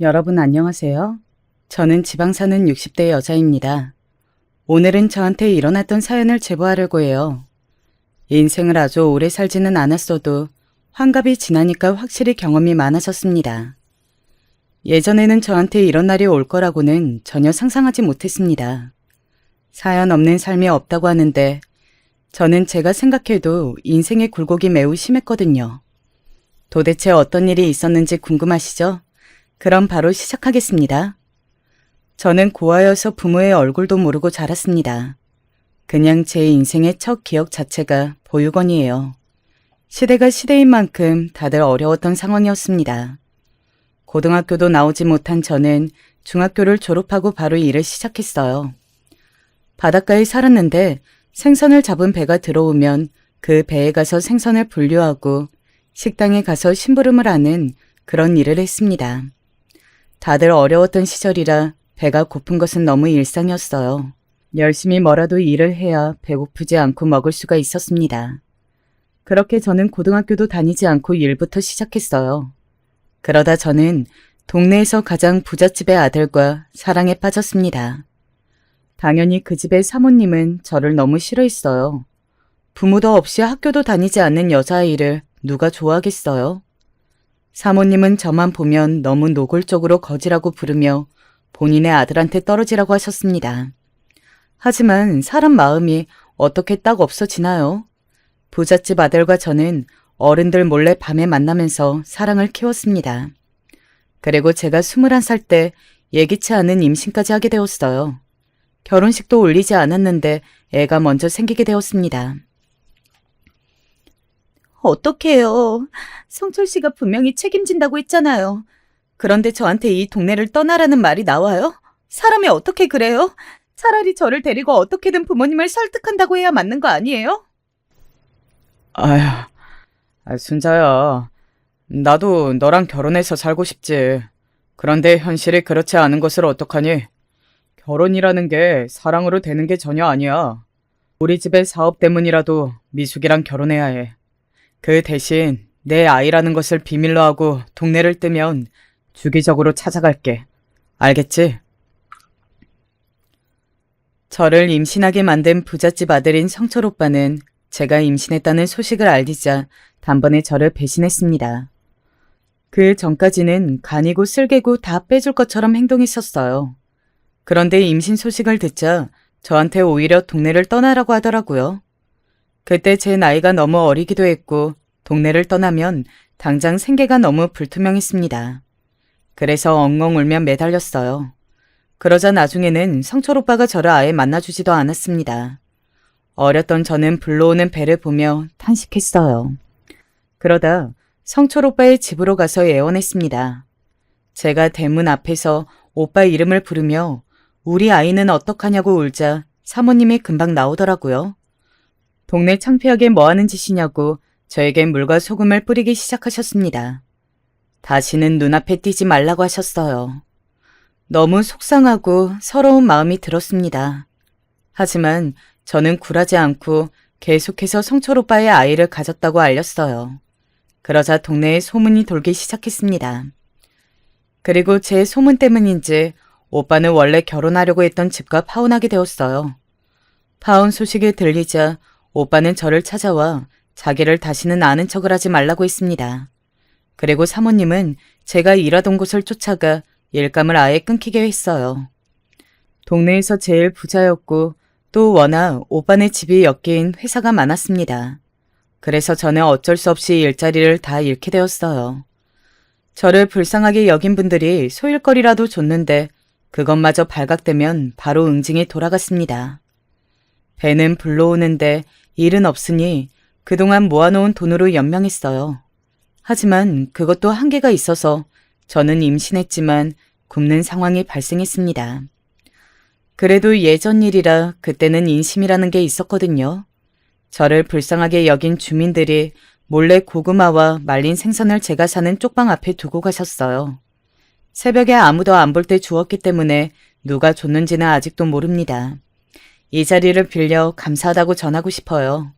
여러분 안녕하세요. 저는 지방 사는 60대 여자입니다. 오늘은 저한테 일어났던 사연을 제보하려고 해요. 인생을 아주 오래 살지는 않았어도 환갑이 지나니까 확실히 경험이 많아졌습니다. 예전에는 저한테 이런 날이 올 거라고는 전혀 상상하지 못했습니다. 사연 없는 삶이 없다고 하는데 저는 제가 생각해도 인생의 굴곡이 매우 심했거든요. 도대체 어떤 일이 있었는지 궁금하시죠? 그럼 바로 시작하겠습니다. 저는 고아여서 부모의 얼굴도 모르고 자랐습니다. 그냥 제 인생의 첫 기억 자체가 보육원이에요. 시대가 시대인 만큼 다들 어려웠던 상황이었습니다. 고등학교도 나오지 못한 저는 중학교를 졸업하고 바로 일을 시작했어요. 바닷가에 살았는데 생선을 잡은 배가 들어오면 그 배에 가서 생선을 분류하고 식당에 가서 심부름을 하는 그런 일을 했습니다. 다들 어려웠던 시절이라 배가 고픈 것은 너무 일상이었어요. 열심히 뭐라도 일을 해야 배고프지 않고 먹을 수가 있었습니다. 그렇게 저는 고등학교도 다니지 않고 일부터 시작했어요. 그러다 저는 동네에서 가장 부잣집의 아들과 사랑에 빠졌습니다. 당연히 그 집의 사모님은 저를 너무 싫어했어요. 부모도 없이 학교도 다니지 않는 여자아이를 누가 좋아하겠어요? 사모님은 저만 보면 너무 노골적으로 거지라고 부르며 본인의 아들한테 떨어지라고 하셨습니다. 하지만 사람 마음이 어떻게 딱 없어지나요? 부잣집 아들과 저는 어른들 몰래 밤에 만나면서 사랑을 키웠습니다. 그리고 제가 21살 때 예기치 않은 임신까지 하게 되었어요. 결혼식도 올리지 않았는데 애가 먼저 생기게 되었습니다. 어떡해요. 성철 씨가 분명히 책임진다고 했잖아요. 그런데 저한테 이 동네를 떠나라는 말이 나와요? 사람이 어떻게 그래요? 차라리 저를 데리고 어떻게든 부모님을 설득한다고 해야 맞는 거 아니에요? 아휴, 순자야. 나도 너랑 결혼해서 살고 싶지. 그런데 현실이 그렇지 않은 것을 어떡하니? 결혼이라는 게 사랑으로 되는 게 전혀 아니야. 우리 집의 사업 때문이라도 미숙이랑 결혼해야 해. 그 대신 내 아이라는 것을 비밀로 하고 동네를 뜨면 주기적으로 찾아갈게. 알겠지? 저를 임신하게 만든 부잣집 아들인 성철 오빠는 제가 임신했다는 소식을 알리자 단번에 저를 배신했습니다. 그 전까지는 간이고 쓸개고 다 빼줄 것처럼 행동했었어요. 그런데 임신 소식을 듣자 저한테 오히려 동네를 떠나라고 하더라고요. 그때 제 나이가 너무 어리기도 했고 동네를 떠나면 당장 생계가 너무 불투명했습니다. 그래서 엉엉 울며 매달렸어요. 그러자 나중에는 성철 오빠가 저를 아예 만나주지도 않았습니다. 어렸던 저는 불러오는 배를 보며 탄식했어요. 그러다 성철 오빠의 집으로 가서 애원했습니다. 제가 대문 앞에서 오빠 이름을 부르며 우리 아이는 어떡하냐고 울자 사모님이 금방 나오더라고요. 동네 창피하게 뭐하는 짓이냐고 저에게 물과 소금을 뿌리기 시작하셨습니다. 다시는 눈앞에 띄지 말라고 하셨어요. 너무 속상하고 서러운 마음이 들었습니다. 하지만 저는 굴하지 않고 계속해서 성철 오빠의 아이를 가졌다고 알렸어요. 그러자 동네에 소문이 돌기 시작했습니다. 그리고 제 소문 때문인지 오빠는 원래 결혼하려고 했던 집과 파혼하게 되었어요. 파혼 소식이 들리자 오빠는 저를 찾아와 자기를 다시는 아는 척을 하지 말라고 했습니다. 그리고 사모님은 제가 일하던 곳을 쫓아가 일감을 아예 끊기게 했어요. 동네에서 제일 부자였고 또 워낙 오빠네 집이 엮인 회사가 많았습니다. 그래서 저는 어쩔 수 없이 일자리를 다 잃게 되었어요. 저를 불쌍하게 여긴 분들이 소일거리라도 줬는데 그것마저 발각되면 바로 응징이 돌아갔습니다. 배는 불러오는데 일은 없으니 그동안 모아놓은 돈으로 연명했어요. 하지만 그것도 한계가 있어서 저는 임신했지만 굶는 상황이 발생했습니다. 그래도 예전 일이라 그때는 인심이라는 게 있었거든요. 저를 불쌍하게 여긴 주민들이 몰래 고구마와 말린 생선을 제가 사는 쪽방 앞에 두고 가셨어요. 새벽에 아무도 안 볼 때 주었기 때문에 누가 줬는지는 아직도 모릅니다. 이 자리를 빌려 감사하다고 전하고 싶어요.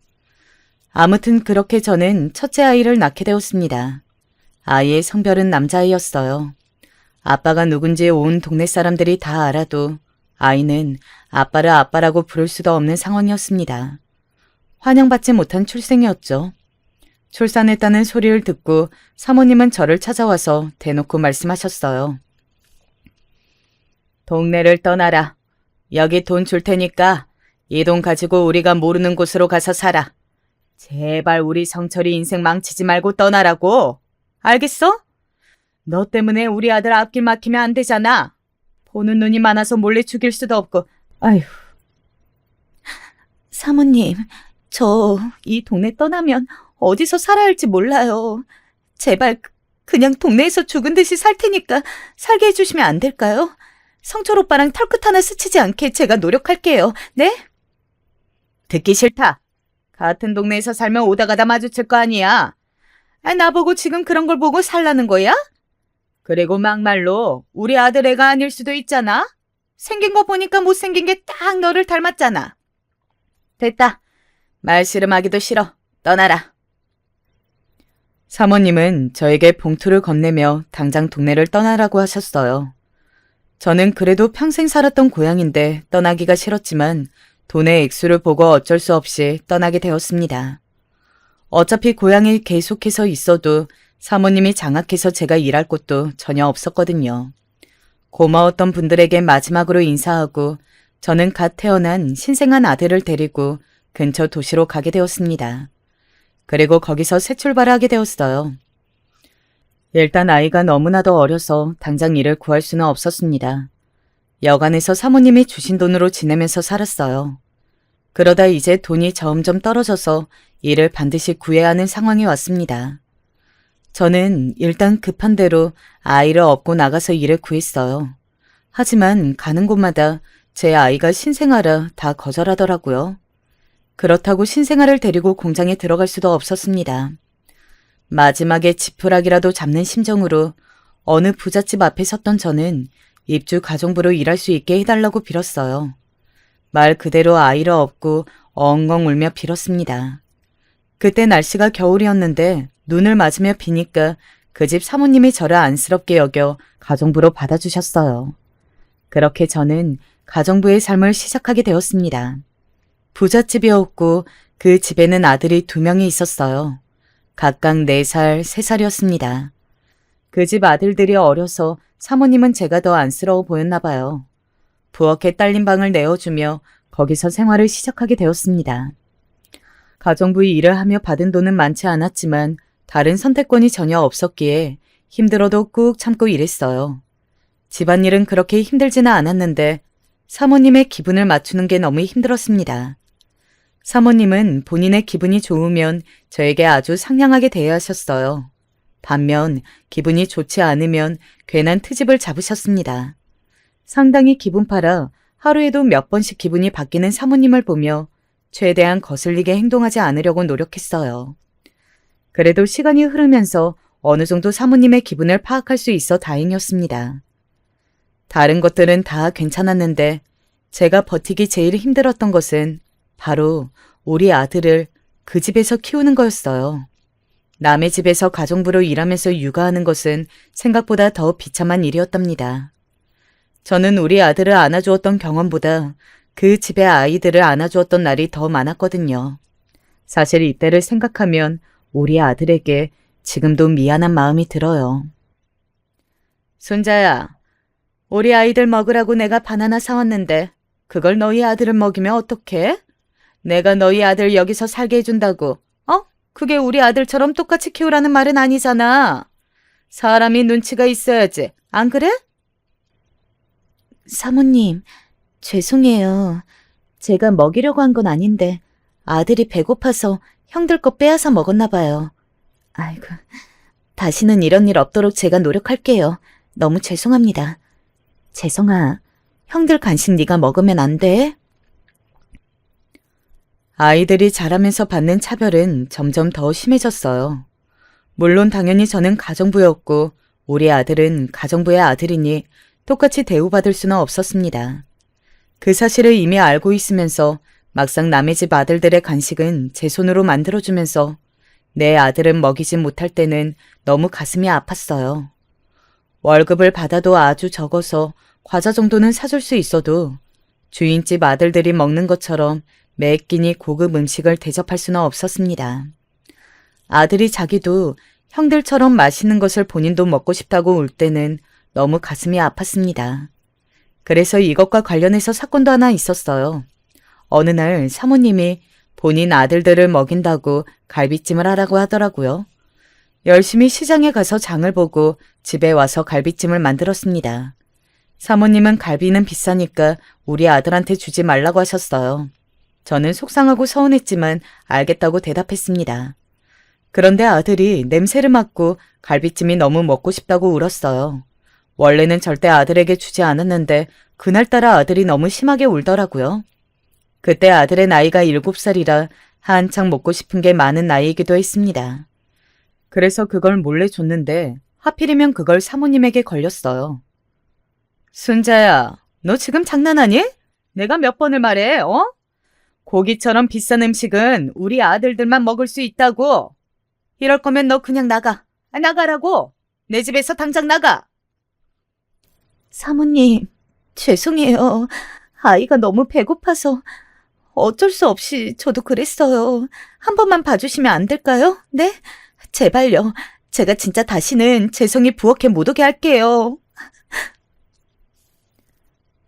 아무튼 그렇게 저는 첫째 아이를 낳게 되었습니다. 아이의 성별은 남자아이였어요. 아빠가 누군지 온 동네 사람들이 다 알아도 아이는 아빠를 아빠라고 부를 수도 없는 상황이었습니다. 환영받지 못한 출생이었죠. 출산했다는 소리를 듣고 사모님은 저를 찾아와서 대놓고 말씀하셨어요. 동네를 떠나라. 여기 돈 줄 테니까 이 돈 가지고 우리가 모르는 곳으로 가서 살아. 제발 우리 성철이 인생 망치지 말고 떠나라고. 알겠어? 너 때문에 우리 아들 앞길 막히면 안 되잖아. 보는 눈이 많아서 몰래 죽일 수도 없고. 아휴. 사모님, 저 이 동네 떠나면 어디서 살아야 할지 몰라요. 제발 그냥 동네에서 죽은 듯이 살 테니까 살게 해주시면 안 될까요? 성철 오빠랑 털끝 하나 스치지 않게 제가 노력할게요. 네? 듣기 싫다. 같은 동네에서 살면 오다 가다 마주칠 거 아니야. 나보고 지금 그런 걸 보고 살라는 거야? 그리고 막말로 우리 아들 애가 아닐 수도 있잖아. 생긴 거 보니까 못생긴 게 딱 너를 닮았잖아. 됐다. 말 씨름하기도 싫어. 떠나라. 사모님은 저에게 봉투를 건네며 당장 동네를 떠나라고 하셨어요. 저는 그래도 평생 살았던 고향인데 떠나기가 싫었지만 돈의 액수를 보고 어쩔 수 없이 떠나게 되었습니다. 어차피 고향에 계속해서 있어도 사모님이 장악해서 제가 일할 곳도 전혀 없었거든요. 고마웠던 분들에게 마지막으로 인사하고 저는 갓 태어난 신생한 아들을 데리고 근처 도시로 가게 되었습니다. 그리고 거기서 새 출발하게 되었어요. 일단 아이가 너무나도 어려서 당장 일을 구할 수는 없었습니다. 여간에서 사모님이 주신 돈으로 지내면서 살았어요. 그러다 이제 돈이 점점 떨어져서 일을 반드시 구해야 하는 상황이 왔습니다. 저는 일단 급한 대로 아이를 업고 나가서 일을 구했어요. 하지만 가는 곳마다 제 아이가 신생아라 다 거절하더라고요. 그렇다고 신생아를 데리고 공장에 들어갈 수도 없었습니다. 마지막에 지푸라기라도 잡는 심정으로 어느 부잣집 앞에 섰던 저는 입주 가정부로 일할 수 있게 해달라고 빌었어요. 말 그대로 아이를 업고 엉엉 울며 빌었습니다. 그때 날씨가 겨울이었는데 눈을 맞으며 비니까 그 집 사모님이 저를 안쓰럽게 여겨 가정부로 받아주셨어요. 그렇게 저는 가정부의 삶을 시작하게 되었습니다. 부잣집이었고 그 집에는 아들이 2명이 있었어요. 각각 4살, 3살이었습니다. 그 집 아들들이 어려서 사모님은 제가 더 안쓰러워 보였나 봐요. 부엌에 딸린 방을 내어주며 거기서 생활을 시작하게 되었습니다. 가정부 일을 하며 받은 돈은 많지 않았지만 다른 선택권이 전혀 없었기에 힘들어도 꾹 참고 일했어요. 집안일은 그렇게 힘들지는 않았는데 사모님의 기분을 맞추는 게 너무 힘들었습니다. 사모님은 본인의 기분이 좋으면 저에게 아주 상냥하게 대하셨어요. 반면 기분이 좋지 않으면 괜한 트집을 잡으셨습니다. 상당히 기분파라 하루에도 몇 번씩 기분이 바뀌는 사모님을 보며 최대한 거슬리게 행동하지 않으려고 노력했어요. 그래도 시간이 흐르면서 어느 정도 사모님의 기분을 파악할 수 있어 다행이었습니다. 다른 것들은 다 괜찮았는데 제가 버티기 제일 힘들었던 것은 바로 우리 아들을 그 집에서 키우는 거였어요. 남의 집에서 가정부로 일하면서 육아하는 것은 생각보다 더 비참한 일이었답니다. 저는 우리 아들을 안아주었던 경험보다 그 집의 아이들을 안아주었던 날이 더 많았거든요. 사실 이때를 생각하면 우리 아들에게 지금도 미안한 마음이 들어요. 순자야, 우리 아이들 먹으라고 내가 바나나 사왔는데 그걸 너희 아들을 먹이면 어떡해? 내가 너희 아들 여기서 살게 해준다고. 그게 우리 아들처럼 똑같이 키우라는 말은 아니잖아. 사람이 눈치가 있어야지. 안 그래? 사모님, 죄송해요. 제가 먹이려고 한 건 아닌데 아들이 배고파서 형들 거 빼앗아 먹었나 봐요. 아이고, 다시는 이런 일 없도록 제가 노력할게요. 너무 죄송합니다. 재성아, 형들 간식 네가 먹으면 안 돼? 아이들이 자라면서 받는 차별은 점점 더 심해졌어요. 물론 당연히 저는 가정부였고 우리 아들은 가정부의 아들이니 똑같이 대우받을 수는 없었습니다. 그 사실을 이미 알고 있으면서 막상 남의 집 아들들의 간식은 제 손으로 만들어주면서 내 아들은 먹이지 못할 때는 너무 가슴이 아팠어요. 월급을 받아도 아주 적어서 과자 정도는 사줄 수 있어도 주인집 아들들이 먹는 것처럼 매 끼니 고급 음식을 대접할 수는 없었습니다. 아들이 자기도 형들처럼 맛있는 것을 본인도 먹고 싶다고 울 때는 너무 가슴이 아팠습니다. 그래서 이것과 관련해서 사건도 하나 있었어요. 어느 날 사모님이 본인 아들들을 먹인다고 갈비찜을 하라고 하더라고요. 열심히 시장에 가서 장을 보고 집에 와서 갈비찜을 만들었습니다. 사모님은 갈비는 비싸니까 우리 아들한테 주지 말라고 하셨어요. 저는 속상하고 서운했지만 알겠다고 대답했습니다. 그런데 아들이 냄새를 맡고 갈비찜이 너무 먹고 싶다고 울었어요. 원래는 절대 아들에게 주지 않았는데 그날따라 아들이 너무 심하게 울더라고요. 그때 아들의 나이가 7살이라 한창 먹고 싶은 게 많은 나이이기도 했습니다. 그래서 그걸 몰래 줬는데 하필이면 그걸 사모님에게 걸렸어요. 순자야, 너 지금 장난하니? 내가 몇 번을 말해, 어? 고기처럼 비싼 음식은 우리 아들들만 먹을 수 있다고. 이럴 거면 너 그냥 나가. 나가라고. 내 집에서 당장 나가. 사모님, 죄송해요. 아이가 너무 배고파서 어쩔 수 없이 저도 그랬어요. 한 번만 봐주시면 안 될까요? 네? 제발요. 제가 진짜 다시는 제 성이 부엌에 못 오게 할게요.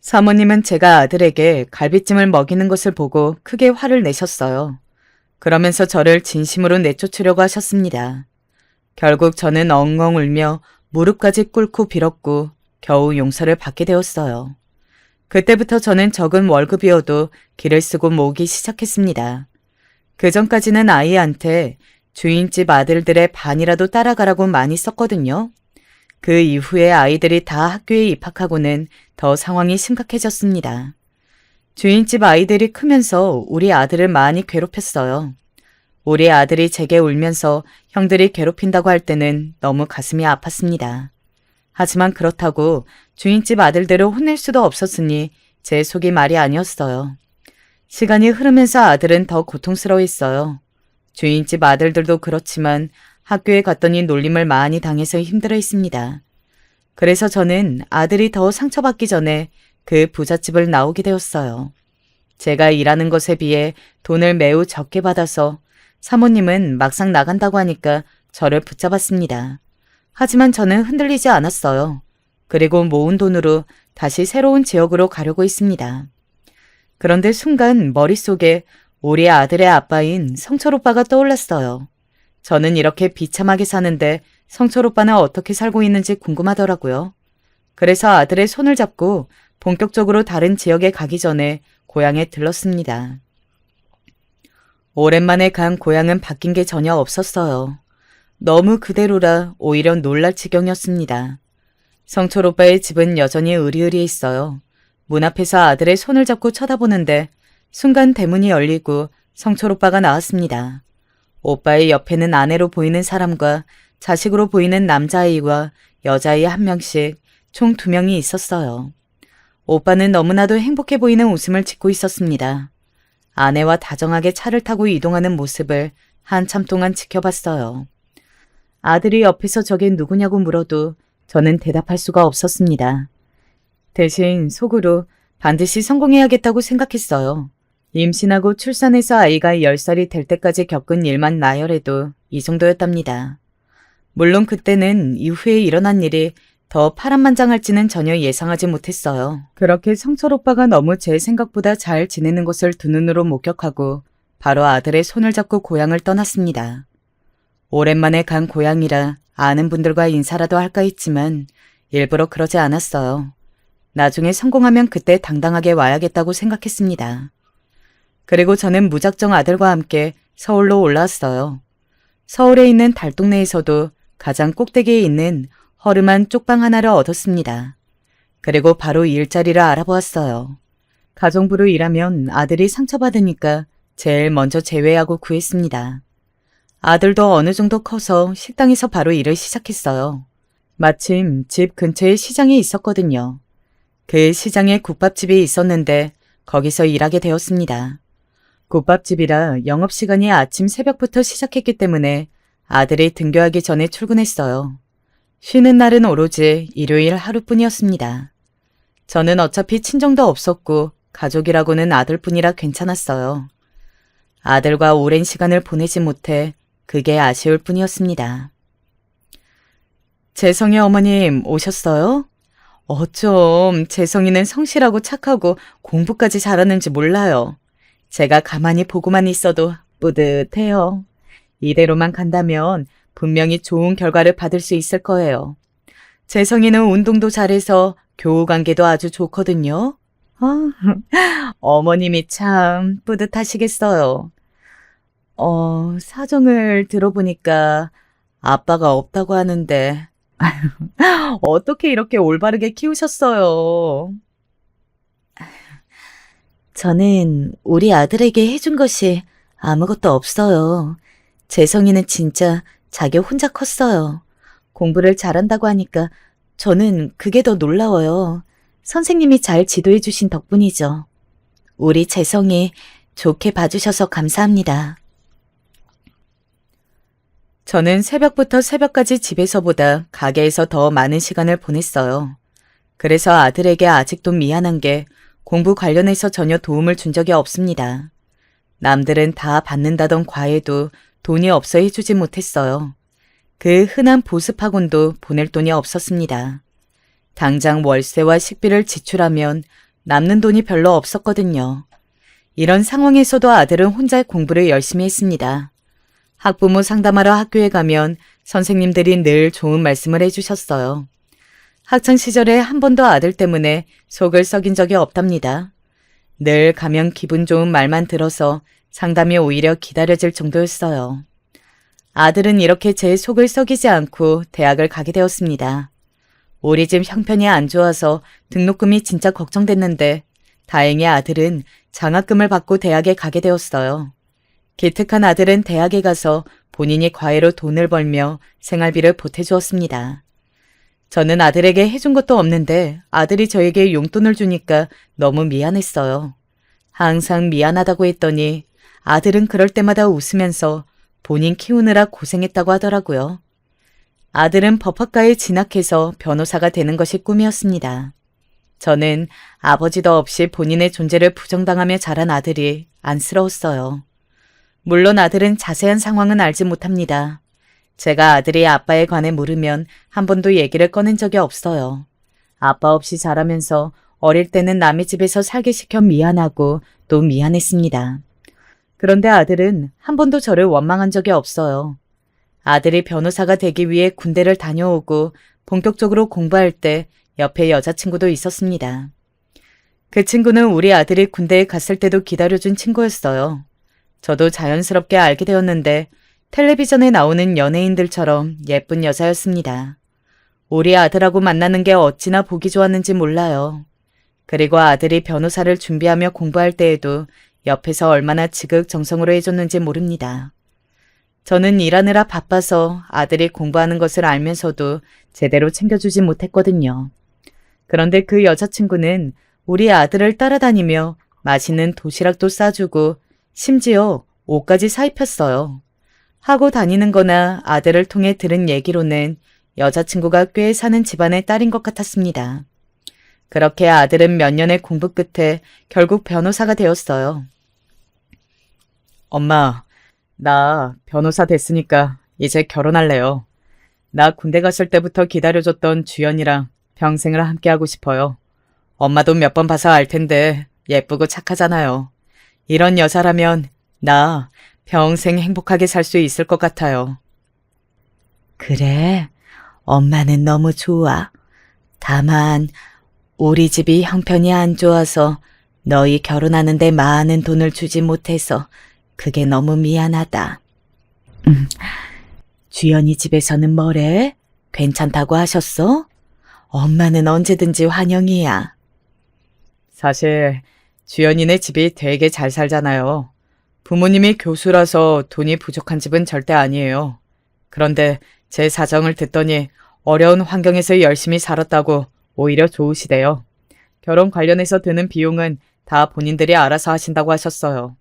사모님은 제가 아들에게 갈비찜을 먹이는 것을 보고 크게 화를 내셨어요. 그러면서 저를 진심으로 내쫓으려고 하셨습니다. 결국 저는 엉엉 울며 무릎까지 꿇고 빌었고 겨우 용서를 받게 되었어요. 그때부터 저는 적은 월급이어도 길을 쓰고 모으기 시작했습니다. 그전까지는 아이한테 주인집 아들들의 반이라도 따라가라고 많이 썼거든요. 그 이후에 아이들이 다 학교에 입학하고는 더 상황이 심각해졌습니다. 주인집 아이들이 크면서 우리 아들을 많이 괴롭혔어요. 우리 아들이 제게 울면서 형들이 괴롭힌다고 할 때는 너무 가슴이 아팠습니다. 하지만 그렇다고 주인집 아들들을 혼낼 수도 없었으니 제 속이 말이 아니었어요. 시간이 흐르면서 아들은 더 고통스러워했어요. 주인집 아들들도 그렇지만 학교에 갔더니 놀림을 많이 당해서 힘들어했습니다. 그래서 저는 아들이 더 상처받기 전에 그 부잣집을 나오게 되었어요. 제가 일하는 것에 비해 돈을 매우 적게 받아서 사모님은 막상 나간다고 하니까 저를 붙잡았습니다. 하지만 저는 흔들리지 않았어요. 그리고 모은 돈으로 다시 새로운 지역으로 가려고 했습니다. 그런데 순간 머릿속에 우리 아들의 아빠인 성철 오빠가 떠올랐어요. 저는 이렇게 비참하게 사는데 성철 오빠는 어떻게 살고 있는지 궁금하더라고요. 그래서 아들의 손을 잡고 본격적으로 다른 지역에 가기 전에 고향에 들렀습니다. 오랜만에 간 고향은 바뀐 게 전혀 없었어요. 너무 그대로라 오히려 놀랄 지경이었습니다. 성철 오빠의 집은 여전히 으리으리했어요. 문 앞에서 아들의 손을 잡고 쳐다보는데 순간 대문이 열리고 성철 오빠가 나왔습니다. 오빠의 옆에는 아내로 보이는 사람과 자식으로 보이는 남자아이와 여자아이 한 명씩 총 2명이 있었어요. 오빠는 너무나도 행복해 보이는 웃음을 짓고 있었습니다. 아내와 다정하게 차를 타고 이동하는 모습을 한참 동안 지켜봤어요. 아들이 옆에서 저게 누구냐고 물어도 저는 대답할 수가 없었습니다. 대신 속으로 반드시 성공해야겠다고 생각했어요. 임신하고 출산해서 아이가 10살이 될 때까지 겪은 일만 나열해도 이 정도였답니다. 물론 그때는 이후에 일어난 일이 더 파란만장할지는 전혀 예상하지 못했어요. 그렇게 성철 오빠가 너무 제 생각보다 잘 지내는 것을 두 눈으로 목격하고 바로 아들의 손을 잡고 고향을 떠났습니다. 오랜만에 간 고향이라 아는 분들과 인사라도 할까 했지만 일부러 그러지 않았어요. 나중에 성공하면 그때 당당하게 와야겠다고 생각했습니다. 그리고 저는 무작정 아들과 함께 서울로 올라왔어요. 서울에 있는 달동네에서도 가장 꼭대기에 있는 허름한 쪽방 하나를 얻었습니다. 그리고 바로 일자리를 알아보았어요. 가정부로 일하면 아들이 상처받으니까 제일 먼저 제외하고 구했습니다. 아들도 어느 정도 커서 식당에서 바로 일을 시작했어요. 마침 집 근처에 시장이 있었거든요. 그 시장에 국밥집이 있었는데 거기서 일하게 되었습니다. 국밥집이라 영업시간이 아침 새벽부터 시작했기 때문에 아들이 등교하기 전에 출근했어요. 쉬는 날은 오로지 일요일 하루뿐이었습니다. 저는 어차피 친정도 없었고 가족이라고는 아들뿐이라 괜찮았어요. 아들과 오랜 시간을 보내지 못해 그게 아쉬울 뿐이었습니다. 재성이 어머님 오셨어요? 어쩜 재성이는 성실하고 착하고 공부까지 잘하는지 몰라요. 제가 가만히 보고만 있어도 뿌듯해요. 이대로만 간다면 분명히 좋은 결과를 받을 수 있을 거예요. 재성이는 운동도 잘해서 교우 관계도 아주 좋거든요. 어머님이 참 뿌듯하시겠어요. 사정을 들어보니까 아빠가 없다고 하는데 어떻게 이렇게 올바르게 키우셨어요? 저는 우리 아들에게 해준 것이 아무것도 없어요. 재성이는 진짜 자기 혼자 컸어요. 공부를 잘한다고 하니까 저는 그게 더 놀라워요. 선생님이 잘 지도해 주신 덕분이죠. 우리 재성이 좋게 봐주셔서 감사합니다. 저는 새벽부터 새벽까지 집에서보다 가게에서 더 많은 시간을 보냈어요. 그래서 아들에게 아직도 미안한 게 공부 관련해서 전혀 도움을 준 적이 없습니다. 남들은 다 받는다던 과외도 돈이 없어 해주지 못했어요. 그 흔한 보습학원도 보낼 돈이 없었습니다. 당장 월세와 식비를 지출하면 남는 돈이 별로 없었거든요. 이런 상황에서도 아들은 혼자 공부를 열심히 했습니다. 학부모 상담하러 학교에 가면 선생님들이 늘 좋은 말씀을 해주셨어요. 학창시절에 한 번도 아들 때문에 속을 썩인 적이 없답니다. 늘 가면 기분 좋은 말만 들어서 상담이 오히려 기다려질 정도였어요. 아들은 이렇게 제 속을 썩이지 않고 대학을 가게 되었습니다. 우리 집 형편이 안 좋아서 등록금이 진짜 걱정됐는데 다행히 아들은 장학금을 받고 대학에 가게 되었어요. 기특한 아들은 대학에 가서 본인이 과외로 돈을 벌며 생활비를 보태주었습니다. 저는 아들에게 해준 것도 없는데 아들이 저에게 용돈을 주니까 너무 미안했어요. 항상 미안하다고 했더니 아들은 그럴 때마다 웃으면서 본인 키우느라 고생했다고 하더라고요. 아들은 법학과에 진학해서 변호사가 되는 것이 꿈이었습니다. 저는 아버지도 없이 본인의 존재를 부정당하며 자란 아들이 안쓰러웠어요. 물론 아들은 자세한 상황은 알지 못합니다. 제가 아들이 아빠에 관해 물으면 한 번도 얘기를 꺼낸 적이 없어요. 아빠 없이 자라면서 어릴 때는 남의 집에서 살게 시켜 미안하고 또 미안했습니다. 그런데 아들은 한 번도 저를 원망한 적이 없어요. 아들이 변호사가 되기 위해 군대를 다녀오고 본격적으로 공부할 때 옆에 여자친구도 있었습니다. 그 친구는 우리 아들이 군대에 갔을 때도 기다려준 친구였어요. 저도 자연스럽게 알게 되었는데 텔레비전에 나오는 연예인들처럼 예쁜 여자였습니다. 우리 아들하고 만나는 게 어찌나 보기 좋았는지 몰라요. 그리고 아들이 변호사를 준비하며 공부할 때에도 옆에서 얼마나 지극정성으로 해줬는지 모릅니다. 저는 일하느라 바빠서 아들이 공부하는 것을 알면서도 제대로 챙겨주지 못했거든요. 그런데 그 여자친구는 우리 아들을 따라다니며 맛있는 도시락도 싸주고 심지어 옷까지 사입혔어요. 하고 다니는 거나 아들을 통해 들은 얘기로는 여자친구가 꽤 사는 집안의 딸인 것 같았습니다. 그렇게 아들은 몇 년의 공부 끝에 결국 변호사가 되었어요. 엄마, 나 변호사 됐으니까 이제 결혼할래요. 나 군대 갔을 때부터 기다려줬던 주연이랑 평생을 함께하고 싶어요. 엄마도 몇 번 봐서 알 텐데 예쁘고 착하잖아요. 이런 여자라면 나 평생 행복하게 살 수 있을 것 같아요. 그래, 엄마는 너무 좋아. 다만 우리 집이 형편이 안 좋아서 너희 결혼하는데 많은 돈을 주지 못해서 그게 너무 미안하다. 주연이 집에서는 뭐래? 괜찮다고 하셨어? 엄마는 언제든지 환영이야. 사실 주연이네 집이 되게 잘 살잖아요. 부모님이 교수라서 돈이 부족한 집은 절대 아니에요. 그런데 제 사정을 듣더니 어려운 환경에서 열심히 살았다고 오히려 좋으시대요. 결혼 관련해서 드는 비용은 다 본인들이 알아서 하신다고 하셨어요.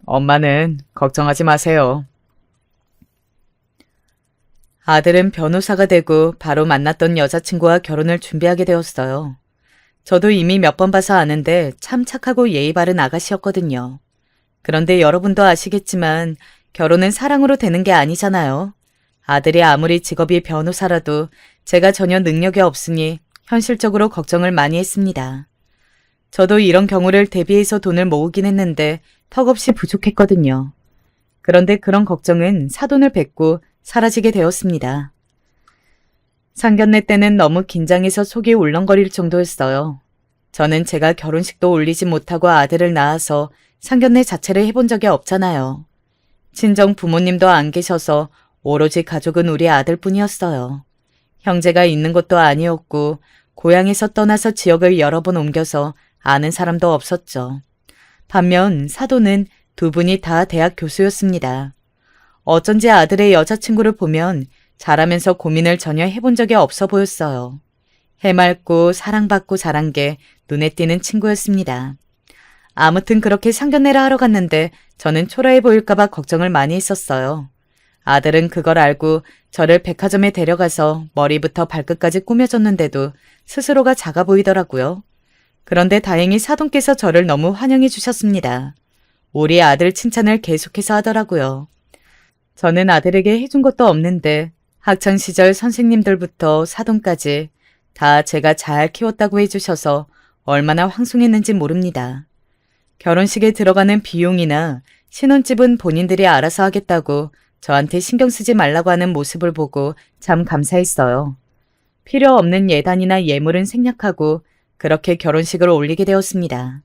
엄마는 걱정하지 마세요. 아들은 변호사가 되고 바로 만났던 여자친구와 결혼을 준비하게 되었어요. 저도 이미 몇 번 봐서 아는데 참 착하고 예의 바른 아가씨였거든요. 그런데 여러분도 아시겠지만 결혼은 사랑으로 되는 게 아니잖아요. 아들이 아무리 직업이 변호사라도 제가 전혀 능력이 없으니 현실적으로 걱정을 많이 했습니다. 저도 이런 경우를 대비해서 돈을 모으긴 했는데 턱없이 부족했거든요. 그런데 그런 걱정은 사돈을 뵙고 사라지게 되었습니다. 상견례 때는 너무 긴장해서 속이 울렁거릴 정도였어요. 저는 제가 결혼식도 올리지 못하고 아들을 낳아서 상견례 자체를 해본 적이 없잖아요. 친정 부모님도 안 계셔서 오로지 가족은 우리 아들뿐이었어요. 형제가 있는 것도 아니었고 고향에서 떠나서 지역을 여러 번 옮겨서 아는 사람도 없었죠. 반면 사돈은 두 분이 다 대학 교수였습니다. 어쩐지 아들의 여자친구를 보면 자라면서 고민을 전혀 해본 적이 없어 보였어요. 해맑고 사랑받고 자란 게 눈에 띄는 친구였습니다. 아무튼 그렇게 상견례를 하러 갔는데 저는 초라해 보일까봐 걱정을 많이 했었어요. 아들은 그걸 알고 저를 백화점에 데려가서 머리부터 발끝까지 꾸며줬는데도 스스로가 작아 보이더라고요. 그런데 다행히 사돈께서 저를 너무 환영해 주셨습니다. 우리 아들 칭찬을 계속해서 하더라고요. 저는 아들에게 해준 것도 없는데 학창시절 선생님들부터 사돈까지 다 제가 잘 키웠다고 해주셔서 얼마나 황송했는지 모릅니다. 결혼식에 들어가는 비용이나 신혼집은 본인들이 알아서 하겠다고 저한테 신경 쓰지 말라고 하는 모습을 보고 참 감사했어요. 필요 없는 예단이나 예물은 생략하고 그렇게 결혼식을 올리게 되었습니다.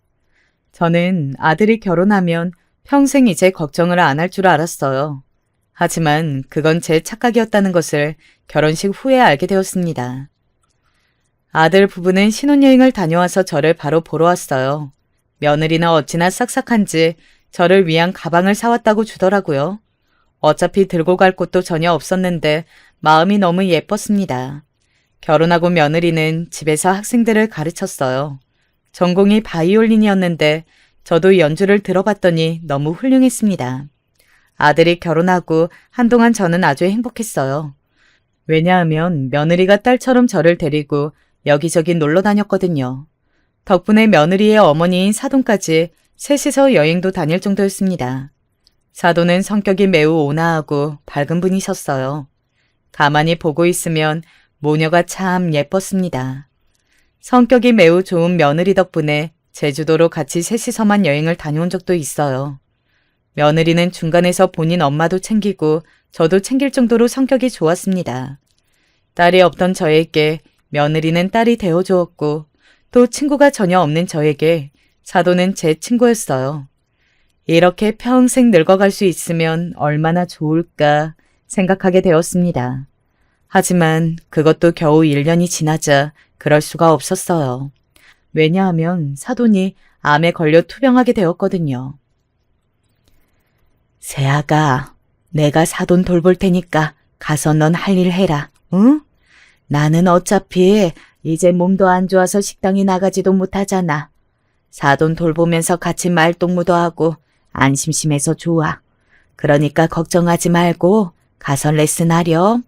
저는 아들이 결혼하면 평생 이제 걱정을 안 할 줄 알았어요. 하지만 그건 제 착각이었다는 것을 결혼식 후에 알게 되었습니다. 아들 부부는 신혼여행을 다녀와서 저를 바로 보러 왔어요. 며느리는 어찌나 싹싹한지 저를 위한 가방을 사왔다고 주더라고요. 어차피 들고 갈 곳도 전혀 없었는데 마음이 너무 예뻤습니다. 결혼하고 며느리는 집에서 학생들을 가르쳤어요. 전공이 바이올린이었는데 저도 연주를 들어봤더니 너무 훌륭했습니다. 아들이 결혼하고 한동안 저는 아주 행복했어요. 왜냐하면 며느리가 딸처럼 저를 데리고 여기저기 놀러 다녔거든요. 덕분에 며느리의 어머니인 사돈까지 셋이서 여행도 다닐 정도였습니다. 사돈은 성격이 매우 온화하고 밝은 분이셨어요. 가만히 보고 있으면 모녀가 참 예뻤습니다. 성격이 매우 좋은 며느리 덕분에 제주도로 같이 셋이서만 여행을 다녀온 적도 있어요. 며느리는 중간에서 본인 엄마도 챙기고 저도 챙길 정도로 성격이 좋았습니다. 딸이 없던 저에게 며느리는 딸이 되어주었고 또 친구가 전혀 없는 저에게 사돈은 제 친구였어요. 이렇게 평생 늙어갈 수 있으면 얼마나 좋을까 생각하게 되었습니다. 하지만 그것도 겨우 1년이 지나자 그럴 수가 없었어요. 왜냐하면 사돈이 암에 걸려 투병하게 되었거든요. 세아가, 내가 사돈 돌볼 테니까 가서 넌 할 일 해라, 응? 나는 어차피 이제 몸도 안 좋아서 식당에 나가지도 못하잖아. 사돈 돌보면서 같이 말동무도 하고 안 심심해서 좋아. 그러니까 걱정하지 말고 가서 레슨하렴.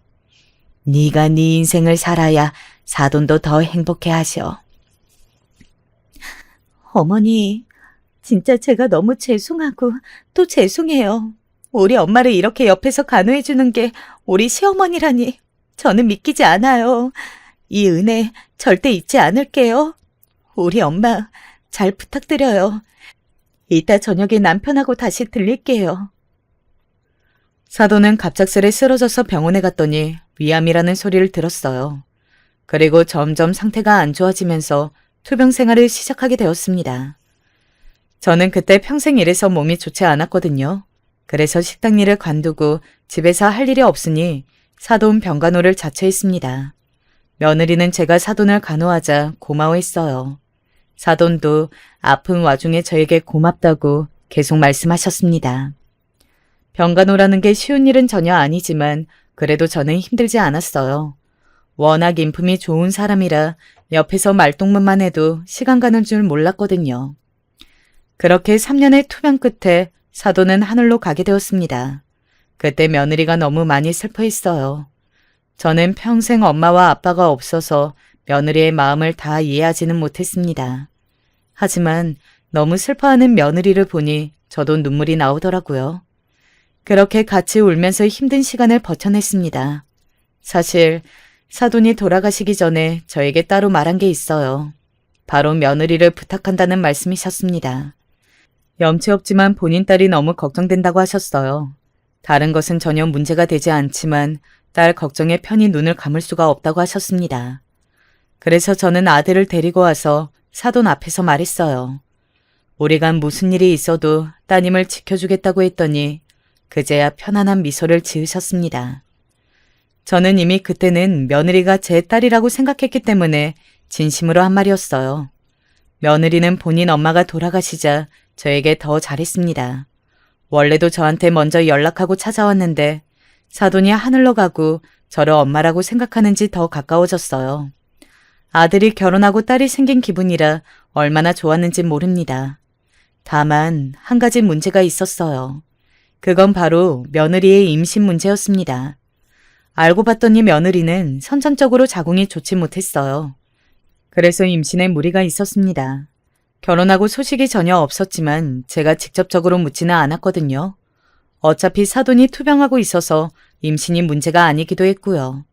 네가 네 인생을 살아야 사돈도 더 행복해 하셔. 어머니, 진짜 제가 너무 죄송하고 또 죄송해요. 우리 엄마를 이렇게 옆에서 간호해주는 게 우리 시어머니라니 저는 믿기지 않아요. 이 은혜 절대 잊지 않을게요. 우리 엄마 잘 부탁드려요. 이따 저녁에 남편하고 다시 들릴게요. 사돈은 갑작스레 쓰러져서 병원에 갔더니 위암이라는 소리를 들었어요. 그리고 점점 상태가 안 좋아지면서 투병 생활을 시작하게 되었습니다. 저는 그때 평생 일해서 몸이 좋지 않았거든요. 그래서 식당 일을 관두고 집에서 할 일이 없으니 사돈 병간호를 자처했습니다. 며느리는 제가 사돈을 간호하자 고마워했어요. 사돈도 아픈 와중에 저에게 고맙다고 계속 말씀하셨습니다. 병간호라는 게 쉬운 일은 전혀 아니지만 그래도 저는 힘들지 않았어요. 워낙 인품이 좋은 사람이라 옆에서 말동무만 해도 시간 가는 줄 몰랐거든요. 그렇게 3년의 투병 끝에 사돈은 하늘로 가게 되었습니다. 그때 며느리가 너무 많이 슬퍼했어요. 저는 평생 엄마와 아빠가 없어서 며느리의 마음을 다 이해하지는 못했습니다. 하지만 너무 슬퍼하는 며느리를 보니 저도 눈물이 나오더라고요. 그렇게 같이 울면서 힘든 시간을 버텨냈습니다. 사실 사돈이 돌아가시기 전에 저에게 따로 말한 게 있어요. 바로 며느리를 부탁한다는 말씀이셨습니다. 염치 없지만 본인 딸이 너무 걱정된다고 하셨어요. 다른 것은 전혀 문제가 되지 않지만 딸 걱정에 편히 눈을 감을 수가 없다고 하셨습니다. 그래서 저는 아들을 데리고 와서 사돈 앞에서 말했어요. 우리가 무슨 일이 있어도 따님을 지켜주겠다고 했더니 그제야 편안한 미소를 지으셨습니다. 저는 이미 그때는 며느리가 제 딸이라고 생각했기 때문에 진심으로 한 말이었어요. 며느리는 본인 엄마가 돌아가시자 저에게 더 잘했습니다. 원래도 저한테 먼저 연락하고 찾아왔는데 사돈이 하늘로 가고 저를 엄마라고 생각하는지 더 가까워졌어요. 아들이 결혼하고 딸이 생긴 기분이라 얼마나 좋았는지 모릅니다. 다만 한 가지 문제가 있었어요. 그건 바로 며느리의 임신 문제였습니다. 알고 봤더니 며느리는 선천적으로 자궁이 좋지 못했어요. 그래서 임신에 무리가 있었습니다. 결혼하고 소식이 전혀 없었지만 제가 직접적으로 묻지는 않았거든요. 어차피 사돈이 투병하고 있어서 임신이 문제가 아니기도 했고요.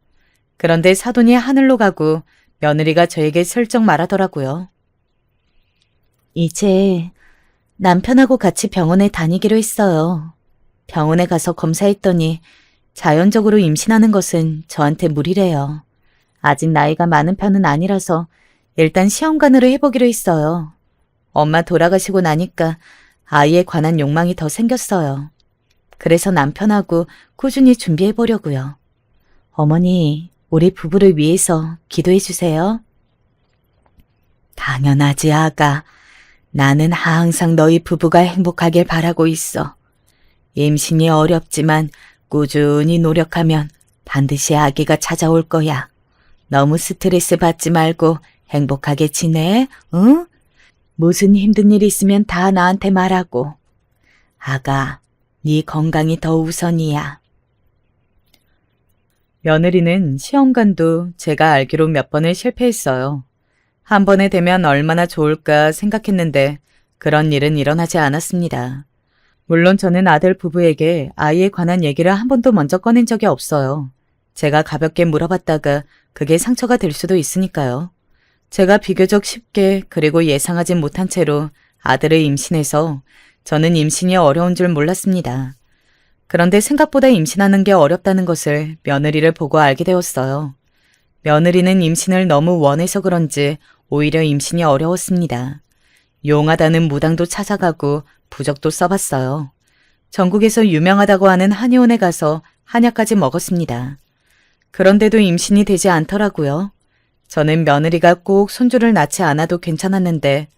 그런데 사돈이 하늘로 가고 며느리가 저에게 슬쩍 말하더라고요. 이제 남편하고 같이 병원에 다니기로 했어요. 병원에 가서 검사했더니 자연적으로 임신하는 것은 저한테 무리래요. 아직 나이가 많은 편은 아니라서 일단 시험관으로 해보기로 했어요. 엄마 돌아가시고 나니까 아이에 관한 욕망이 더 생겼어요. 그래서 남편하고 꾸준히 준비해보려고요. 어머니, 우리 부부를 위해서 기도해 주세요. 당연하지, 아가. 나는 항상 너희 부부가 행복하길 바라고 있어. 임신이 어렵지만 꾸준히 노력하면 반드시 아기가 찾아올 거야. 너무 스트레스 받지 말고 행복하게 지내, 응? 무슨 힘든 일 있으면 다 나한테 말하고. 아가, 네 건강이 더 우선이야. 며느리는 시험관도 제가 알기로 몇 번을 실패했어요. 한 번에 되면 얼마나 좋을까 생각했는데 그런 일은 일어나지 않았습니다. 물론 저는 아들 부부에게 아이에 관한 얘기를 한 번도 먼저 꺼낸 적이 없어요. 제가 가볍게 물어봤다가 그게 상처가 될 수도 있으니까요. 제가 비교적 쉽게 그리고 예상하지 못한 채로 아들을 임신해서 저는 임신이 어려운 줄 몰랐습니다. 그런데 생각보다 임신하는 게 어렵다는 것을 며느리를 보고 알게 되었어요. 며느리는 임신을 너무 원해서 그런지 오히려 임신이 어려웠습니다. 용하다는 무당도 찾아가고 부적도 써봤어요. 전국에서 유명하다고 하는 한의원에 가서 한약까지 먹었습니다. 그런데도 임신이 되지 않더라고요. 저는 며느리가 꼭 손주를 낳지 않아도 괜찮았는데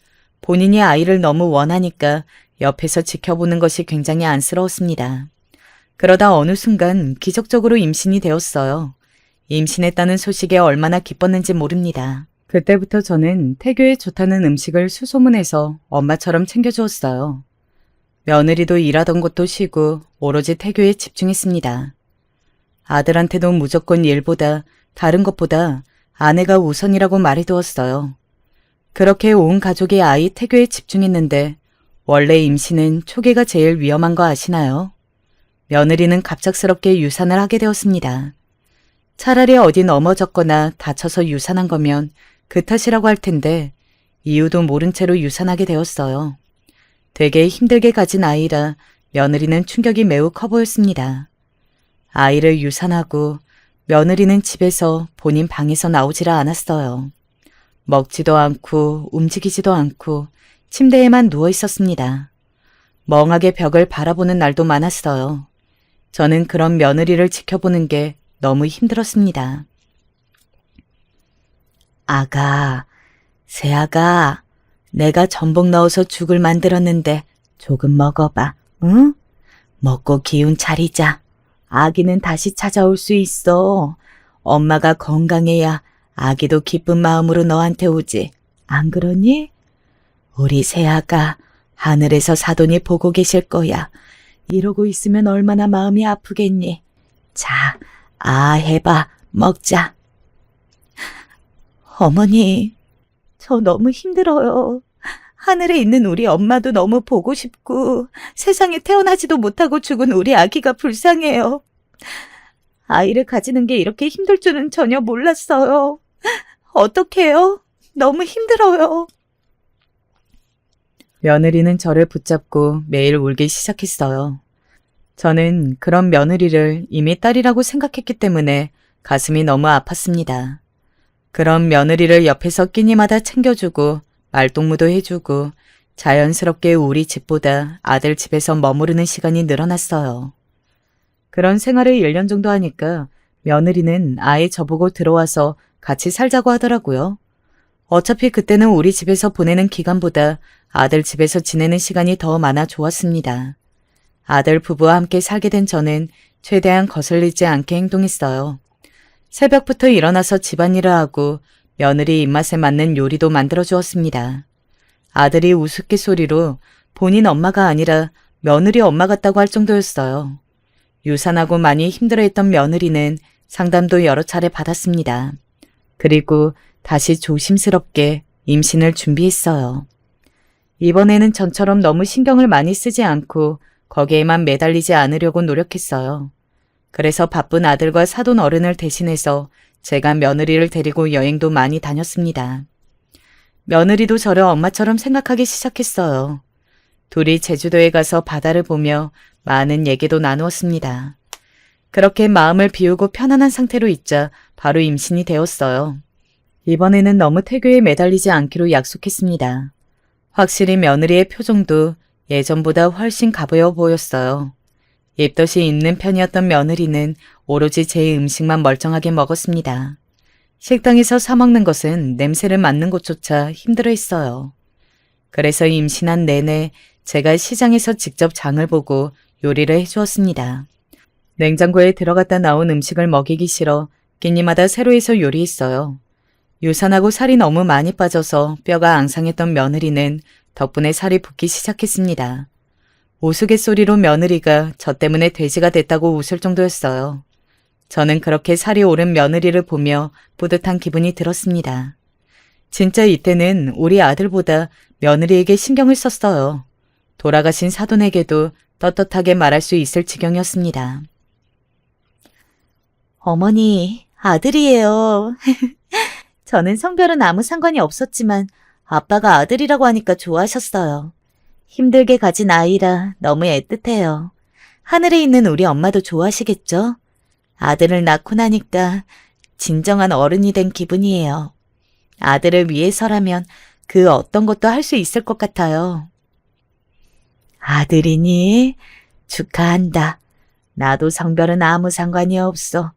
본인이 아이를 너무 원하니까 옆에서 지켜보는 것이 굉장히 안쓰러웠습니다. 그러다 어느 순간 기적적으로 임신이 되었어요. 임신했다는 소식에 얼마나 기뻤는지 모릅니다. 그때부터 저는 태교에 좋다는 음식을 수소문해서 엄마처럼 챙겨주었어요. 며느리도 일하던 곳도 쉬고 오로지 태교에 집중했습니다. 아들한테도 무조건 일보다 다른 것보다 아내가 우선이라고 말해두었어요. 그렇게 온 가족이 아이 태교에 집중했는데 원래 임신은 초기가 제일 위험한 거 아시나요? 며느리는 갑작스럽게 유산을 하게 되었습니다. 차라리 어디 넘어졌거나 다쳐서 유산한 거면 그 탓이라고 할 텐데 이유도 모른 채로 유산하게 되었어요. 되게 힘들게 가진 아이라 며느리는 충격이 매우 커 보였습니다. 아이를 유산하고 며느리는 집에서 본인 방에서 나오지를 않았어요. 먹지도 않고 움직이지도 않고 침대에만 누워 있었습니다. 멍하게 벽을 바라보는 날도 많았어요. 저는 그런 며느리를 지켜보는 게 너무 힘들었습니다. 아가, 새아가, 내가 전복 넣어서 죽을 만들었는데 조금 먹어봐, 응? 먹고 기운 차리자. 아기는 다시 찾아올 수 있어. 엄마가 건강해야 아기도 기쁜 마음으로 너한테 오지. 안 그러니? 우리 새아가 하늘에서 사돈이 보고 계실 거야. 이러고 있으면 얼마나 마음이 아프겠니? 자, 아 해봐. 먹자. 어머니, 저 너무 힘들어요. 하늘에 있는 우리 엄마도 너무 보고 싶고 세상에 태어나지도 못하고 죽은 우리 아기가 불쌍해요. 아이를 가지는 게 이렇게 힘들 줄은 전혀 몰랐어요. 어떡해요? 너무 힘들어요. 며느리는 저를 붙잡고 매일 울기 시작했어요. 저는 그런 며느리를 이미 딸이라고 생각했기 때문에 가슴이 너무 아팠습니다. 그런 며느리를 옆에서 끼니마다 챙겨주고 말동무도 해주고 자연스럽게 우리 집보다 아들 집에서 머무르는 시간이 늘어났어요. 그런 생활을 1년 정도 하니까 며느리는 아예 저보고 들어와서 같이 살자고 하더라고요. 어차피 그때는 우리 집에서 보내는 기간보다 아들 집에서 지내는 시간이 더 많아 좋았습니다. 아들 부부와 함께 살게 된 저는 최대한 거슬리지 않게 행동했어요. 새벽부터 일어나서 집안일을 하고 며느리 입맛에 맞는 요리도 만들어 주었습니다. 아들이 우스갯소리로 본인 엄마가 아니라 며느리 엄마 같다고 할 정도였어요. 유산하고 많이 힘들어했던 며느리는 상담도 여러 차례 받았습니다. 그리고 다시 조심스럽게 임신을 준비했어요. 이번에는 전처럼 너무 신경을 많이 쓰지 않고 거기에만 매달리지 않으려고 노력했어요. 그래서 바쁜 아들과 사돈 어른을 대신해서 제가 며느리를 데리고 여행도 많이 다녔습니다. 며느리도 저를 엄마처럼 생각하기 시작했어요. 둘이 제주도에 가서 바다를 보며 많은 얘기도 나누었습니다. 그렇게 마음을 비우고 편안한 상태로 있자 바로 임신이 되었어요. 이번에는 너무 태교에 매달리지 않기로 약속했습니다. 확실히 며느리의 표정도 예전보다 훨씬 가벼워 보였어요. 입덧이 있는 편이었던 며느리는 오로지 제 음식만 멀쩡하게 먹었습니다. 식당에서 사 먹는 것은 냄새를 맡는 것조차 힘들어했어요. 그래서 임신한 내내 제가 시장에서 직접 장을 보고 요리를 해주었습니다. 냉장고에 들어갔다 나온 음식을 먹이기 싫어 끼니마다 새로 해서 요리했어요. 유산하고 살이 너무 많이 빠져서 뼈가 앙상했던 며느리는 덕분에 살이 붙기 시작했습니다. 우스갯소리로 며느리가 저 때문에 돼지가 됐다고 웃을 정도였어요. 저는 그렇게 살이 오른 며느리를 보며 뿌듯한 기분이 들었습니다. 진짜 이때는 우리 아들보다 며느리에게 신경을 썼어요. 돌아가신 사돈에게도 떳떳하게 말할 수 있을 지경이었습니다. 어머니, 아들이에요. 저는 성별은 아무 상관이 없었지만 아빠가 아들이라고 하니까 좋아하셨어요. 힘들게 가진 아이라 너무 애틋해요. 하늘에 있는 우리 엄마도 좋아하시겠죠? 아들을 낳고 나니까 진정한 어른이 된 기분이에요. 아들을 위해서라면 그 어떤 것도 할 수 있을 것 같아요. 아들이니? 축하한다. 나도 성별은 아무 상관이 없어.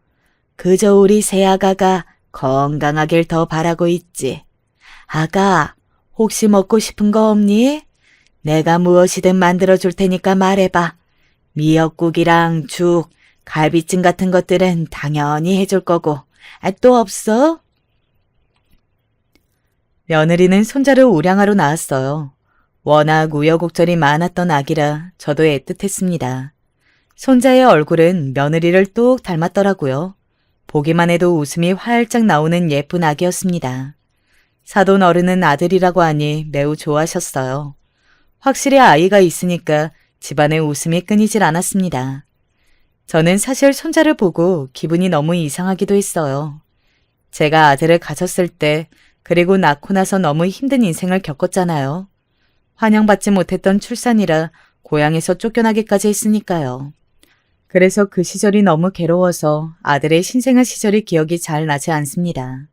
그저 우리 새아가가 건강하길 더 바라고 있지. 아가, 혹시 먹고 싶은 거 없니? 내가 무엇이든 만들어줄 테니까 말해봐. 미역국이랑 죽, 갈비찜 같은 것들은 당연히 해줄 거고. 또 없어? 며느리는 손자를 우량하러 나왔어요. 워낙 우여곡절이 많았던 아기라 저도 애틋했습니다. 손자의 얼굴은 며느리를 뚝 닮았더라고요. 보기만 해도 웃음이 활짝 나오는 예쁜 아기였습니다. 사돈 어른은 아들이라고 하니 매우 좋아하셨어요. 확실히 아이가 있으니까 집안의 웃음이 끊이질 않았습니다. 저는 사실 손자를 보고 기분이 너무 이상하기도 했어요. 제가 아들을 가졌을 때 그리고 낳고 나서 너무 힘든 인생을 겪었잖아요. 환영받지 못했던 출산이라 고향에서 쫓겨나기까지 했으니까요. 그래서 그 시절이 너무 괴로워서 아들의 신생아 시절이 기억이 잘 나지 않습니다.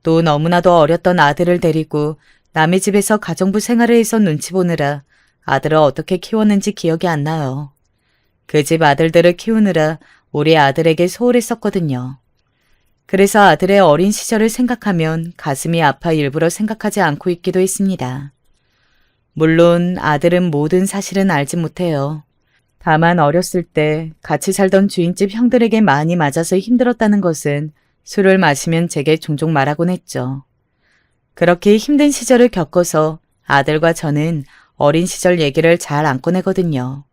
또 너무나도 어렸던 아들을 데리고 남의 집에서 가정부 생활을 해서 눈치 보느라 아들을 어떻게 키웠는지 기억이 안 나요. 그 집 아들들을 키우느라 우리 아들에게 소홀했었거든요. 그래서 아들의 어린 시절을 생각하면 가슴이 아파 일부러 생각하지 않고 있기도 했습니다. 물론 아들은 모든 사실은 알지 못해요. 다만 어렸을 때 같이 살던 주인집 형들에게 많이 맞아서 힘들었다는 것은 술을 마시면 제게 종종 말하곤 했죠. 그렇게 힘든 시절을 겪어서 아들과 저는 어린 시절 얘기를 잘 안 꺼내거든요.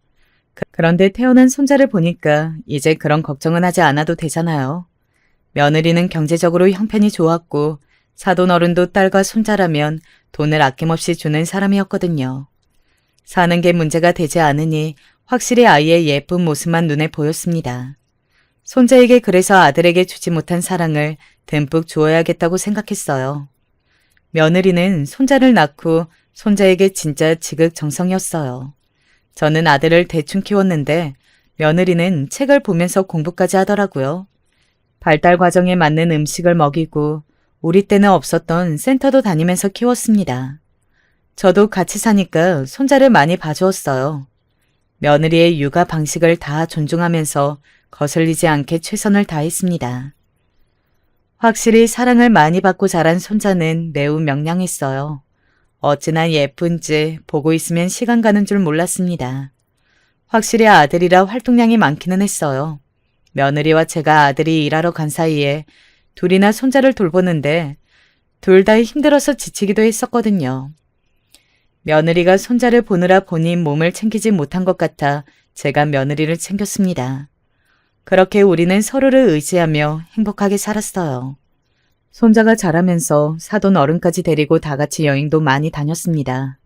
그런데 태어난 손자를 보니까 이제 그런 걱정은 하지 않아도 되잖아요. 며느리는 경제적으로 형편이 좋았고 사돈 어른도 딸과 손자라면 돈을 아낌없이 주는 사람이었거든요. 사는 게 문제가 되지 않으니 확실히 아이의 예쁜 모습만 눈에 보였습니다. 손자에게 그래서 아들에게 주지 못한 사랑을 듬뿍 주어야겠다고 생각했어요. 며느리는 손자를 낳고 손자에게 진짜 지극정성이었어요. 저는 아들을 대충 키웠는데 며느리는 책을 보면서 공부까지 하더라고요. 발달 과정에 맞는 음식을 먹이고 우리 때는 없었던 센터도 다니면서 키웠습니다. 저도 같이 사니까 손자를 많이 봐주었어요. 며느리의 육아 방식을 다 존중하면서 거슬리지 않게 최선을 다했습니다. 확실히 사랑을 많이 받고 자란 손자는 매우 명랑했어요. 어찌나 예쁜지 보고 있으면 시간 가는 줄 몰랐습니다. 확실히 아들이라 활동량이 많기는 했어요. 며느리와 제가 아들이 일하러 간 사이에 둘이나 손자를 돌보는데 둘 다 힘들어서 지치기도 했었거든요. 며느리가 손자를 보느라 본인 몸을 챙기지 못한 것 같아 제가 며느리를 챙겼습니다. 그렇게 우리는 서로를 의지하며 행복하게 살았어요. 손자가 자라면서 사돈 어른까지 데리고 다 같이 여행도 많이 다녔습니다.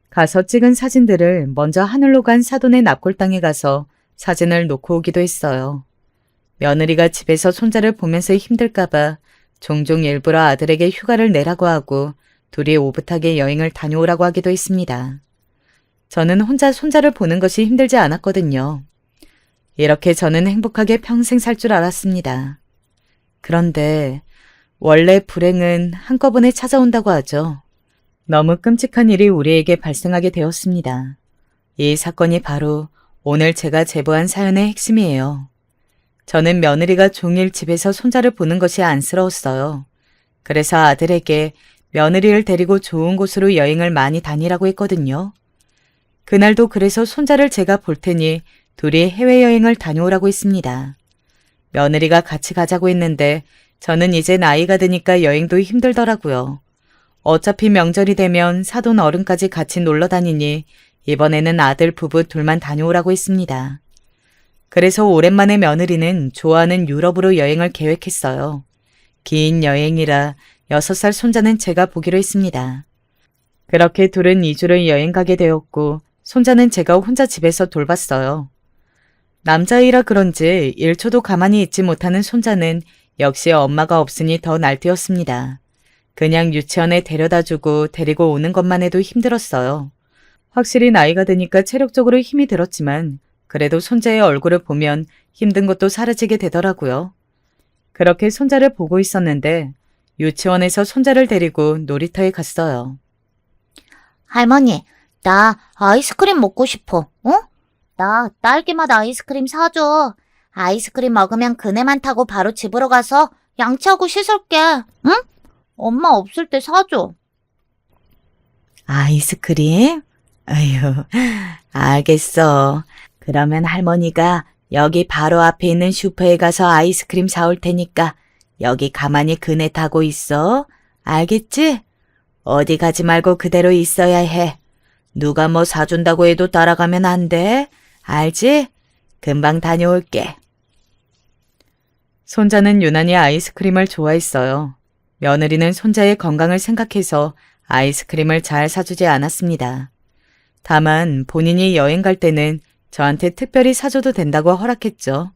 가서 찍은 사진들을 먼저 하늘로 간 사돈의 납골당에 가서 사진을 놓고 오기도 했어요. 며느리가 집에서 손자를 보면서 힘들까봐 종종 일부러 아들에게 휴가를 내라고 하고 둘이 오붓하게 여행을 다녀오라고 하기도 했습니다. 저는 혼자 손자를 보는 것이 힘들지 않았거든요. 이렇게 저는 행복하게 평생 살 줄 알았습니다. 그런데 원래 불행은 한꺼번에 찾아온다고 하죠. 너무 끔찍한 일이 우리에게 발생하게 되었습니다. 이 사건이 바로 오늘 제가 제보한 사연의 핵심이에요. 저는 며느리가 종일 집에서 손자를 보는 것이 안쓰러웠어요. 그래서 아들에게 며느리를 데리고 좋은 곳으로 여행을 많이 다니라고 했거든요. 그날도 그래서 손자를 제가 볼 테니 둘이 해외여행을 다녀오라고 했습니다. 며느리가 같이 가자고 했는데 저는 이제 나이가 드니까 여행도 힘들더라고요. 어차피 명절이 되면 사돈 어른까지 같이 놀러 다니니 이번에는 아들 부부 둘만 다녀오라고 했습니다. 그래서 오랜만에 며느리는 좋아하는 유럽으로 여행을 계획했어요. 긴 여행이라 6살 손자는 제가 보기로 했습니다. 그렇게 둘은 2주를 여행 가게 되었고 손자는 제가 혼자 집에서 돌봤어요. 남자아이라 그런지 1초도 가만히 있지 못하는 손자는 역시 엄마가 없으니 더 날뛰었습니다. 그냥 유치원에 데려다주고 데리고 오는 것만 해도 힘들었어요. 확실히 나이가 드니까 체력적으로 힘이 들었지만 그래도 손자의 얼굴을 보면 힘든 것도 사라지게 되더라고요. 그렇게 손자를 보고 있었는데 유치원에서 손자를 데리고 놀이터에 갔어요. 할머니, 나 아이스크림 먹고 싶어. 어? 나 딸기맛 아이스크림 사줘. 아이스크림 먹으면 그네만 타고 바로 집으로 가서 양치하고 씻을게. 응? 엄마 없을 때 사줘. 아이스크림? 아휴, 알겠어. 그러면 할머니가 여기 바로 앞에 있는 슈퍼에 가서 아이스크림 사올 테니까 여기 가만히 그네 타고 있어. 알겠지? 어디 가지 말고 그대로 있어야 해. 누가 뭐 사준다고 해도 따라가면 안 돼. 알지? 금방 다녀올게. 손자는 유난히 아이스크림을 좋아했어요. 며느리는 손자의 건강을 생각해서 아이스크림을 잘 사주지 않았습니다. 다만 본인이 여행 갈 때는 저한테 특별히 사줘도 된다고 허락했죠.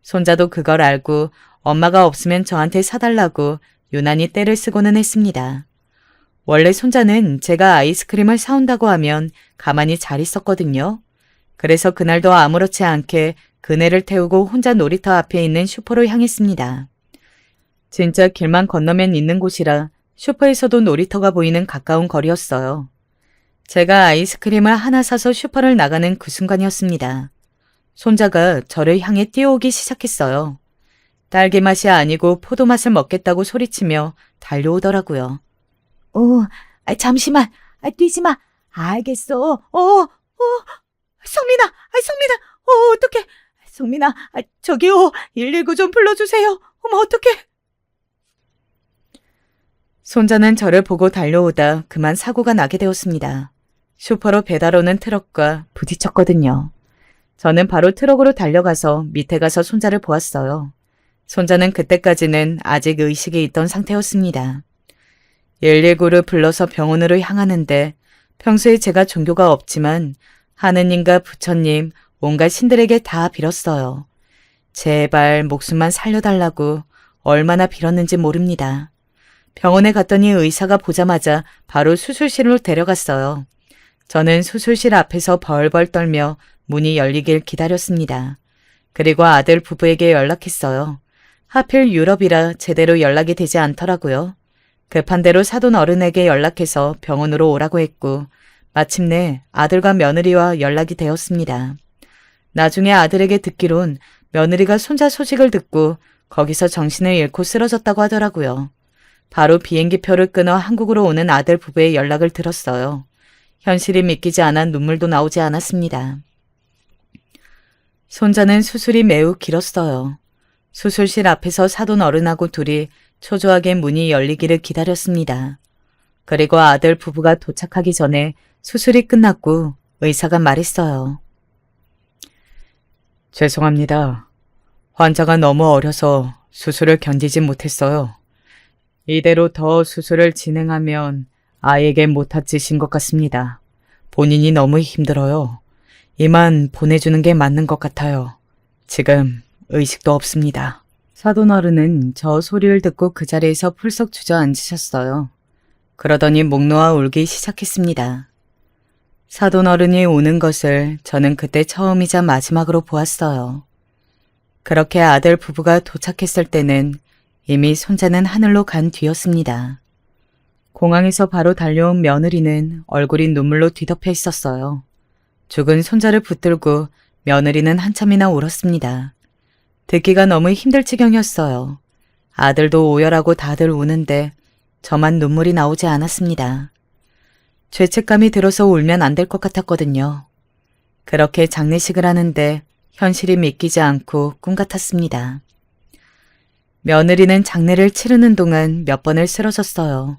손자도 그걸 알고 엄마가 없으면 저한테 사달라고 유난히 떼를 쓰고는 했습니다. 원래 손자는 제가 아이스크림을 사온다고 하면 가만히 잘 있었거든요. 그래서 그날도 아무렇지 않게 그네를 태우고 혼자 놀이터 앞에 있는 슈퍼로 향했습니다. 진짜 길만 건너면 있는 곳이라 슈퍼에서도 놀이터가 보이는 가까운 거리였어요. 제가 아이스크림을 하나 사서 슈퍼를 나가는 그 순간이었습니다. 손자가 저를 향해 뛰어오기 시작했어요. 딸기 맛이 아니고 포도 맛을 먹겠다고 소리치며 달려오더라고요. 잠시만, 뛰지 마. 알겠어. 성민아, 어떡해. 성민아, 저기요, 119 좀 불러주세요. 어머, 어떡해. 손자는 저를 보고 달려오다 그만 사고가 나게 되었습니다. 슈퍼로 배달 오는 트럭과 부딪혔거든요. 저는 바로 트럭으로 달려가서 밑에 가서 손자를 보았어요. 손자는 그때까지는 아직 의식이 있던 상태였습니다. 119를 불러서 병원으로 향하는데 평소에 제가 종교가 없지만 하느님과 부처님, 온갖 신들에게 다 빌었어요. 제발 목숨만 살려달라고 얼마나 빌었는지 모릅니다. 병원에 갔더니 의사가 보자마자 바로 수술실로 데려갔어요. 저는 수술실 앞에서 벌벌 떨며 문이 열리길 기다렸습니다. 그리고 아들 부부에게 연락했어요. 하필 유럽이라 제대로 연락이 되지 않더라고요. 급한 대로 사돈 어른에게 연락해서 병원으로 오라고 했고 마침내 아들과 며느리와 연락이 되었습니다. 나중에 아들에게 듣기론 며느리가 손자 소식을 듣고 거기서 정신을 잃고 쓰러졌다고 하더라고요. 바로 비행기표를 끊어 한국으로 오는 아들 부부의 연락을 들었어요. 현실이 믿기지 않아 눈물도 나오지 않았습니다. 손자는 수술이 매우 길었어요. 수술실 앞에서 사돈 어른하고 둘이 초조하게 문이 열리기를 기다렸습니다. 그리고 아들 부부가 도착하기 전에 수술이 끝났고 의사가 말했어요. 죄송합니다. 환자가 너무 어려서 수술을 견디지 못했어요. 이대로 더 수술을 진행하면 아이에게 못할 짓인 것 같습니다. 본인이 너무 힘들어요. 이만 보내주는 게 맞는 것 같아요. 지금 의식도 없습니다. 사돈 어른은 저 소리를 듣고 그 자리에서 풀썩 주저앉으셨어요. 그러더니 목 놓아 울기 시작했습니다. 사돈 어른이 우는 것을 저는 그때 처음이자 마지막으로 보았어요. 그렇게 아들 부부가 도착했을 때는 이미 손자는 하늘로 간 뒤였습니다. 공항에서 바로 달려온 며느리는 얼굴이 눈물로 뒤덮여 있었어요. 죽은 손자를 붙들고 며느리는 한참이나 울었습니다. 듣기가 너무 힘들 지경이었어요. 아들도 오열하고 다들 우는데 저만 눈물이 나오지 않았습니다. 죄책감이 들어서 울면 안 될 것 같았거든요. 그렇게 장례식을 하는데 현실이 믿기지 않고 꿈 같았습니다. 며느리는 장례를 치르는 동안 몇 번을 쓰러졌어요.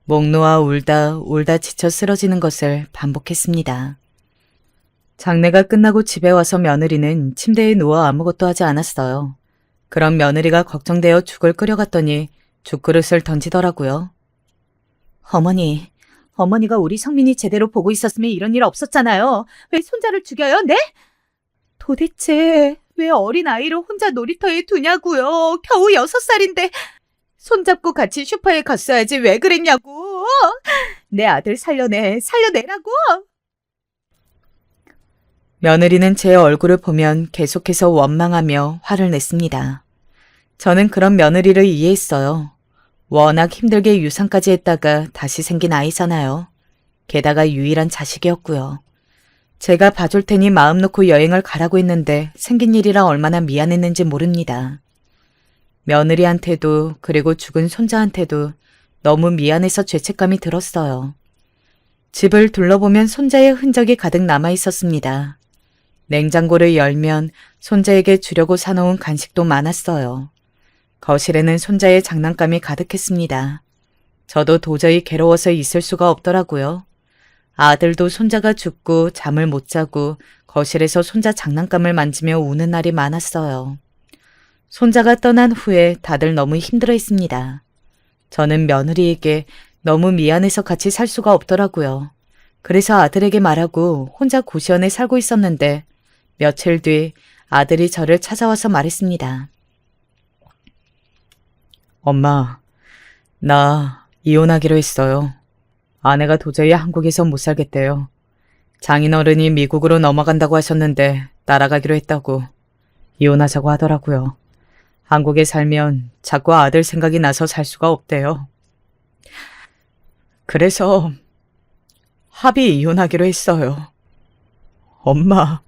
목 놓아 울다 지쳐 쓰러지는 것을 반복했습니다. 장례가 끝나고 집에 와서 며느리는 침대에 누워 아무것도 하지 않았어요. 그럼 며느리가 걱정되어 죽을 끓여갔더니 죽그릇을 던지더라고요. 어머니가 우리 성민이 제대로 보고 있었으면 이런 일 없었잖아요. 왜 손자를 죽여요, 네? 도대체 왜 어린 아이를 혼자 놀이터에 두냐고요. 겨우 6살인데 손잡고 같이 슈퍼에 갔어야지 왜 그랬냐고. 내 아들 살려내라고. 며느리는 제 얼굴을 보면 계속해서 원망하며 화를 냈습니다. 저는 그런 며느리를 이해했어요. 워낙 힘들게 유산까지 했다가 다시 생긴 아이잖아요. 게다가 유일한 자식이었고요. 제가 봐줄 테니 마음 놓고 여행을 가라고 했는데 생긴 일이라 얼마나 미안했는지 모릅니다. 며느리한테도 그리고 죽은 손자한테도 너무 미안해서 죄책감이 들었어요. 집을 둘러보면 손자의 흔적이 가득 남아 있었습니다. 냉장고를 열면 손자에게 주려고 사놓은 간식도 많았어요. 거실에는 손자의 장난감이 가득했습니다. 저도 도저히 괴로워서 있을 수가 없더라고요. 아들도 손자가 죽고 잠을 못 자고 거실에서 손자 장난감을 만지며 우는 날이 많았어요. 손자가 떠난 후에 다들 너무 힘들어했습니다. 저는 며느리에게 너무 미안해서 같이 살 수가 없더라고요. 그래서 아들에게 말하고 혼자 고시원에 살고 있었는데 며칠 뒤 아들이 저를 찾아와서 말했습니다. 엄마, 나 이혼하기로 했어요. 아내가 도저히 한국에서 못 살겠대요. 장인어른이 미국으로 넘어간다고 하셨는데 따라가기로 했다고. 이혼하자고 하더라고요. 한국에 살면 자꾸 아들 생각이 나서 살 수가 없대요. 그래서 합의 이혼하기로 했어요. 엄마,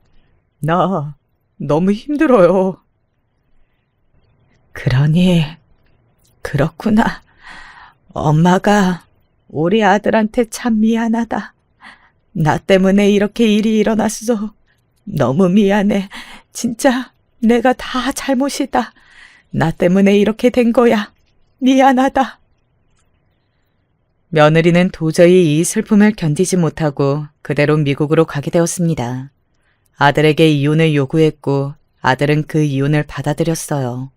나 너무 힘들어요. 그렇구나. 엄마가 우리 아들한테 참 미안하다. 나 때문에 이렇게 일이 일어났어. 너무 미안해. 진짜 내가 다 잘못이다. 나 때문에 이렇게 된 거야. 미안하다. 며느리는 도저히 이 슬픔을 견디지 못하고 그대로 미국으로 가게 되었습니다. 아들에게 이혼을 요구했고 아들은 그 이혼을 받아들였어요.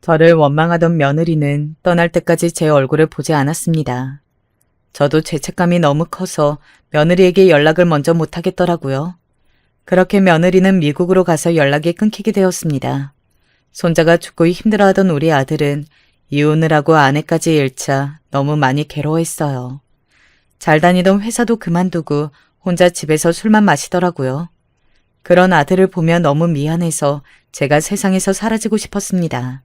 저를 원망하던 며느리는 떠날 때까지 제 얼굴을 보지 않았습니다. 저도 죄책감이 너무 커서 며느리에게 연락을 먼저 못하겠더라고요. 그렇게 며느리는 미국으로 가서 연락이 끊기게 되었습니다. 손자가 죽고 힘들어하던 우리 아들은 이혼을 하고 아내까지 잃자 너무 많이 괴로워했어요. 잘 다니던 회사도 그만두고 혼자 집에서 술만 마시더라고요. 그런 아들을 보며 너무 미안해서 제가 세상에서 사라지고 싶었습니다.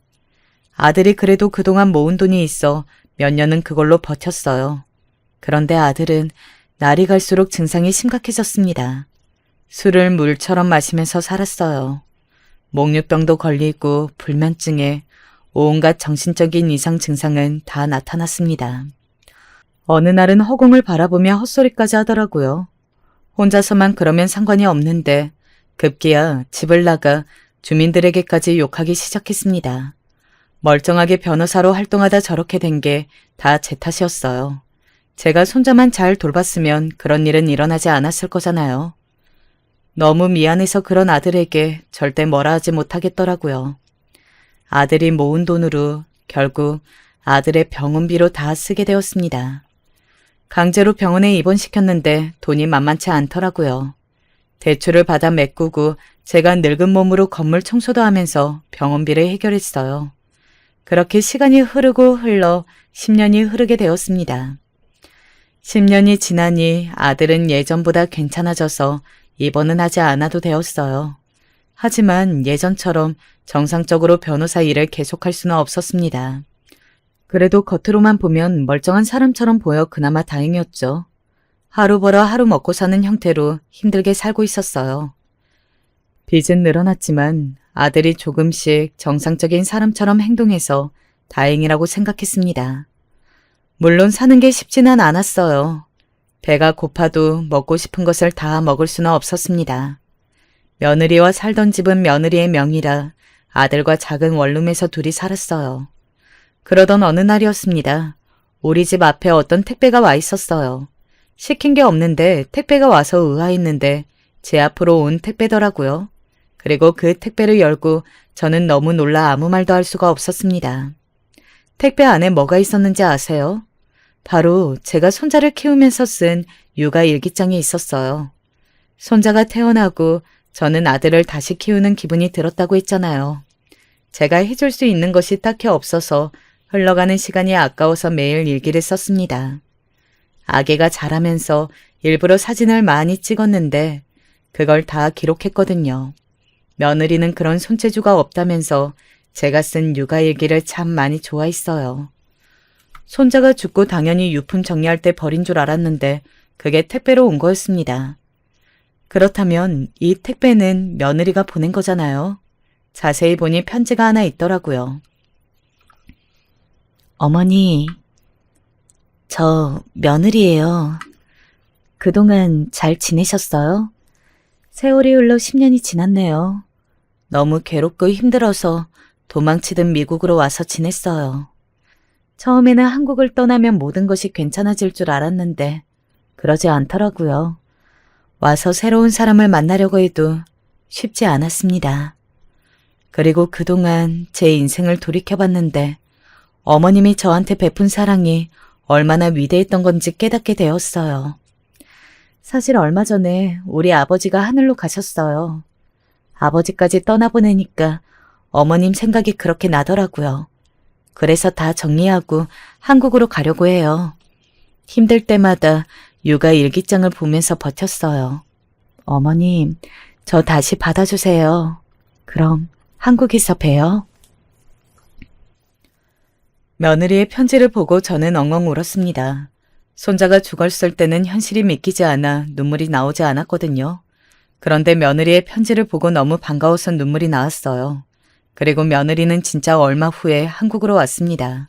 아들이 그래도 그동안 모은 돈이 있어 몇 년은 그걸로 버텼어요. 그런데 아들은 날이 갈수록 증상이 심각해졌습니다. 술을 물처럼 마시면서 살았어요. 목류병도 걸리고 불면증에 온갖 정신적인 이상 증상은 다 나타났습니다. 어느 날은 허공을 바라보며 헛소리까지 하더라고요. 혼자서만 그러면 상관이 없는데 급기야 집을 나가 주민들에게까지 욕하기 시작했습니다. 멀쩡하게 변호사로 활동하다 저렇게 된 게 다 제 탓이었어요. 제가 손자만 잘 돌봤으면 그런 일은 일어나지 않았을 거잖아요. 너무 미안해서 그런 아들에게 절대 뭐라 하지 못하겠더라고요. 아들이 모은 돈으로 결국 아들의 병원비로 다 쓰게 되었습니다. 강제로 병원에 입원시켰는데 돈이 만만치 않더라고요. 대출을 받아 메꾸고 제가 늙은 몸으로 건물 청소도 하면서 병원비를 해결했어요. 그렇게 시간이 흐르고 흘러 10년이 흐르게 되었습니다. 10년이 지나니 아들은 예전보다 괜찮아져서 입원은 하지 않아도 되었어요. 하지만 예전처럼 정상적으로 변호사 일을 계속할 수는 없었습니다. 그래도 겉으로만 보면 멀쩡한 사람처럼 보여 그나마 다행이었죠. 하루 벌어 하루 먹고 사는 형태로 힘들게 살고 있었어요. 빚은 늘어났지만 아들이 조금씩 정상적인 사람처럼 행동해서 다행이라고 생각했습니다. 물론 사는 게 쉽지는 않았어요. 배가 고파도 먹고 싶은 것을 다 먹을 수는 없었습니다. 며느리와 살던 집은 며느리의 명의라 아들과 작은 원룸에서 둘이 살았어요. 그러던 어느 날이었습니다. 우리 집 앞에 어떤 택배가 와 있었어요. 시킨 게 없는데 택배가 와서 의아했는데 제 앞으로 온 택배더라고요. 그리고 그 택배를 열고 저는 너무 놀라 아무 말도 할 수가 없었습니다. 택배 안에 뭐가 있었는지 아세요? 바로 제가 손자를 키우면서 쓴 육아 일기장이 있었어요. 손자가 태어나고 저는 아들을 다시 키우는 기분이 들었다고 했잖아요. 제가 해줄 수 있는 것이 딱히 없어서 흘러가는 시간이 아까워서 매일 일기를 썼습니다. 아기가 자라면서 일부러 사진을 많이 찍었는데 그걸 다 기록했거든요. 며느리는 그런 손재주가 없다면서 제가 쓴 육아일기를 참 많이 좋아했어요. 손자가 죽고 당연히 유품 정리할 때 버린 줄 알았는데 그게 택배로 온 거였습니다. 그렇다면 이 택배는 며느리가 보낸 거잖아요. 자세히 보니 편지가 하나 있더라고요. 어머니, 저 며느리예요. 그동안 잘 지내셨어요? 세월이 흘러 10년이 지났네요. 너무 괴롭고 힘들어서 도망치듯 미국으로 와서 지냈어요. 처음에는 한국을 떠나면 모든 것이 괜찮아질 줄 알았는데 그러지 않더라고요. 와서 새로운 사람을 만나려고 해도 쉽지 않았습니다. 그리고 그동안 제 인생을 돌이켜봤는데 어머님이 저한테 베푼 사랑이 얼마나 위대했던 건지 깨닫게 되었어요. 사실 얼마 전에 우리 아버지가 하늘로 가셨어요. 아버지까지 떠나보내니까 어머님 생각이 그렇게 나더라고요. 그래서 다 정리하고 한국으로 가려고 해요. 힘들 때마다 육아 일기장을 보면서 버텼어요. 어머님, 저 다시 받아주세요. 그럼 한국에서 봬요. 며느리의 편지를 보고 저는 엉엉 울었습니다. 손자가 죽었을 때는 현실이 믿기지 않아 눈물이 나오지 않았거든요. 그런데 며느리의 편지를 보고 너무 반가워서 눈물이 나왔어요. 그리고 며느리는 진짜 얼마 후에 한국으로 왔습니다.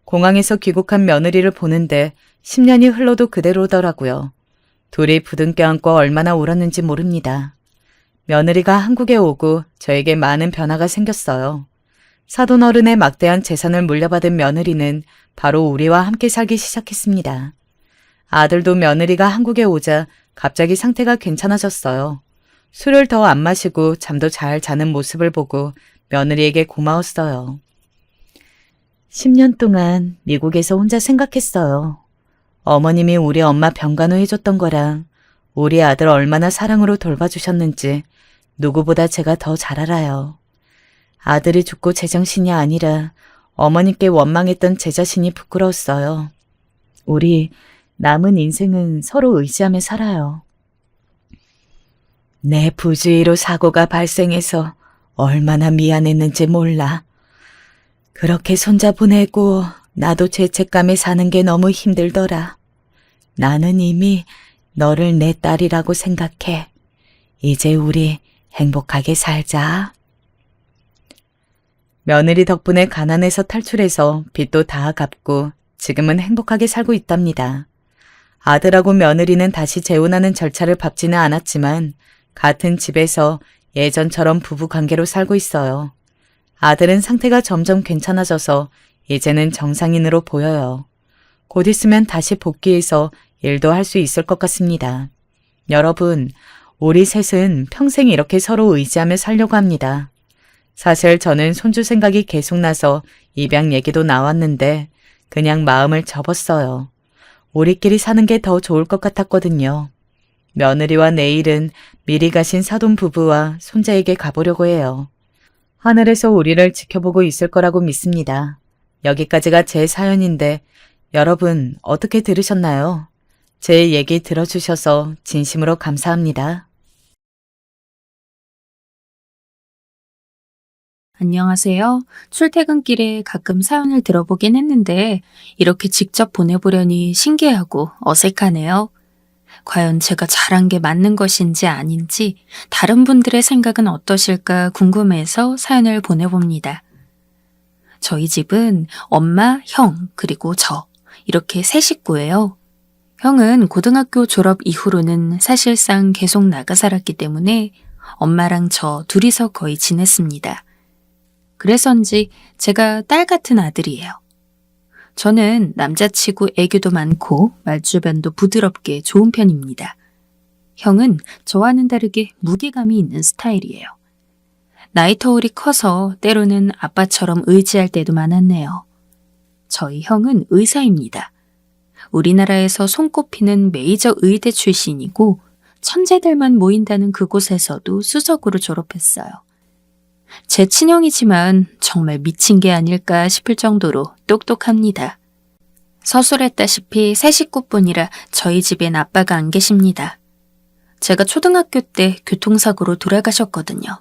공항에서 귀국한 며느리를 보는데 10년이 흘러도 그대로더라고요. 둘이 부둥켜 안고 얼마나 울었는지 모릅니다. 며느리가 한국에 오고 저에게 많은 변화가 생겼어요. 사돈어른의 막대한 재산을 물려받은 며느리는 바로 우리와 함께 살기 시작했습니다. 아들도 며느리가 한국에 오자 갑자기 상태가 괜찮아졌어요. 술을 더 안 마시고 잠도 잘 자는 모습을 보고 며느리에게 고마웠어요. 10년 동안 미국에서 혼자 생각했어요. 어머님이 우리 엄마 병간호 해줬던 거랑 우리 아들 얼마나 사랑으로 돌봐주셨는지 누구보다 제가 더 잘 알아요. 아들이 죽고 제정신이 아니라 어머님께 원망했던 제 자신이 부끄러웠어요. 우리 남은 인생은 서로 의지하며 살아요. 내 부주의로 사고가 발생해서 얼마나 미안했는지 몰라. 그렇게 손자 보내고 나도 죄책감에 사는 게 너무 힘들더라. 나는 이미 너를 내 딸이라고 생각해. 이제 우리 행복하게 살자. 며느리 덕분에 가난에서 탈출해서 빚도 다 갚고 지금은 행복하게 살고 있답니다. 아들하고 며느리는 다시 재혼하는 절차를 밟지는 않았지만 같은 집에서 예전처럼 부부 관계로 살고 있어요. 아들은 상태가 점점 괜찮아져서 이제는 정상인으로 보여요. 곧 있으면 다시 복귀해서 일도 할 수 있을 것 같습니다. 여러분, 우리 셋은 평생 이렇게 서로 의지하며 살려고 합니다. 사실 저는 손주 생각이 계속 나서 입양 얘기도 나왔는데 그냥 마음을 접었어요. 우리끼리 사는 게 더 좋을 것 같았거든요. 며느리와 내일은 미리 가신 사돈 부부와 손자에게 가보려고 해요. 하늘에서 우리를 지켜보고 있을 거라고 믿습니다. 여기까지가 제 사연인데 여러분 어떻게 들으셨나요? 제 얘기 들어주셔서 진심으로 감사합니다. 안녕하세요. 출퇴근길에 가끔 사연을 들어보긴 했는데 이렇게 직접 보내보려니 신기하고 어색하네요. 과연 제가 잘한 게 맞는 것인지 아닌지 다른 분들의 생각은 어떠실까 궁금해서 사연을 보내봅니다. 저희 집은 엄마, 형, 그리고 저 이렇게 세 식구예요. 형은 고등학교 졸업 이후로는 사실상 계속 나가 살았기 때문에 엄마랑 저 둘이서 거의 지냈습니다. 그래서인지 제가 딸 같은 아들이에요. 저는 남자치고 애교도 많고 말주변도 부드럽게 좋은 편입니다. 형은 저와는 다르게 무게감이 있는 스타일이에요. 나이 터울이 커서 때로는 아빠처럼 의지할 때도 많았네요. 저희 형은 의사입니다. 우리나라에서 손꼽히는 메이저 의대 출신이고 천재들만 모인다는 그곳에서도 수석으로 졸업했어요. 제 친형이지만 정말 미친 게 아닐까 싶을 정도로 똑똑합니다. 서술했다시피 세 식구뿐이라 저희 집엔 아빠가 안 계십니다. 제가 초등학교 때 교통사고로 돌아가셨거든요.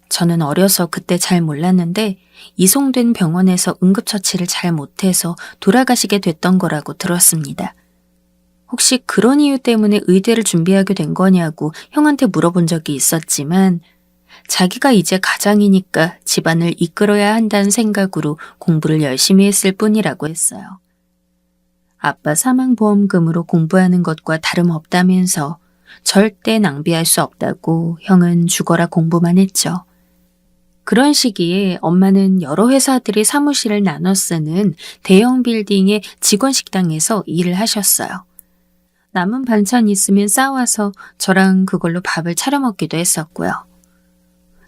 저는 어려서 그때 잘 몰랐는데 이송된 병원에서 응급처치를 잘 못해서 돌아가시게 됐던 거라고 들었습니다. 혹시 그런 이유 때문에 의대를 준비하게 된 거냐고 형한테 물어본 적이 있었지만 자기가 이제 가장이니까 집안을 이끌어야 한다는 생각으로 공부를 열심히 했을 뿐이라고 했어요. 아빠 사망보험금으로 공부하는 것과 다름없다면서 절대 낭비할 수 없다고 형은 죽어라 공부만 했죠. 그런 시기에 엄마는 여러 회사들이 사무실을 나눠 쓰는 대형 빌딩의 직원 식당에서 일을 하셨어요. 남은 반찬 있으면 싸와서 저랑 그걸로 밥을 차려 먹기도 했었고요.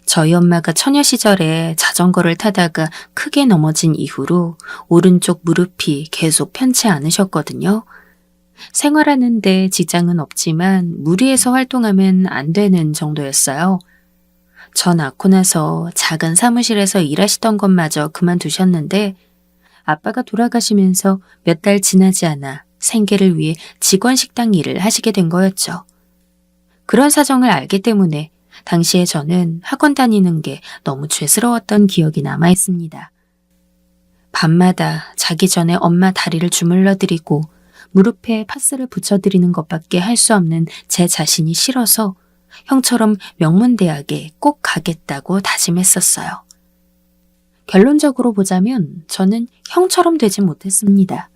저희 엄마가 처녀 시절에 자전거를 타다가 크게 넘어진 이후로 오른쪽 무릎이 계속 편치 않으셨거든요. 생활하는데 지장은 없지만 무리해서 활동하면 안 되는 정도였어요. 저 낳고 나서 작은 사무실에서 일하시던 것마저 그만두셨는데 아빠가 돌아가시면서 몇 달 지나지 않아 생계를 위해 직원 식당 일을 하시게 된 거였죠. 그런 사정을 알기 때문에 당시에 저는 학원 다니는 게 너무 죄스러웠던 기억이 남아 있습니다. 밤마다 자기 전에 엄마 다리를 주물러 드리고 무릎에 파스를 붙여드리는 것밖에 할 수 없는 제 자신이 싫어서 형처럼 명문대학에 꼭 가겠다고 다짐했었어요. 결론적으로 보자면 저는 형처럼 되지 못했습니다.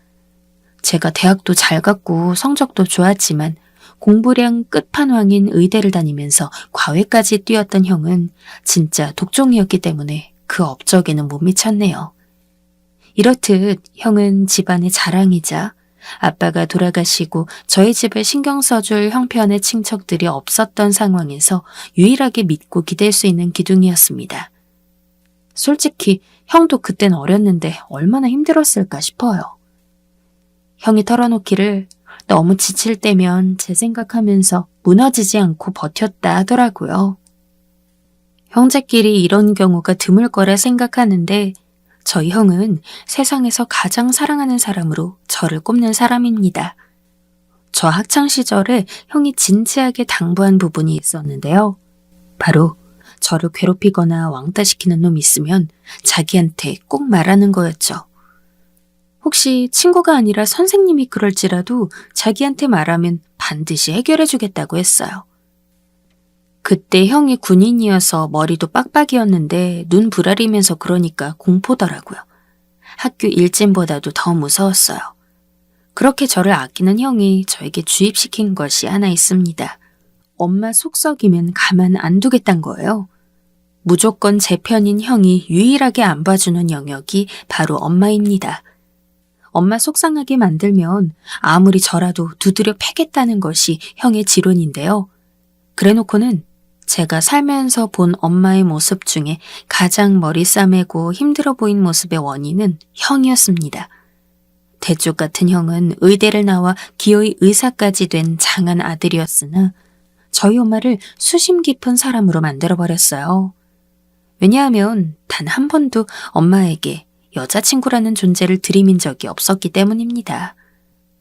제가 대학도 잘 갔고 성적도 좋았지만 공부량 끝판왕인 의대를 다니면서 과외까지 뛰었던 형은 진짜 독종이었기 때문에 그 업적에는 못 미쳤네요. 이렇듯 형은 집안의 자랑이자 아빠가 돌아가시고 저희 집에 신경 써줄 형편의 친척들이 없었던 상황에서 유일하게 믿고 기댈 수 있는 기둥이었습니다. 솔직히 형도 그땐 어렸는데 얼마나 힘들었을까 싶어요. 형이 털어놓기를 너무 지칠 때면 제 생각하면서 무너지지 않고 버텼다 하더라고요. 형제끼리 이런 경우가 드물 거라 생각하는데 저희 형은 세상에서 가장 사랑하는 사람으로 저를 꼽는 사람입니다. 저 학창시절에 형이 진지하게 당부한 부분이 있었는데요. 바로 저를 괴롭히거나 왕따시키는 놈 있으면 자기한테 꼭 말하는 거였죠. 혹시 친구가 아니라 선생님이 그럴지라도 자기한테 말하면 반드시 해결해주겠다고 했어요. 그때 형이 군인이어서 머리도 빡빡이었는데 눈 부라리면서 그러니까 공포더라고요. 학교 일진보다도 더 무서웠어요. 그렇게 저를 아끼는 형이 저에게 주입시킨 것이 하나 있습니다. 엄마 속 썩이면 가만 안 두겠단 거예요. 무조건 제 편인 형이 유일하게 안 봐주는 영역이 바로 엄마입니다. 엄마 속상하게 만들면 아무리 저라도 두드려 패겠다는 것이 형의 지론인데요. 그래놓고는 제가 살면서 본 엄마의 모습 중에 가장 머리 싸매고 힘들어 보인 모습의 원인은 형이었습니다. 대쪽 같은 형은 의대를 나와 기어이 의사까지 된 장한 아들이었으나 저희 엄마를 수심 깊은 사람으로 만들어버렸어요. 왜냐하면 단 한 번도 엄마에게 여자친구라는 존재를 들이민 적이 없었기 때문입니다.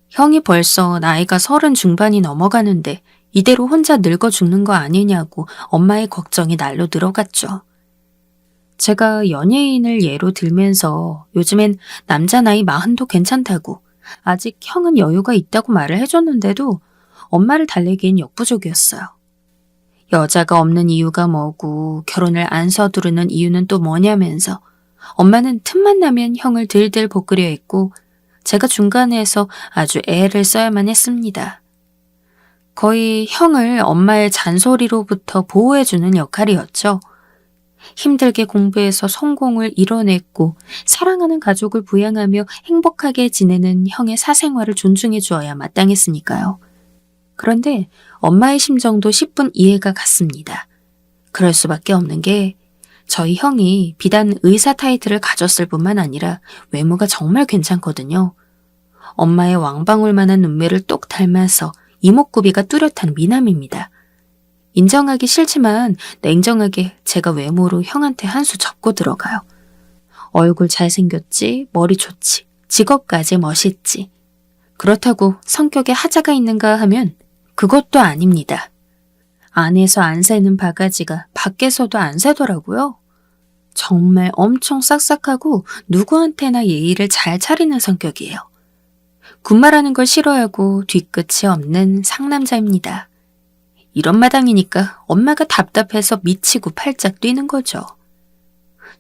형이 벌써 나이가 30 중반이 넘어가는데 이대로 혼자 늙어 죽는 거 아니냐고 엄마의 걱정이 날로 들어갔죠. 제가 연예인을 예로 들면서 요즘엔 남자 나이 40도 괜찮다고 아직 형은 여유가 있다고 말을 해줬는데도 엄마를 달래기엔 역부족이었어요. 여자가 없는 이유가 뭐고 결혼을 안 서두르는 이유는 또 뭐냐면서 엄마는 틈만 나면 형을 들들 볶으려 했고 제가 중간에서 아주 애를 써야만 했습니다. 거의 형을 엄마의 잔소리로부터 보호해주는 역할이었죠. 힘들게 공부해서 성공을 이뤄냈고 사랑하는 가족을 부양하며 행복하게 지내는 형의 사생활을 존중해 주어야 마땅했으니까요. 그런데 엄마의 심정도 10분 이해가 갔습니다. 그럴 수밖에 없는 게 저희 형이 비단 의사 타이틀을 가졌을 뿐만 아니라 외모가 정말 괜찮거든요. 엄마의 왕방울만한 눈매를 똑 닮아서 이목구비가 뚜렷한 미남입니다. 인정하기 싫지만 냉정하게 제가 외모로 형한테 한 수 접고 들어가요. 얼굴 잘생겼지, 머리 좋지, 직업까지 멋있지. 그렇다고 성격에 하자가 있는가 하면 그것도 아닙니다. 안에서 안 새는 바가지가 밖에서도 안 새더라고요. 정말 엄청 싹싹하고 누구한테나 예의를 잘 차리는 성격이에요. 군말하는 걸 싫어하고 뒤끝이 없는 상남자입니다. 이런 마당이니까 엄마가 답답해서 미치고 팔짝 뛰는 거죠.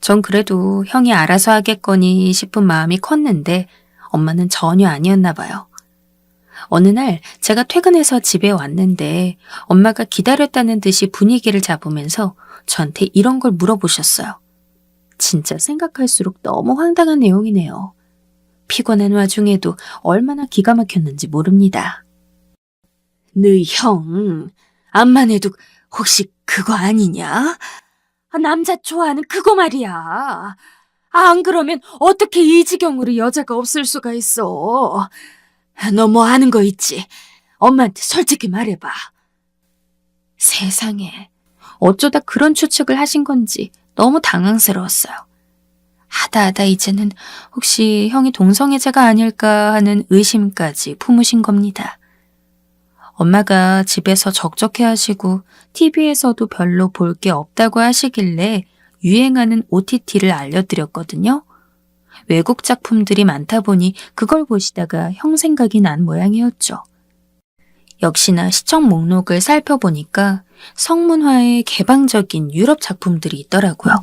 전 그래도 형이 알아서 하겠거니 싶은 마음이 컸는데 엄마는 전혀 아니었나 봐요. 어느 날 제가 퇴근해서 집에 왔는데 엄마가 기다렸다는 듯이 분위기를 잡으면서 저한테 이런 걸 물어보셨어요. 진짜 생각할수록 너무 황당한 내용이네요. 피곤한 와중에도 얼마나 기가 막혔는지 모릅니다. 너희 형, 암만 해도 혹시 그거 아니냐? 남자 좋아하는 그거 말이야. 안 그러면 어떻게 이 지경으로 여자가 없을 수가 있어. 너 뭐 아는 거 있지? 엄마한테 솔직히 말해봐. 세상에, 어쩌다 그런 추측을 하신 건지 너무 당황스러웠어요. 하다 이제는 혹시 형이 동성애자가 아닐까 하는 의심까지 품으신 겁니다. 엄마가 집에서 적적해 하시고 TV에서도 별로 볼 게 없다고 하시길래 유행하는 OTT를 알려드렸거든요. 외국 작품들이 많다 보니 그걸 보시다가 형 생각이 난 모양이었죠. 역시나 시청 목록을 살펴보니까 성문화의 개방적인 유럽 작품들이 있더라고요.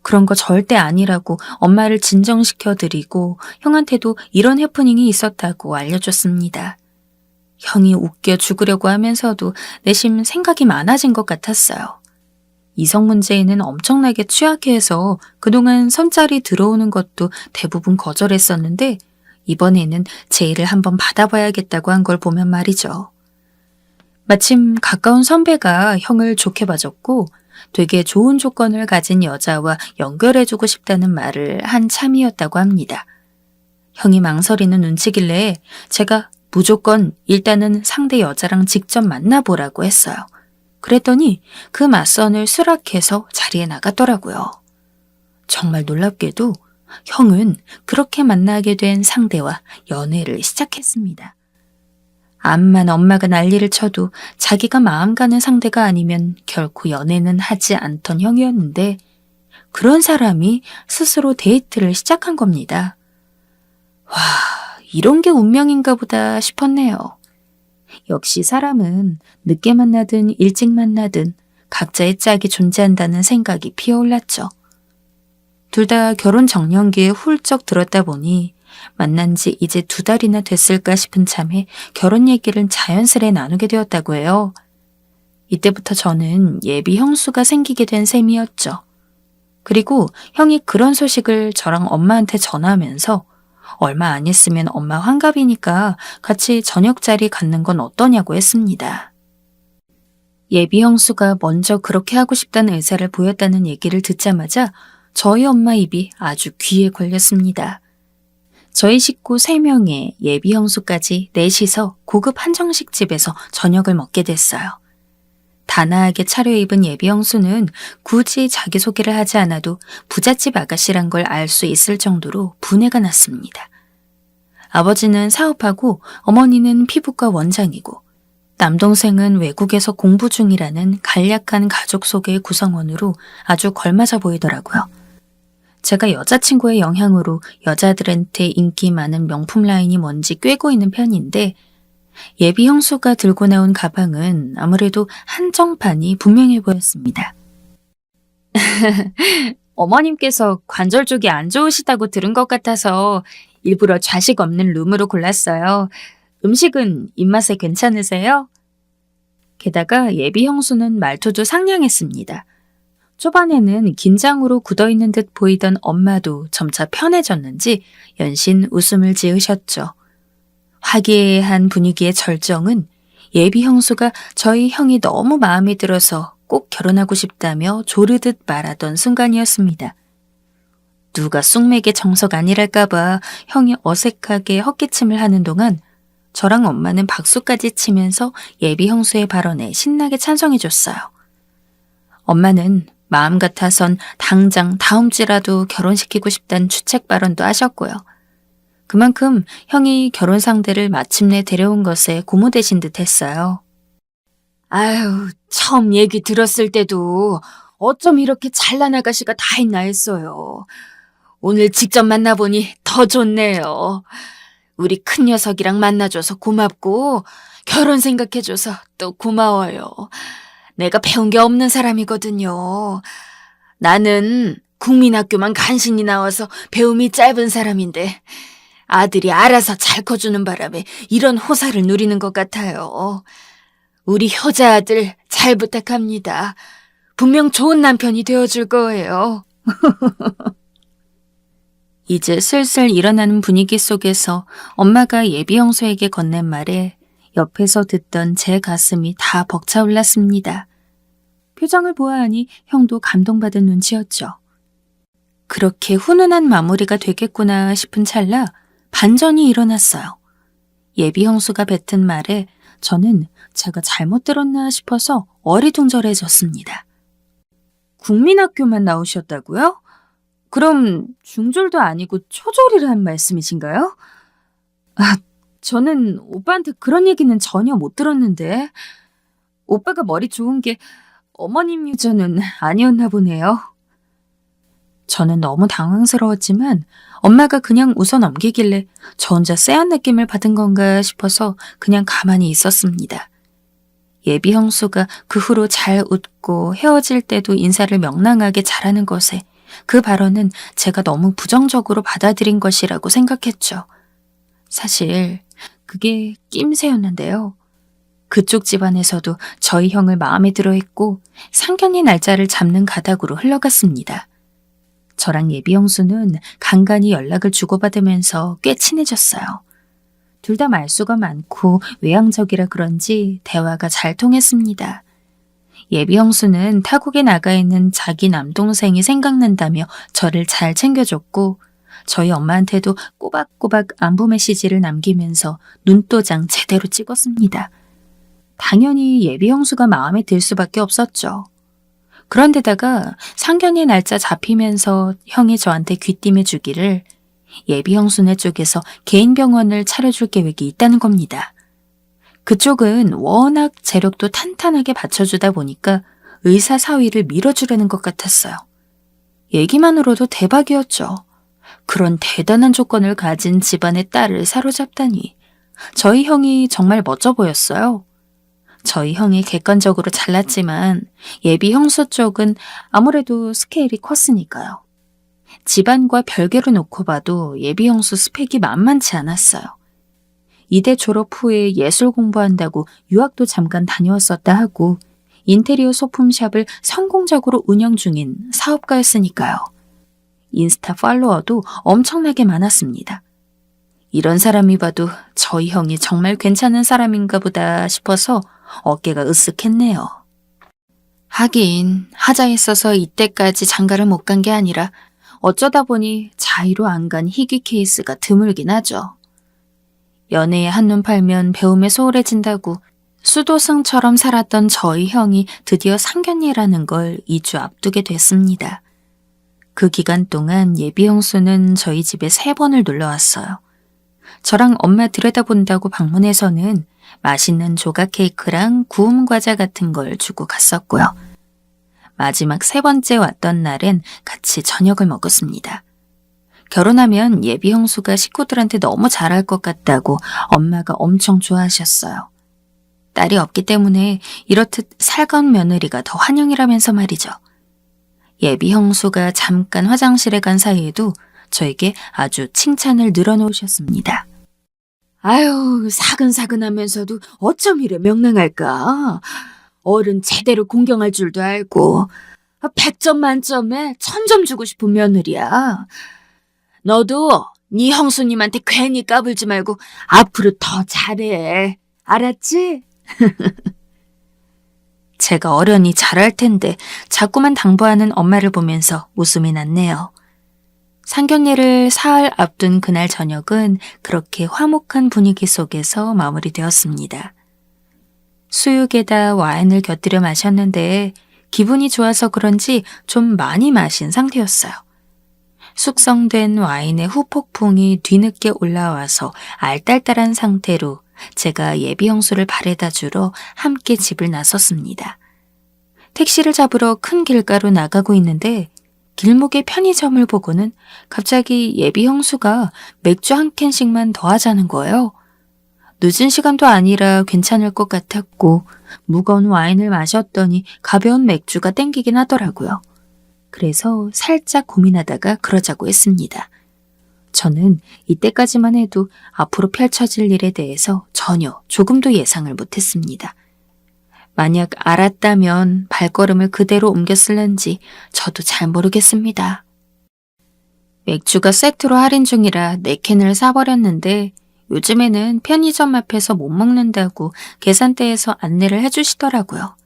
그런 거 절대 아니라고 엄마를 진정시켜드리고 형한테도 이런 해프닝이 있었다고 알려줬습니다. 형이 웃겨 죽으려고 하면서도 내심 생각이 많아진 것 같았어요. 이성 문제에는 엄청나게 취약해서 그동안 선짤이 들어오는 것도 대부분 거절했었는데 이번에는 제의를 한번 받아봐야겠다고 한 걸 보면 말이죠. 마침 가까운 선배가 형을 좋게 봐줬고 되게 좋은 조건을 가진 여자와 연결해주고 싶다는 말을 한 참이었다고 합니다. 형이 망설이는 눈치길래 제가 무조건 일단은 상대 여자랑 직접 만나보라고 했어요. 그랬더니 그 맞선을 수락해서 자리에 나갔더라고요. 정말 놀랍게도 형은 그렇게 만나게 된 상대와 연애를 시작했습니다. 암만 엄마가 난리를 쳐도 자기가 마음 가는 상대가 아니면 결코 연애는 하지 않던 형이었는데 그런 사람이 스스로 데이트를 시작한 겁니다. 와, 이런 게 운명인가 보다 싶었네요. 역시 사람은 늦게 만나든 일찍 만나든 각자의 짝이 존재한다는 생각이 피어올랐죠. 둘 다 결혼 정년기에 훌쩍 들었다 보니 만난 지 이제 2달이나 됐을까 싶은 참에 결혼 얘기를 자연스레 나누게 되었다고 해요. 이때부터 저는 예비 형수가 생기게 된 셈이었죠. 그리고 형이 그런 소식을 저랑 엄마한테 전하면서 얼마 안 있으면 엄마 환갑이니까 같이 저녁 자리 갖는 건 어떠냐고 했습니다. 예비 형수가 먼저 그렇게 하고 싶다는 의사를 보였다는 얘기를 듣자마자 저희 엄마 입이 아주 귀에 걸렸습니다. 저희 식구 3명에 예비 형수까지 넷이서 고급 한정식 집에서 저녁을 먹게 됐어요. 단아하게 차려입은 예비 형수는 굳이 자기소개를 하지 않아도 부잣집 아가씨란 걸 알 수 있을 정도로 분해가 났습니다. 아버지는 사업하고 어머니는 피부과 원장이고 남동생은 외국에서 공부 중이라는 간략한 가족 속의 구성원으로 아주 걸맞아 보이더라고요. 제가 여자친구의 영향으로 여자들한테 인기 많은 명품 라인이 뭔지 꿰고 있는 편인데 예비 형수가 들고 나온 가방은 아무래도 한정판이 분명해 보였습니다. 어머님께서 관절 쪽이 안 좋으시다고 들은 것 같아서 일부러 좌식 없는 룸으로 골랐어요. 음식은 입맛에 괜찮으세요? 게다가 예비 형수는 말투도 상냥했습니다. 초반에는 긴장으로 굳어있는 듯 보이던 엄마도 점차 편해졌는지 연신 웃음을 지으셨죠. 화기애애한 분위기의 절정은 예비 형수가 저희 형이 너무 마음에 들어서 꼭 결혼하고 싶다며 조르듯 말하던 순간이었습니다. 누가 쑥맥의 정석 아니랄까봐 형이 어색하게 헛기침을 하는 동안 저랑 엄마는 박수까지 치면서 예비 형수의 발언에 신나게 찬성해줬어요. 엄마는 마음 같아선 당장 다음 주라도 결혼시키고 싶다는 주책 발언도 하셨고요. 그만큼 형이 결혼 상대를 마침내 데려온 것에 고무되신 듯 했어요. 아유, 처음 얘기 들었을 때도 어쩜 이렇게 잘난 아가씨가 다 있나 했어요. 오늘 직접 만나보니 더 좋네요. 우리 큰 녀석이랑 만나줘서 고맙고 결혼 생각해줘서 또 고마워요. 내가 배운 게 없는 사람이거든요. 나는 국민학교만 간신히 나와서 배움이 짧은 사람인데 아들이 알아서 잘 커주는 바람에 이런 호사를 누리는 것 같아요. 우리 효자 아들 잘 부탁합니다. 분명 좋은 남편이 되어줄 거예요. 이제 슬슬 일어나는 분위기 속에서 엄마가 예비 형수에게 건넨 말에 옆에서 듣던 제 가슴이 다 벅차올랐습니다. 표정을 보아하니 형도 감동받은 눈치였죠. 그렇게 훈훈한 마무리가 되겠구나 싶은 찰나 반전이 일어났어요. 예비 형수가 뱉은 말에 저는 제가 잘못 들었나 싶어서 어리둥절해졌습니다. 국민학교만 나오셨다고요? 그럼 중졸도 아니고 초졸이란 말씀이신가요? 아, 저는 오빠한테 그런 얘기는 전혀 못 들었는데 오빠가 머리 좋은 게 어머님 유전은 아니었나 보네요. 저는 너무 당황스러웠지만 엄마가 그냥 웃어 넘기길래 저 혼자 쎄한 느낌을 받은 건가 싶어서 그냥 가만히 있었습니다. 예비 형수가 그 후로 잘 웃고 헤어질 때도 인사를 명랑하게 잘하는 것에 그 발언은 제가 너무 부정적으로 받아들인 것이라고 생각했죠. 사실 그게 낌새였는데요. 그쪽 집안에서도 저희 형을 마음에 들어했고 상견례 날짜를 잡는 가닥으로 흘러갔습니다. 저랑 예비 형수는 간간히 연락을 주고받으면서 꽤 친해졌어요. 둘 다 말수가 많고 외향적이라 그런지 대화가 잘 통했습니다. 예비 형수는 타국에 나가 있는 자기 남동생이 생각난다며 저를 잘 챙겨줬고 저희 엄마한테도 꼬박꼬박 안부 메시지를 남기면서 눈도장 제대로 찍었습니다. 당연히 예비 형수가 마음에 들 수밖에 없었죠. 그런데다가 상견례 날짜 잡히면서 형이 저한테 귀띔해 주기를 예비 형수네 쪽에서 개인 병원을 차려줄 계획이 있다는 겁니다. 그쪽은 워낙 재력도 탄탄하게 받쳐주다 보니까 의사 사위를 밀어주려는 것 같았어요. 얘기만으로도 대박이었죠. 그런 대단한 조건을 가진 집안의 딸을 사로잡다니 저희 형이 정말 멋져 보였어요. 저희 형이 객관적으로 잘났지만 예비 형수 쪽은 아무래도 스케일이 컸으니까요. 집안과 별개로 놓고 봐도 예비 형수 스펙이 만만치 않았어요. 이대 졸업 후에 예술 공부한다고 유학도 잠깐 다녀왔었다 하고 인테리어 소품샵을 성공적으로 운영 중인 사업가였으니까요. 인스타 팔로워도 엄청나게 많았습니다. 이런 사람이 봐도 저희 형이 정말 괜찮은 사람인가 보다 싶어서 어깨가 으쓱했네요. 하긴 하자했어서 이때까지 장가를 못 간 게 아니라 어쩌다 보니 자의로 안 간 희귀 케이스가 드물긴 하죠. 연애에 한눈 팔면 배움에 소홀해진다고 수도승처럼 살았던 저희 형이 드디어 상견례라는 걸 2주 앞두게 됐습니다. 그 기간 동안 예비 형수는 저희 집에 3번을 놀러왔어요. 저랑 엄마 들여다본다고 방문해서는 맛있는 조각 케이크랑 구움 과자 같은 걸 주고 갔었고요. 마지막 3번째 왔던 날엔 같이 저녁을 먹었습니다. 결혼하면 예비 형수가 식구들한테 너무 잘할 것 같다고 엄마가 엄청 좋아하셨어요. 딸이 없기 때문에 이렇듯 살가운 며느리가 더 환영이라면서 말이죠. 예비 형수가 잠깐 화장실에 간 사이에도 저에게 아주 칭찬을 늘어놓으셨습니다. 아유, 사근사근하면서도 어쩜 이래 명랑할까? 어른 제대로 공경할 줄도 알고 100점 만점에 1000점 주고 싶은 며느리야. 너도 네 형수님한테 괜히 까불지 말고 앞으로 더 잘해. 알았지? 제가 어련히 잘할 텐데 자꾸만 당부하는 엄마를 보면서 웃음이 났네요. 상견례를 사흘 앞둔 그날 저녁은 그렇게 화목한 분위기 속에서 마무리되었습니다. 수육에다 와인을 곁들여 마셨는데 기분이 좋아서 그런지 좀 많이 마신 상태였어요. 숙성된 와인의 후폭풍이 뒤늦게 올라와서 알딸딸한 상태로 제가 예비 형수를 바래다 주러 함께 집을 나섰습니다. 택시를 잡으러 큰 길가로 나가고 있는데 길목의 편의점을 보고는 갑자기 예비 형수가 맥주 한 캔씩만 더 하자는 거예요. 늦은 시간도 아니라 괜찮을 것 같았고 무거운 와인을 마셨더니 가벼운 맥주가 땡기긴 하더라고요. 그래서 살짝 고민하다가 그러자고 했습니다. 저는 이때까지만 해도 앞으로 펼쳐질 일에 대해서 전혀 조금도 예상을 못했습니다. 만약 알았다면 발걸음을 그대로 옮겼을는지 저도 잘 모르겠습니다. 맥주가 세트로 할인 중이라 4캔을 사버렸는데 요즘에는 편의점 앞에서 못 먹는다고 계산대에서 안내를 해주시더라고요.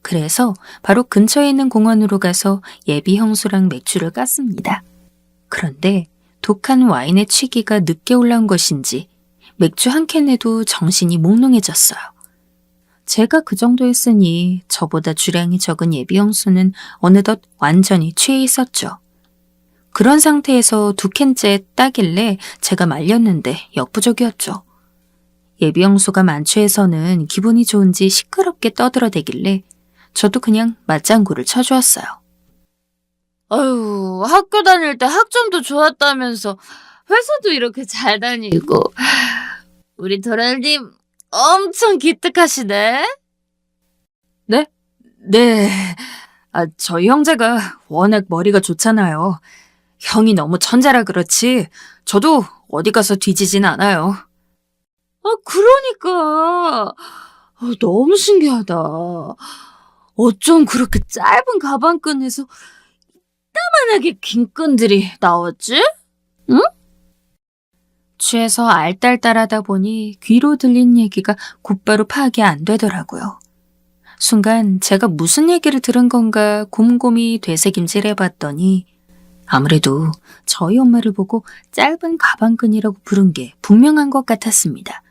그래서 바로 근처에 있는 공원으로 가서 예비 형수랑 맥주를 깠습니다. 그런데 독한 와인의 취기가 늦게 올라온 것인지 맥주 한 캔에도 정신이 몽롱해졌어요. 제가 그 정도 했으니 저보다 주량이 적은 예비 형수는 어느덧 완전히 취해 있었죠. 그런 상태에서 2캔째 따길래 제가 말렸는데 역부족이었죠. 예비 형수가 만취해서는 기분이 좋은지 시끄럽게 떠들어대길래 저도 그냥 맞장구를 쳐주었어요. 아유, 학교 다닐 때 학점도 좋았다면서 회사도 이렇게 잘 다니고 우리 도련님 엄청 기특하시네. 네, 저희 형제가 워낙 머리가 좋잖아요. 형이 너무 천재라 그렇지 저도 어디 가서 뒤지진 않아요. 그러니까 너무 신기하다. 어쩜 그렇게 짧은 가방끈에서 이따만하게 긴 끈들이 나왔지? 응? 취해서 알딸딸하다 보니 귀로 들린 얘기가 곧바로 파악이 안 되더라고요. 순간 제가 무슨 얘기를 들은 건가 곰곰이 되새김질해봤더니 아무래도 저희 엄마를 보고 짧은 가방끈이라고 부른 게 분명한 것 같았습니다.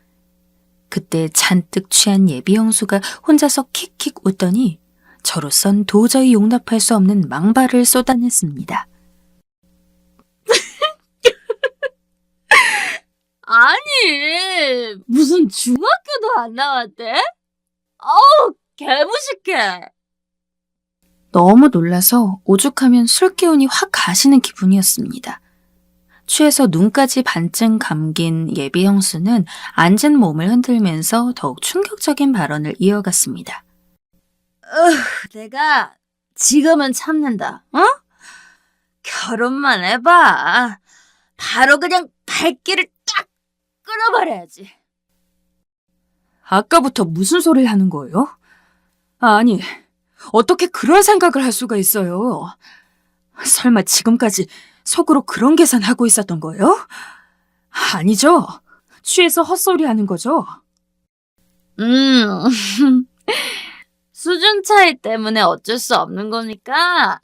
그때 잔뜩 취한 예비 형수가 혼자서 킥킥 웃더니 저로선 도저히 용납할 수 없는 망발을 쏟아냈습니다. 아니, 무슨 중학교도 안 나왔대? 어우, 개무식해. 너무 놀라서 오죽하면 술 기운이 확 가시는 기분이었습니다. 취해서 눈까지 반쯤 감긴 예비 형수는 앉은 몸을 흔들면서 더욱 충격적인 발언을 이어갔습니다. 내가 지금은 참는다, 어? 결혼만 해봐. 바로 그냥 발길을 딱 끊어버려야지. 아까부터 무슨 소리를 하는 거예요? 아니, 어떻게 그런 생각을 할 수가 있어요? 설마 지금까지 속으로 그런 계산하고 있었던 거예요? 아니죠. 취해서 헛소리 하는 거죠. 수준 차이 때문에 어쩔 수 없는 거니까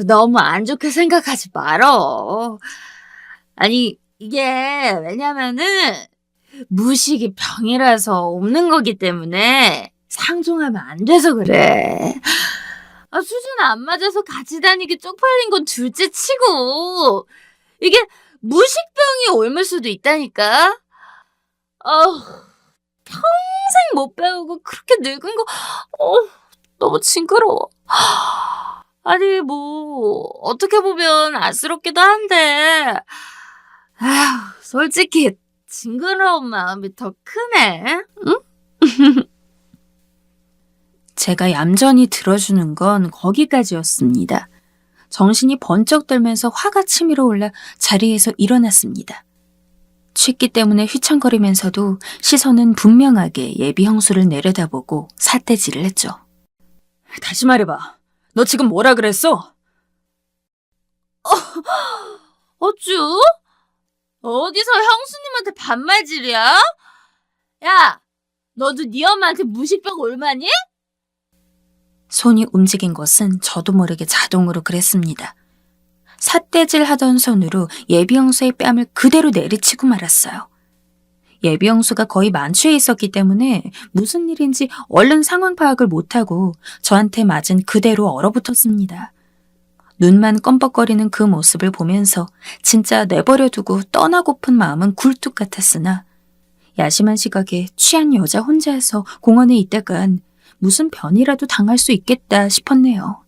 너무 안 좋게 생각하지 말어. 아니, 이게 왜냐면은 무식이 병이라서 없는 거기 때문에 상종하면 안 돼서 그래. 수준 안 맞아서 같이 다니기 쪽팔린 건 둘째 치고 이게 무식병이 옮을 수도 있다니까. 평생 못 배우고 그렇게 늙은 거 너무 징그러워. 아니 뭐 어떻게 보면 안쓰럽기도 한데 솔직히 징그러운 마음이 더 크네. 응? 제가 얌전히 들어주는 건 거기까지였습니다. 정신이 번쩍 들면서 화가 치밀어 올라 자리에서 일어났습니다. 취기 때문에 휘청거리면서도 시선은 분명하게 예비 형수를 내려다보고 삿대질을 했죠. 다시 말해봐. 너 지금 뭐라 그랬어? 어쭈? 어디서 형수님한테 반말질이야? 야, 너도 네 엄마한테 무식병 올마니? 손이 움직인 것은 저도 모르게 자동으로 그랬습니다. 삿대질 하던 손으로 예비 형수의 뺨을 그대로 내리치고 말았어요. 예비 형수가 거의 만취해 있었기 때문에 무슨 일인지 얼른 상황 파악을 못하고 저한테 맞은 그대로 얼어붙었습니다. 눈만 껌뻑거리는 그 모습을 보면서 진짜 내버려두고 떠나고픈 마음은 굴뚝 같았으나 야심한 시각에 취한 여자 혼자서 공원에 있다간 무슨 변이라도 당할 수 있겠다 싶었네요.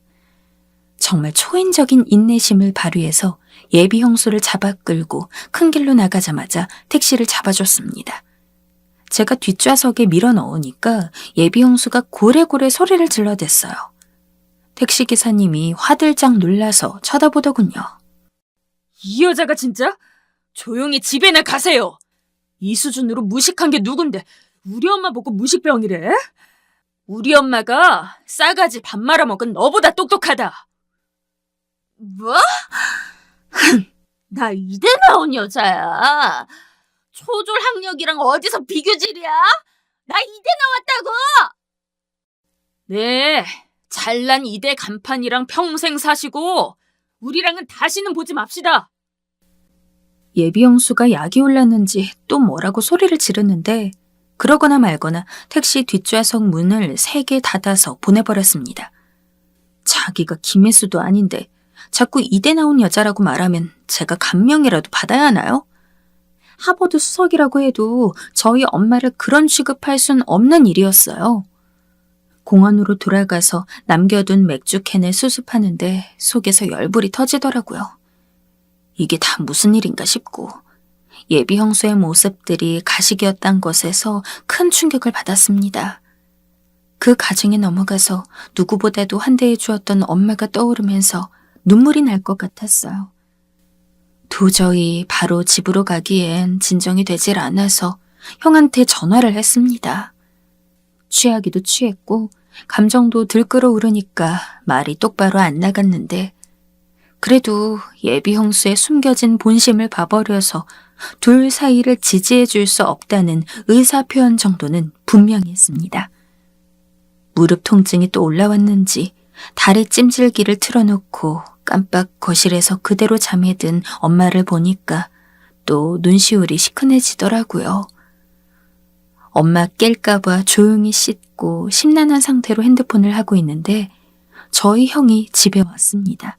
정말 초인적인 인내심을 발휘해서 예비 형수를 잡아 끌고 큰 길로 나가자마자 택시를 잡아줬습니다. 제가 뒷좌석에 밀어 넣으니까 예비 형수가 고래고래 소리를 질러댔어요. 택시기사님이 화들짝 놀라서 쳐다보더군요. 이 여자가 진짜? 조용히 집에나 가세요. 이 수준으로 무식한 게 누군데 우리 엄마 보고 무식병이래? 우리 엄마가 싸가지 밥 말아먹은 너보다 똑똑하다. 뭐? 나 이대 나온 여자야. 초졸 학력이랑 어디서 비교질이야? 나 이대 나왔다고! 네, 잘난 이대 간판이랑 평생 사시고 우리랑은 다시는 보지 맙시다. 예비 형수가 약이 올랐는지 또 뭐라고 소리를 지르는데 그러거나 말거나 택시 뒷좌석 문을 3개 닫아서 보내버렸습니다. 자기가 김혜수도 아닌데 자꾸 이대 나온 여자라고 말하면 제가 감명이라도 받아야 하나요? 하버드 수석이라고 해도 저희 엄마를 그런 취급할 순 없는 일이었어요. 공원으로 돌아가서 남겨둔 맥주캔을 수습하는데 속에서 열불이 터지더라고요. 이게 다 무슨 일인가 싶고 예비 형수의 모습들이 가식이었단 것에서 큰 충격을 받았습니다. 그 가정에 넘어가서 누구보다도 환대해 주었던 엄마가 떠오르면서 눈물이 날 것 같았어요. 도저히 바로 집으로 가기엔 진정이 되질 않아서 형한테 전화를 했습니다. 취하기도 취했고 감정도 들끓어오르니까 말이 똑바로 안 나갔는데 그래도 예비 형수의 숨겨진 본심을 봐버려서 둘 사이를 지지해 줄 수 없다는 의사표현 정도는 분명히 했습니다. 무릎 통증이 또 올라왔는지 다리 찜질기를 틀어놓고 깜빡 거실에서 그대로 잠에 든 엄마를 보니까 또 눈시울이 시큰해지더라고요. 엄마 깰까봐 조용히 씻고 심란한 상태로 핸드폰을 하고 있는데 저희 형이 집에 왔습니다.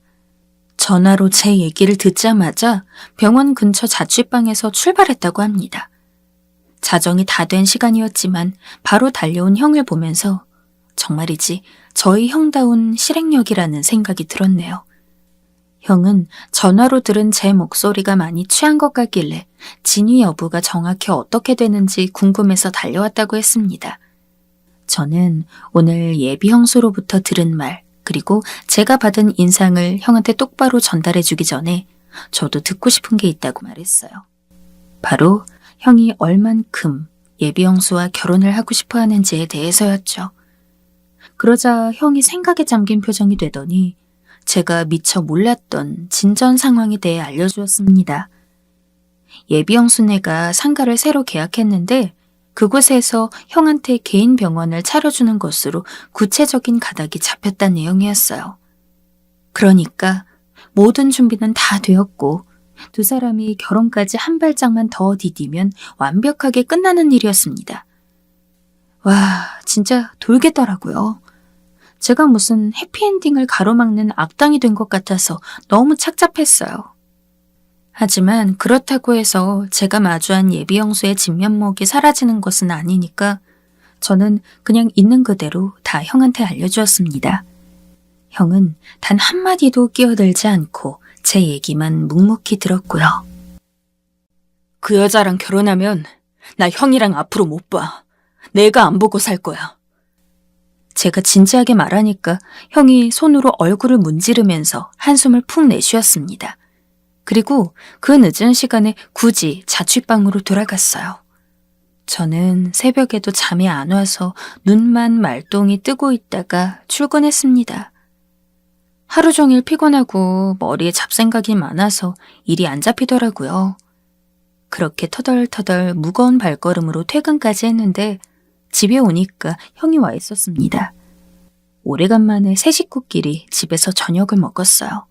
전화로 제 얘기를 듣자마자 병원 근처 자취방에서 출발했다고 합니다. 자정이 다 된 시간이었지만 바로 달려온 형을 보면서 정말이지 저희 형다운 실행력이라는 생각이 들었네요. 형은 전화로 들은 제 목소리가 많이 취한 것 같길래 진위 여부가 정확히 어떻게 되는지 궁금해서 달려왔다고 했습니다. 저는 오늘 예비 형수로부터 들은 말, 그리고 제가 받은 인상을 형한테 똑바로 전달해주기 전에 저도 듣고 싶은 게 있다고 말했어요. 바로 형이 얼만큼 예비 형수와 결혼을 하고 싶어 하는지에 대해서였죠. 그러자 형이 생각에 잠긴 표정이 되더니 제가 미처 몰랐던 진전 상황에 대해 알려주었습니다. 예비 형수네가 상가를 새로 계약했는데 그곳에서 형한테 개인 병원을 차려주는 것으로 구체적인 가닥이 잡혔다는 내용이었어요. 그러니까 모든 준비는 다 되었고 두 사람이 결혼까지 한 발짝만 더 디디면 완벽하게 끝나는 일이었습니다. 와, 진짜 돌겠더라고요. 제가 무슨 해피엔딩을 가로막는 악당이 된 것 같아서 너무 착잡했어요. 하지만 그렇다고 해서 제가 마주한 예비 형수의 진면목이 사라지는 것은 아니니까 저는 그냥 있는 그대로 다 형한테 알려주었습니다. 형은 단 한마디도 끼어들지 않고 제 얘기만 묵묵히 들었고요. 그 여자랑 결혼하면 나 형이랑 앞으로 못 봐. 내가 안 보고 살 거야. 제가 진지하게 말하니까 형이 손으로 얼굴을 문지르면서 한숨을 푹 내쉬었습니다. 그리고 그 늦은 시간에 굳이 자취방으로 돌아갔어요. 저는 새벽에도 잠이 안 와서 눈만 말똥이 뜨고 있다가 출근했습니다. 하루 종일 피곤하고 머리에 잡생각이 많아서 일이 안 잡히더라고요. 그렇게 터덜터덜 무거운 발걸음으로 퇴근까지 했는데 집에 오니까 형이 와 있었습니다. 오래간만에 세 식구끼리 집에서 저녁을 먹었어요.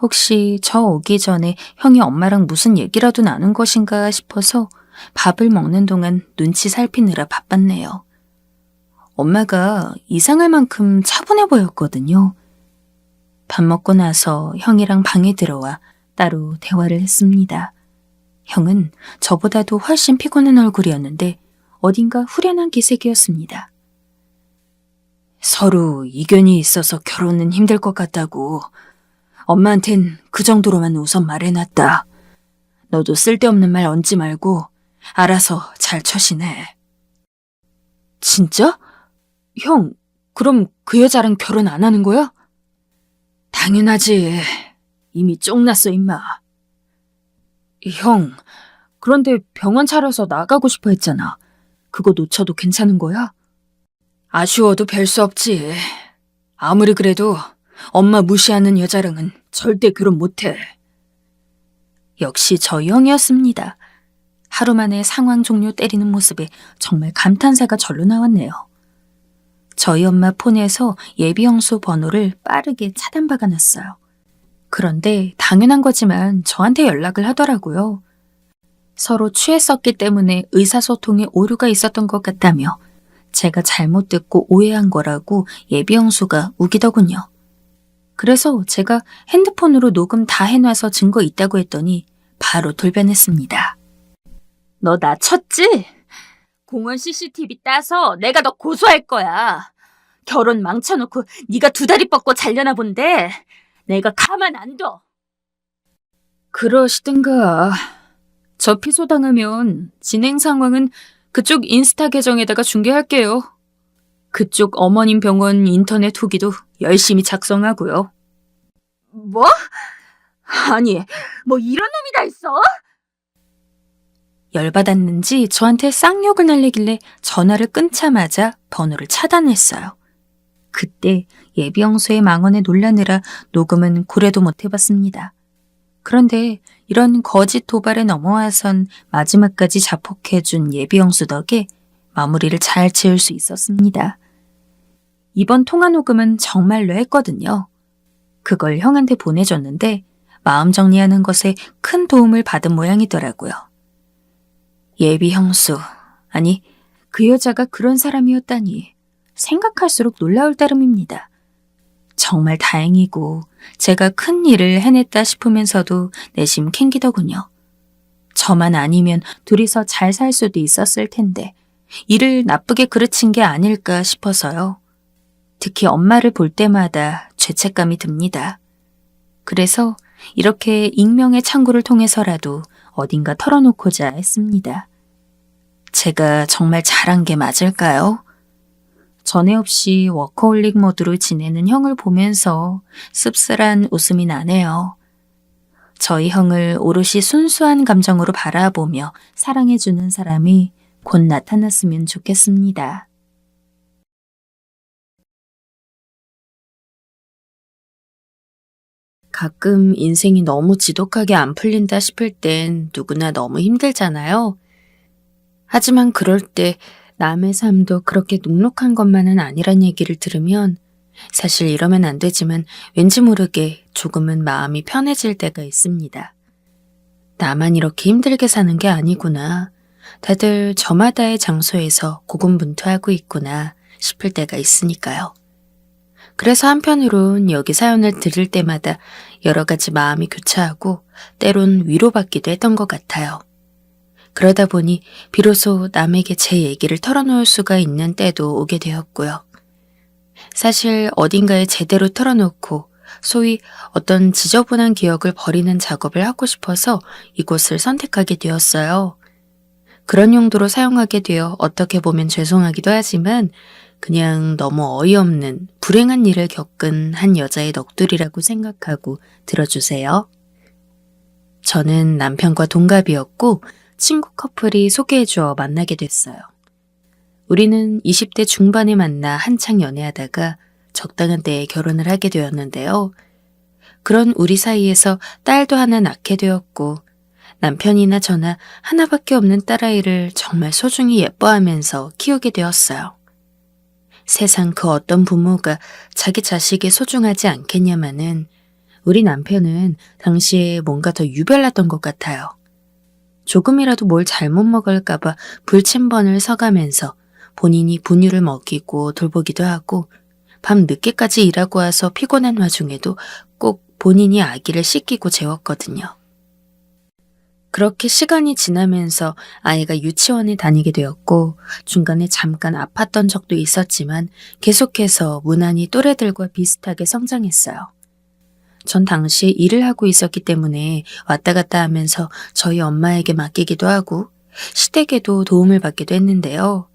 혹시 저 오기 전에 형이 엄마랑 무슨 얘기라도 나눈 것인가 싶어서 밥을 먹는 동안 눈치 살피느라 바빴네요. 엄마가 이상할 만큼 차분해 보였거든요. 밥 먹고 나서 형이랑 방에 들어와 따로 대화를 했습니다. 형은 저보다도 훨씬 피곤한 얼굴이었는데 어딘가 후련한 기색이었습니다. 서로 이견이 있어서 결혼은 힘들 것 같다고 엄마한텐 그 정도로만 우선 말해놨다. 너도 쓸데없는 말 얹지 말고 알아서 잘 처신해. 진짜? 형, 그럼 그 여자랑 결혼 안 하는 거야? 당연하지. 이미 쫑났어, 임마. 형, 그런데 병원 차려서 나가고 싶어 했잖아. 그거 놓쳐도 괜찮은 거야? 아쉬워도 별 수 없지. 아무리 그래도 엄마 무시하는 여자랑은 절대 결혼 못해. 역시 저 형이었습니다. 하루 만에 상황 종료 때리는 모습에 정말 감탄사가 절로 나왔네요. 저희 엄마 폰에서 예비 형수 번호를 빠르게 차단 박아놨어요. 그런데 당연한 거지만 저한테 연락을 하더라고요. 서로 취했었기 때문에 의사소통에 오류가 있었던 것 같다며 제가 잘못 듣고 오해한 거라고 예비 형수가 우기더군요. 그래서 제가 핸드폰으로 녹음 다 해놔서 증거 있다고 했더니 바로 돌변했습니다. 너 나 쳤지? 공원 CCTV 따서 내가 너 고소할 거야. 결혼 망쳐놓고 네가 두 다리 뻗고 잘려나 본데 내가 가만 안 둬. 그러시든가. 저 피소당하면 진행 상황은 그쪽 인스타 계정에다가 중계할게요. 그쪽 어머님 병원 인터넷 후기도 열심히 작성하고요. 뭐? 아니, 뭐 이런 놈이 다 있어? 열받았는지 저한테 쌍욕을 날리길래 전화를 끊자마자 번호를 차단했어요. 그때 예비 형수의 망언에 놀라느라 녹음은 고래도 못 해봤습니다. 그런데 이런 거짓 도발에 넘어와선 마지막까지 자폭해준 예비 형수 덕에 마무리를 잘 지을 수 있었습니다. 이번 통화 녹음은 정말로 했거든요. 그걸 형한테 보내줬는데 마음 정리하는 것에 큰 도움을 받은 모양이더라고요. 예비 형수, 아니 그 여자가 그런 사람이었다니 생각할수록 놀라울 따름입니다. 정말 다행이고 제가 큰 일을 해냈다 싶으면서도 내심 캥기더군요. 저만 아니면 둘이서 잘 살 수도 있었을 텐데 일을 나쁘게 그르친 게 아닐까 싶어서요. 특히 엄마를 볼 때마다 죄책감이 듭니다. 그래서 이렇게 익명의 창구를 통해서라도 어딘가 털어놓고자 했습니다. 제가 정말 잘한 게 맞을까요? 전에 없이 워커홀릭 모드로 지내는 형을 보면서 씁쓸한 웃음이 나네요. 저희 형을 오롯이 순수한 감정으로 바라보며 사랑해주는 사람이 곧 나타났으면 좋겠습니다. 가끔 인생이 너무 지독하게 안 풀린다 싶을 땐 누구나 너무 힘들잖아요. 하지만 그럴 때 남의 삶도 그렇게 눅눅한 것만은 아니란 얘기를 들으면 사실 이러면 안 되지만 왠지 모르게 조금은 마음이 편해질 때가 있습니다. 나만 이렇게 힘들게 사는 게 아니구나. 다들 저마다의 장소에서 고군분투하고 있구나 싶을 때가 있으니까요. 그래서 한편으론 여기 사연을 들을 때마다 여러 가지 마음이 교차하고 때론 위로받기도 했던 것 같아요. 그러다 보니 비로소 남에게 제 얘기를 털어놓을 수가 있는 때도 오게 되었고요. 사실 어딘가에 제대로 털어놓고 소위 어떤 지저분한 기억을 버리는 작업을 하고 싶어서 이곳을 선택하게 되었어요. 그런 용도로 사용하게 되어 어떻게 보면 죄송하기도 하지만 그냥 너무 어이없는 불행한 일을 겪은 한 여자의 넋두리라고 생각하고 들어주세요. 저는 남편과 동갑이었고 친구 커플이 소개해주어 만나게 됐어요. 우리는 20대 중반에 만나 한창 연애하다가 적당한 때에 결혼을 하게 되었는데요. 그런 우리 사이에서 딸도 하나 낳게 되었고 남편이나 저나 하나밖에 없는 딸아이를 정말 소중히 예뻐하면서 키우게 되었어요. 세상 그 어떤 부모가 자기 자식이 소중하지 않겠냐마는 우리 남편은 당시에 뭔가 더 유별났던 것 같아요. 조금이라도 뭘 잘못 먹을까봐 불침번을 서가면서 본인이 분유를 먹이고 돌보기도 하고 밤 늦게까지 일하고 와서 피곤한 와중에도 꼭 본인이 아기를 씻기고 재웠거든요. 그렇게 시간이 지나면서 아이가 유치원에 다니게 되었고 중간에 잠깐 아팠던 적도 있었지만 계속해서 무난히 또래들과 비슷하게 성장했어요. 전 당시 일을 하고 있었기 때문에 왔다 갔다 하면서 저희 엄마에게 맡기기도 하고 시댁에도 도움을 받기도 했는데요.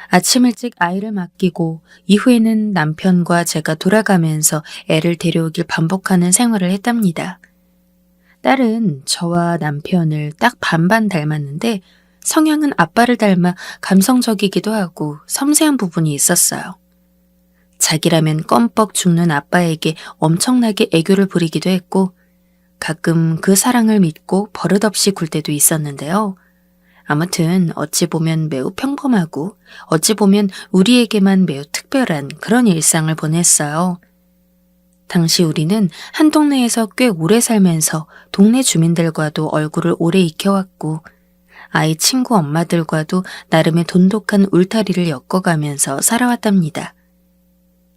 아침 일찍 아이를 맡기고 이후에는 남편과 제가 돌아가면서 애를 데려오길 반복하는 생활을 했답니다. 딸은 저와 남편을 딱 반반 닮았는데 성향은 아빠를 닮아 감성적이기도 하고 섬세한 부분이 있었어요. 자기라면 껌뻑 죽는 아빠에게 엄청나게 애교를 부리기도 했고 가끔 그 사랑을 믿고 버릇없이 굴 때도 있었는데요. 아무튼 어찌 보면 매우 평범하고 어찌 보면 우리에게만 매우 특별한 그런 일상을 보냈어요. 당시 우리는 한 동네에서 꽤 오래 살면서 동네 주민들과도 얼굴을 오래 익혀왔고 아이 친구 엄마들과도 나름의 돈독한 울타리를 엮어가면서 살아왔답니다.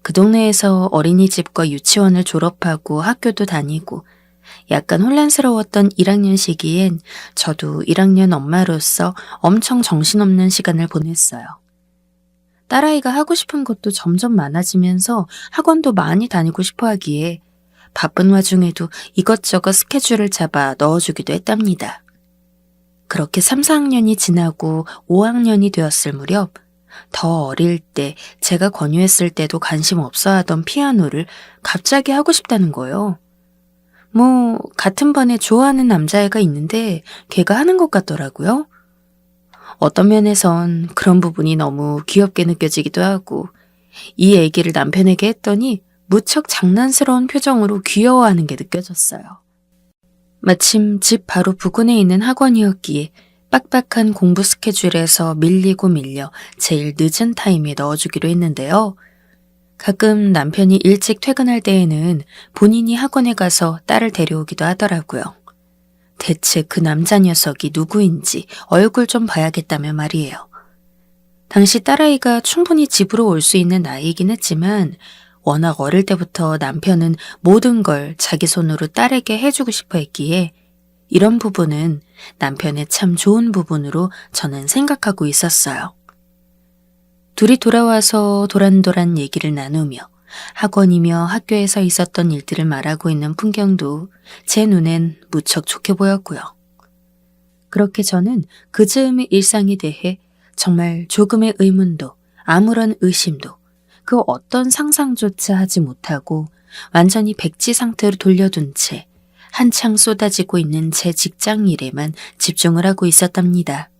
그 동네에서 어린이집과 유치원을 졸업하고 학교도 다니고 약간 혼란스러웠던 1학년 시기엔 저도 1학년 엄마로서 엄청 정신없는 시간을 보냈어요. 딸아이가 하고 싶은 것도 점점 많아지면서 학원도 많이 다니고 싶어 하기에 바쁜 와중에도 이것저것 스케줄을 잡아 넣어주기도 했답니다. 그렇게 3, 4학년이 지나고 5학년이 되었을 무렵 더 어릴 때 제가 권유했을 때도 관심 없어 하던 피아노를 갑자기 하고 싶다는 거예요. 뭐 같은 반에 좋아하는 남자애가 있는데 걔가 하는 것 같더라고요. 어떤 면에선 그런 부분이 너무 귀엽게 느껴지기도 하고 이 얘기를 남편에게 했더니 무척 장난스러운 표정으로 귀여워하는 게 느껴졌어요. 마침 집 바로 부근에 있는 학원이었기에 빡빡한 공부 스케줄에서 밀리고 밀려 제일 늦은 타임에 넣어주기로 했는데요. 가끔 남편이 일찍 퇴근할 때에는 본인이 학원에 가서 딸을 데려오기도 하더라고요. 대체 그 남자 녀석이 누구인지 얼굴 좀 봐야겠다며 말이에요. 당시 딸아이가 충분히 집으로 올 수 있는 나이이긴 했지만 워낙 어릴 때부터 남편은 모든 걸 자기 손으로 딸에게 해주고 싶어 했기에 이런 부분은 남편의 참 좋은 부분으로 저는 생각하고 있었어요. 둘이 돌아와서 도란도란 얘기를 나누며 학원이며 학교에서 있었던 일들을 말하고 있는 풍경도 제 눈엔 무척 좋게 보였고요. 그렇게 저는 그 즈음의 일상에 대해 정말 조금의 의문도 아무런 의심도 그 어떤 상상조차 하지 못하고 완전히 백지 상태로 돌려둔 채 한창 쏟아지고 있는 제 직장 일에만 집중을 하고 있었답니다.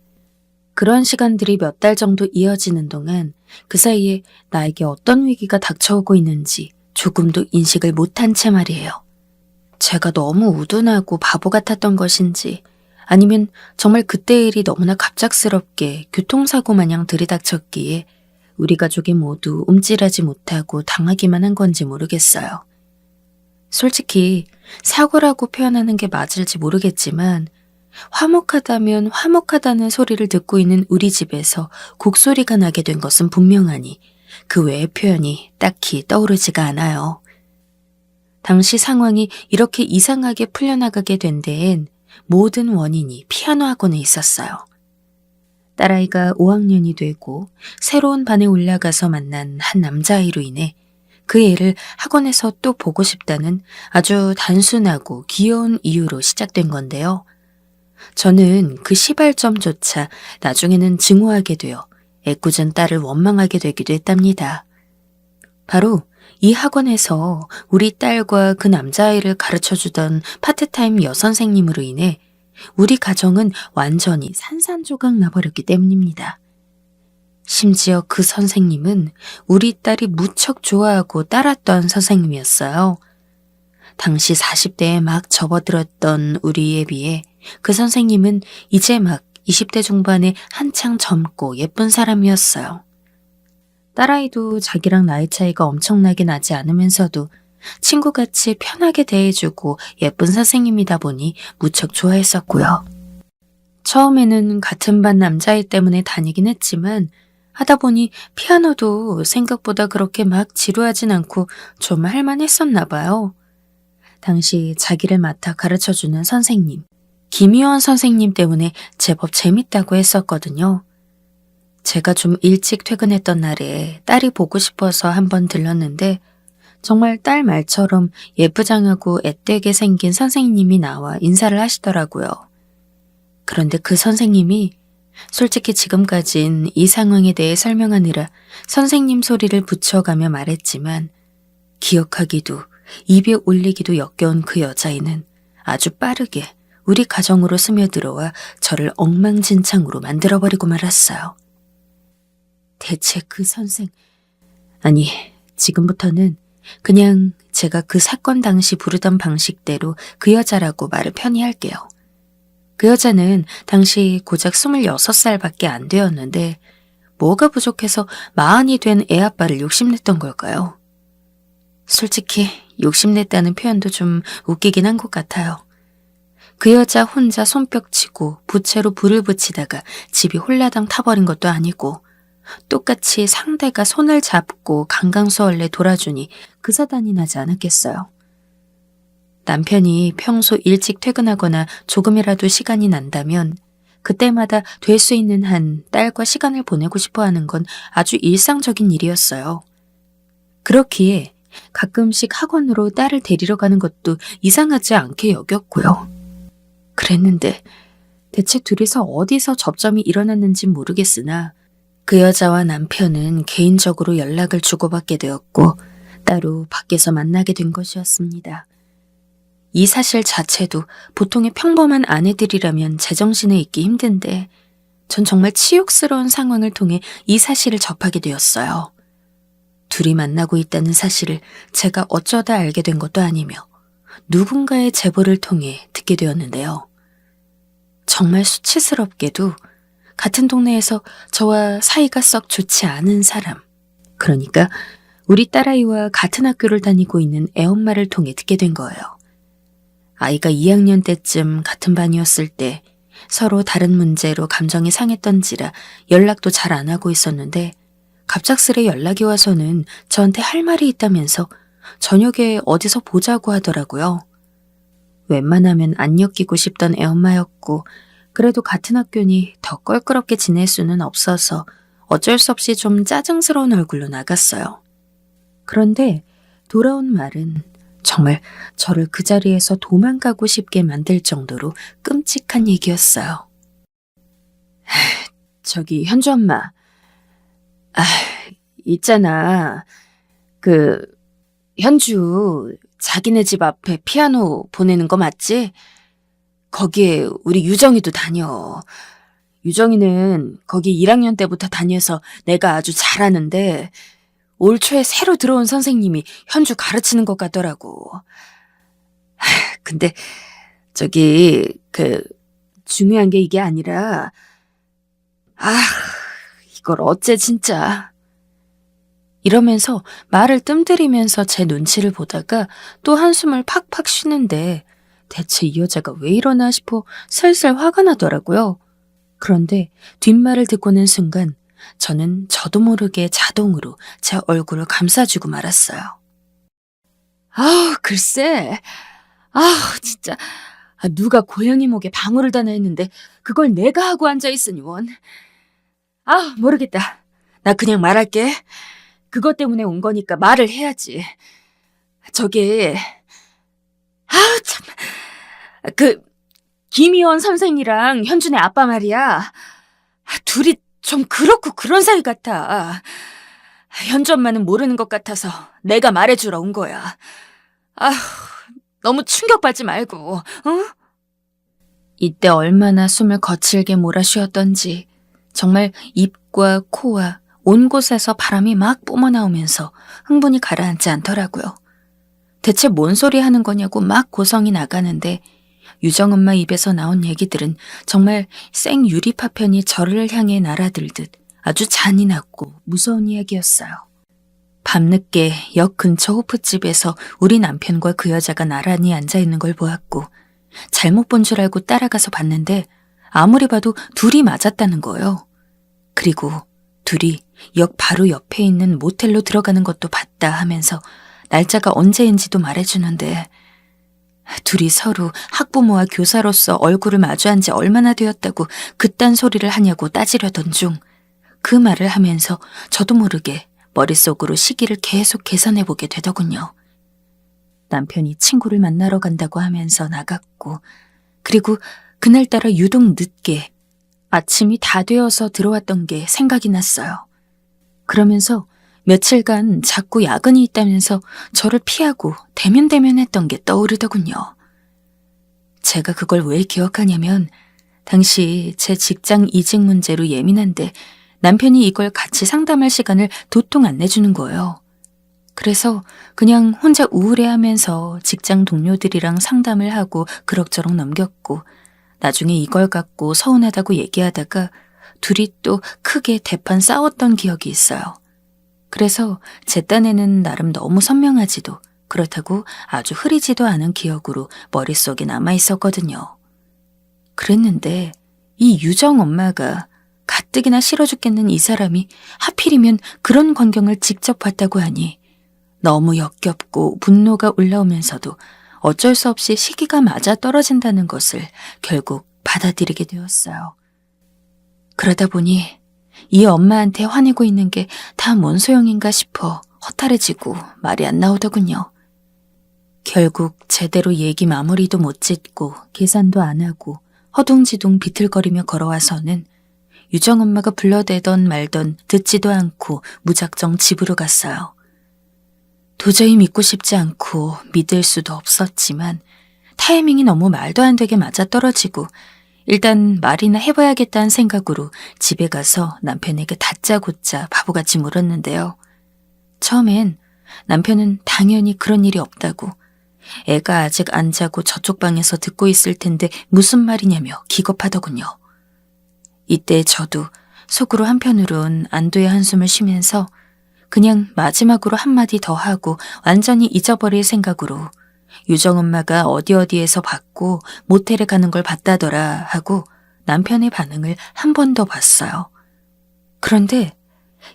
그런 시간들이 몇 달 정도 이어지는 동안 그 사이에 나에게 어떤 위기가 닥쳐오고 있는지 조금도 인식을 못한 채 말이에요. 제가 너무 우둔하고 바보 같았던 것인지 아니면 정말 그때의 일이 너무나 갑작스럽게 교통사고 마냥 들이닥쳤기에 우리 가족이 모두 움찔하지 못하고 당하기만 한 건지 모르겠어요. 솔직히 사고라고 표현하는 게 맞을지 모르겠지만 화목하다면 화목하다는 소리를 듣고 있는 우리 집에서 곡소리가 나게 된 것은 분명하니 그 외의 표현이 딱히 떠오르지가 않아요. 당시 상황이 이렇게 이상하게 풀려나가게 된 데엔 모든 원인이 피아노 학원에 있었어요. 딸아이가 5학년이 되고 새로운 반에 올라가서 만난 한 남자아이로 인해 그 애를 학원에서 또 보고 싶다는 아주 단순하고 귀여운 이유로 시작된 건데요. 저는 그 시발점조차 나중에는 증오하게 되어 애꿎은 딸을 원망하게 되기도 했답니다. 바로 이 학원에서 우리 딸과 그 남자아이를 가르쳐주던 파트타임 여선생님으로 인해 우리 가정은 완전히 산산조각 나버렸기 때문입니다. 심지어 그 선생님은 우리 딸이 무척 좋아하고 따랐던 선생님이었어요. 당시 40대에 막 접어들었던 우리에 비해 그 선생님은 이제 막 20대 중반에 한창 젊고 예쁜 사람이었어요. 딸아이도 자기랑 나이 차이가 엄청나게 나지 않으면서도 친구같이 편하게 대해주고 예쁜 선생님이다 보니 무척 좋아했었고요. 처음에는 같은 반 남자애 때문에 다니긴 했지만 하다 보니 피아노도 생각보다 그렇게 막 지루하진 않고 좀 할만했었나 봐요. 당시 자기를 맡아 가르쳐주는 선생님, 김희원 선생님 때문에 제법 재밌다고 했었거든요. 제가 좀 일찍 퇴근했던 날에 딸이 보고 싶어서 한번 들렀는데 정말 딸 말처럼 예쁘장하고 앳되게 생긴 선생님이 나와 인사를 하시더라고요. 그런데 그 선생님이 솔직히 지금까진 이 상황에 대해 설명하느라 선생님 소리를 붙여가며 말했지만 기억하기도 입에 올리기도 역겨운 그 여자애는 아주 빠르게 우리 가정으로 스며들어와 저를 엉망진창으로 만들어버리고 말았어요. 대체 그 아니, 지금부터는 그냥 제가 그 사건 당시 부르던 방식대로 그 여자라고 말을 편히 할게요. 그 여자는 당시 고작 26살밖에 안 되었는데 뭐가 부족해서 40이 된 애아빠를 욕심냈던 걸까요? 솔직히 욕심냈다는 표현도 좀 웃기긴 한 것 같아요. 그 여자 혼자 손뼉치고 부채로 불을 붙이다가 집이 홀라당 타버린 것도 아니고 똑같이 상대가 손을 잡고 강강수월래 돌아주니 그 사단이 나지 않았겠어요. 남편이 평소 일찍 퇴근하거나 조금이라도 시간이 난다면 그때마다 될 수 있는 한 딸과 시간을 보내고 싶어 하는 건 아주 일상적인 일이었어요. 그렇기에 가끔씩 학원으로 딸을 데리러 가는 것도 이상하지 않게 여겼고요. 그랬는데 대체 둘이서 어디서 접점이 일어났는지 모르겠으나 그 여자와 남편은 개인적으로 연락을 주고받게 되었고 따로 밖에서 만나게 된 것이었습니다. 이 사실 자체도 보통의 평범한 아내들이라면 제정신에 있기 힘든데 전 정말 치욕스러운 상황을 통해 이 사실을 접하게 되었어요. 둘이 만나고 있다는 사실을 제가 어쩌다 알게 된 것도 아니며 누군가의 제보를 통해 듣게 되었는데요. 정말 수치스럽게도 같은 동네에서 저와 사이가 썩 좋지 않은 사람, 그러니까 우리 딸아이와 같은 학교를 다니고 있는 애엄마를 통해 듣게 된 거예요. 아이가 2학년 때쯤 같은 반이었을 때 서로 다른 문제로 감정이 상했던지라 연락도 잘 안 하고 있었는데 갑작스레 연락이 와서는 저한테 할 말이 있다면서 저녁에 어디서 보자고 하더라고요. 웬만하면 안 엮이고 싶던 애엄마였고 그래도 같은 학교니 더 껄끄럽게 지낼 수는 없어서 어쩔 수 없이 좀 짜증스러운 얼굴로 나갔어요. 그런데 돌아온 말은 정말 저를 그 자리에서 도망가고 싶게 만들 정도로 끔찍한 얘기였어요. 저기 현주 엄마, 있잖아. 현주 자기네 집 앞에 피아노 보내는 거 맞지? 거기에 우리 유정이도 다녀. 유정이는 거기 1학년 때부터 다녀서 내가 아주 잘하는데 올 초에 새로 들어온 선생님이 현주 가르치는 것 같더라고. 근데 중요한 게 이게 아니라 이걸 어째 진짜. 이러면서 말을 뜸들이면서 제 눈치를 보다가 또 한숨을 팍팍 쉬는데 대체 이 여자가 왜 이러나 싶어 슬슬 화가 나더라고요. 그런데 뒷말을 듣고는 순간 저는 저도 모르게 자동으로 제 얼굴을 감싸주고 말았어요. 글쎄. 진짜. 누가 고양이 목에 방울을 다나 했는데 그걸 내가 하고 앉아있으니 원. 모르겠다. 나 그냥 말할게. 그것 때문에 온 거니까 말을 해야지. 김희원 선생이랑 현준의 아빠 말이야. 둘이 좀 그렇고 그런 사이 같아. 현주 엄마는 모르는 것 같아서 내가 말해주러 온 거야. 너무 충격받지 말고, 응? 이때 얼마나 숨을 거칠게 몰아쉬었던지 정말 입과 코와 온 곳에서 바람이 막 뿜어나오면서 흥분이 가라앉지 않더라고요. 대체 뭔 소리 하는 거냐고 막 고성이 나가는데 유정 엄마 입에서 나온 얘기들은 정말 생 유리 파편이 저를 향해 날아들듯 아주 잔인하고 무서운 이야기였어요. 밤늦게 역 근처 호프집에서 우리 남편과 그 여자가 나란히 앉아있는 걸 보았고 잘못 본 줄 알고 따라가서 봤는데 아무리 봐도 둘이 맞았다는 거예요. 그리고 둘이 역 바로 옆에 있는 모텔로 들어가는 것도 봤다 하면서 날짜가 언제인지도 말해주는데 둘이 서로 학부모와 교사로서 얼굴을 마주한 지 얼마나 되었다고 그딴 소리를 하냐고 따지려던 중 그 말을 하면서 저도 모르게 머릿속으로 시기를 계속 계산해보게 되더군요. 남편이 친구를 만나러 간다고 하면서 나갔고 그리고 그날따라 유독 늦게 아침이 다 되어서 들어왔던 게 생각이 났어요. 그러면서 며칠간 자꾸 야근이 있다면서 저를 피하고 대면대면했던 게 떠오르더군요. 제가 그걸 왜 기억하냐면 당시 제 직장 이직 문제로 예민한데 남편이 이걸 같이 상담할 시간을 도통 안 내주는 거예요. 그래서 그냥 혼자 우울해하면서 직장 동료들이랑 상담을 하고 그럭저럭 넘겼고 나중에 이걸 갖고 서운하다고 얘기하다가 둘이 또 크게 대판 싸웠던 기억이 있어요. 그래서 제 딴에는 나름 너무 선명하지도 그렇다고 아주 흐리지도 않은 기억으로 머릿속에 남아있었거든요. 그랬는데 이 유정 엄마가 가뜩이나 싫어 죽겠는 이 사람이 하필이면 그런 광경을 직접 봤다고 하니 너무 역겹고 분노가 올라오면서도 어쩔 수 없이 시기가 맞아 떨어진다는 것을 결국 받아들이게 되었어요. 그러다 보니 이 엄마한테 화내고 있는 게 다 뭔 소용인가 싶어 허탈해지고 말이 안 나오더군요. 결국 제대로 얘기 마무리도 못 짓고 계산도 안 하고 허둥지둥 비틀거리며 걸어와서는 유정 엄마가 불러대던 말던 듣지도 않고 무작정 집으로 갔어요. 도저히 믿고 싶지 않고 믿을 수도 없었지만 타이밍이 너무 말도 안 되게 맞아떨어지고 일단 말이나 해봐야겠다는 생각으로 집에 가서 남편에게 다짜고짜 바보같이 물었는데요. 처음엔 남편은 당연히 그런 일이 없다고 애가 아직 안 자고 저쪽 방에서 듣고 있을 텐데 무슨 말이냐며 기겁하더군요. 이때 저도 속으로 한편으론 안도의 한숨을 쉬면서 그냥 마지막으로 한마디 더 하고 완전히 잊어버릴 생각으로 유정 엄마가 어디에서 봤고 모텔에 가는 걸 봤다더라 하고 남편의 반응을 한 번 더 봤어요. 그런데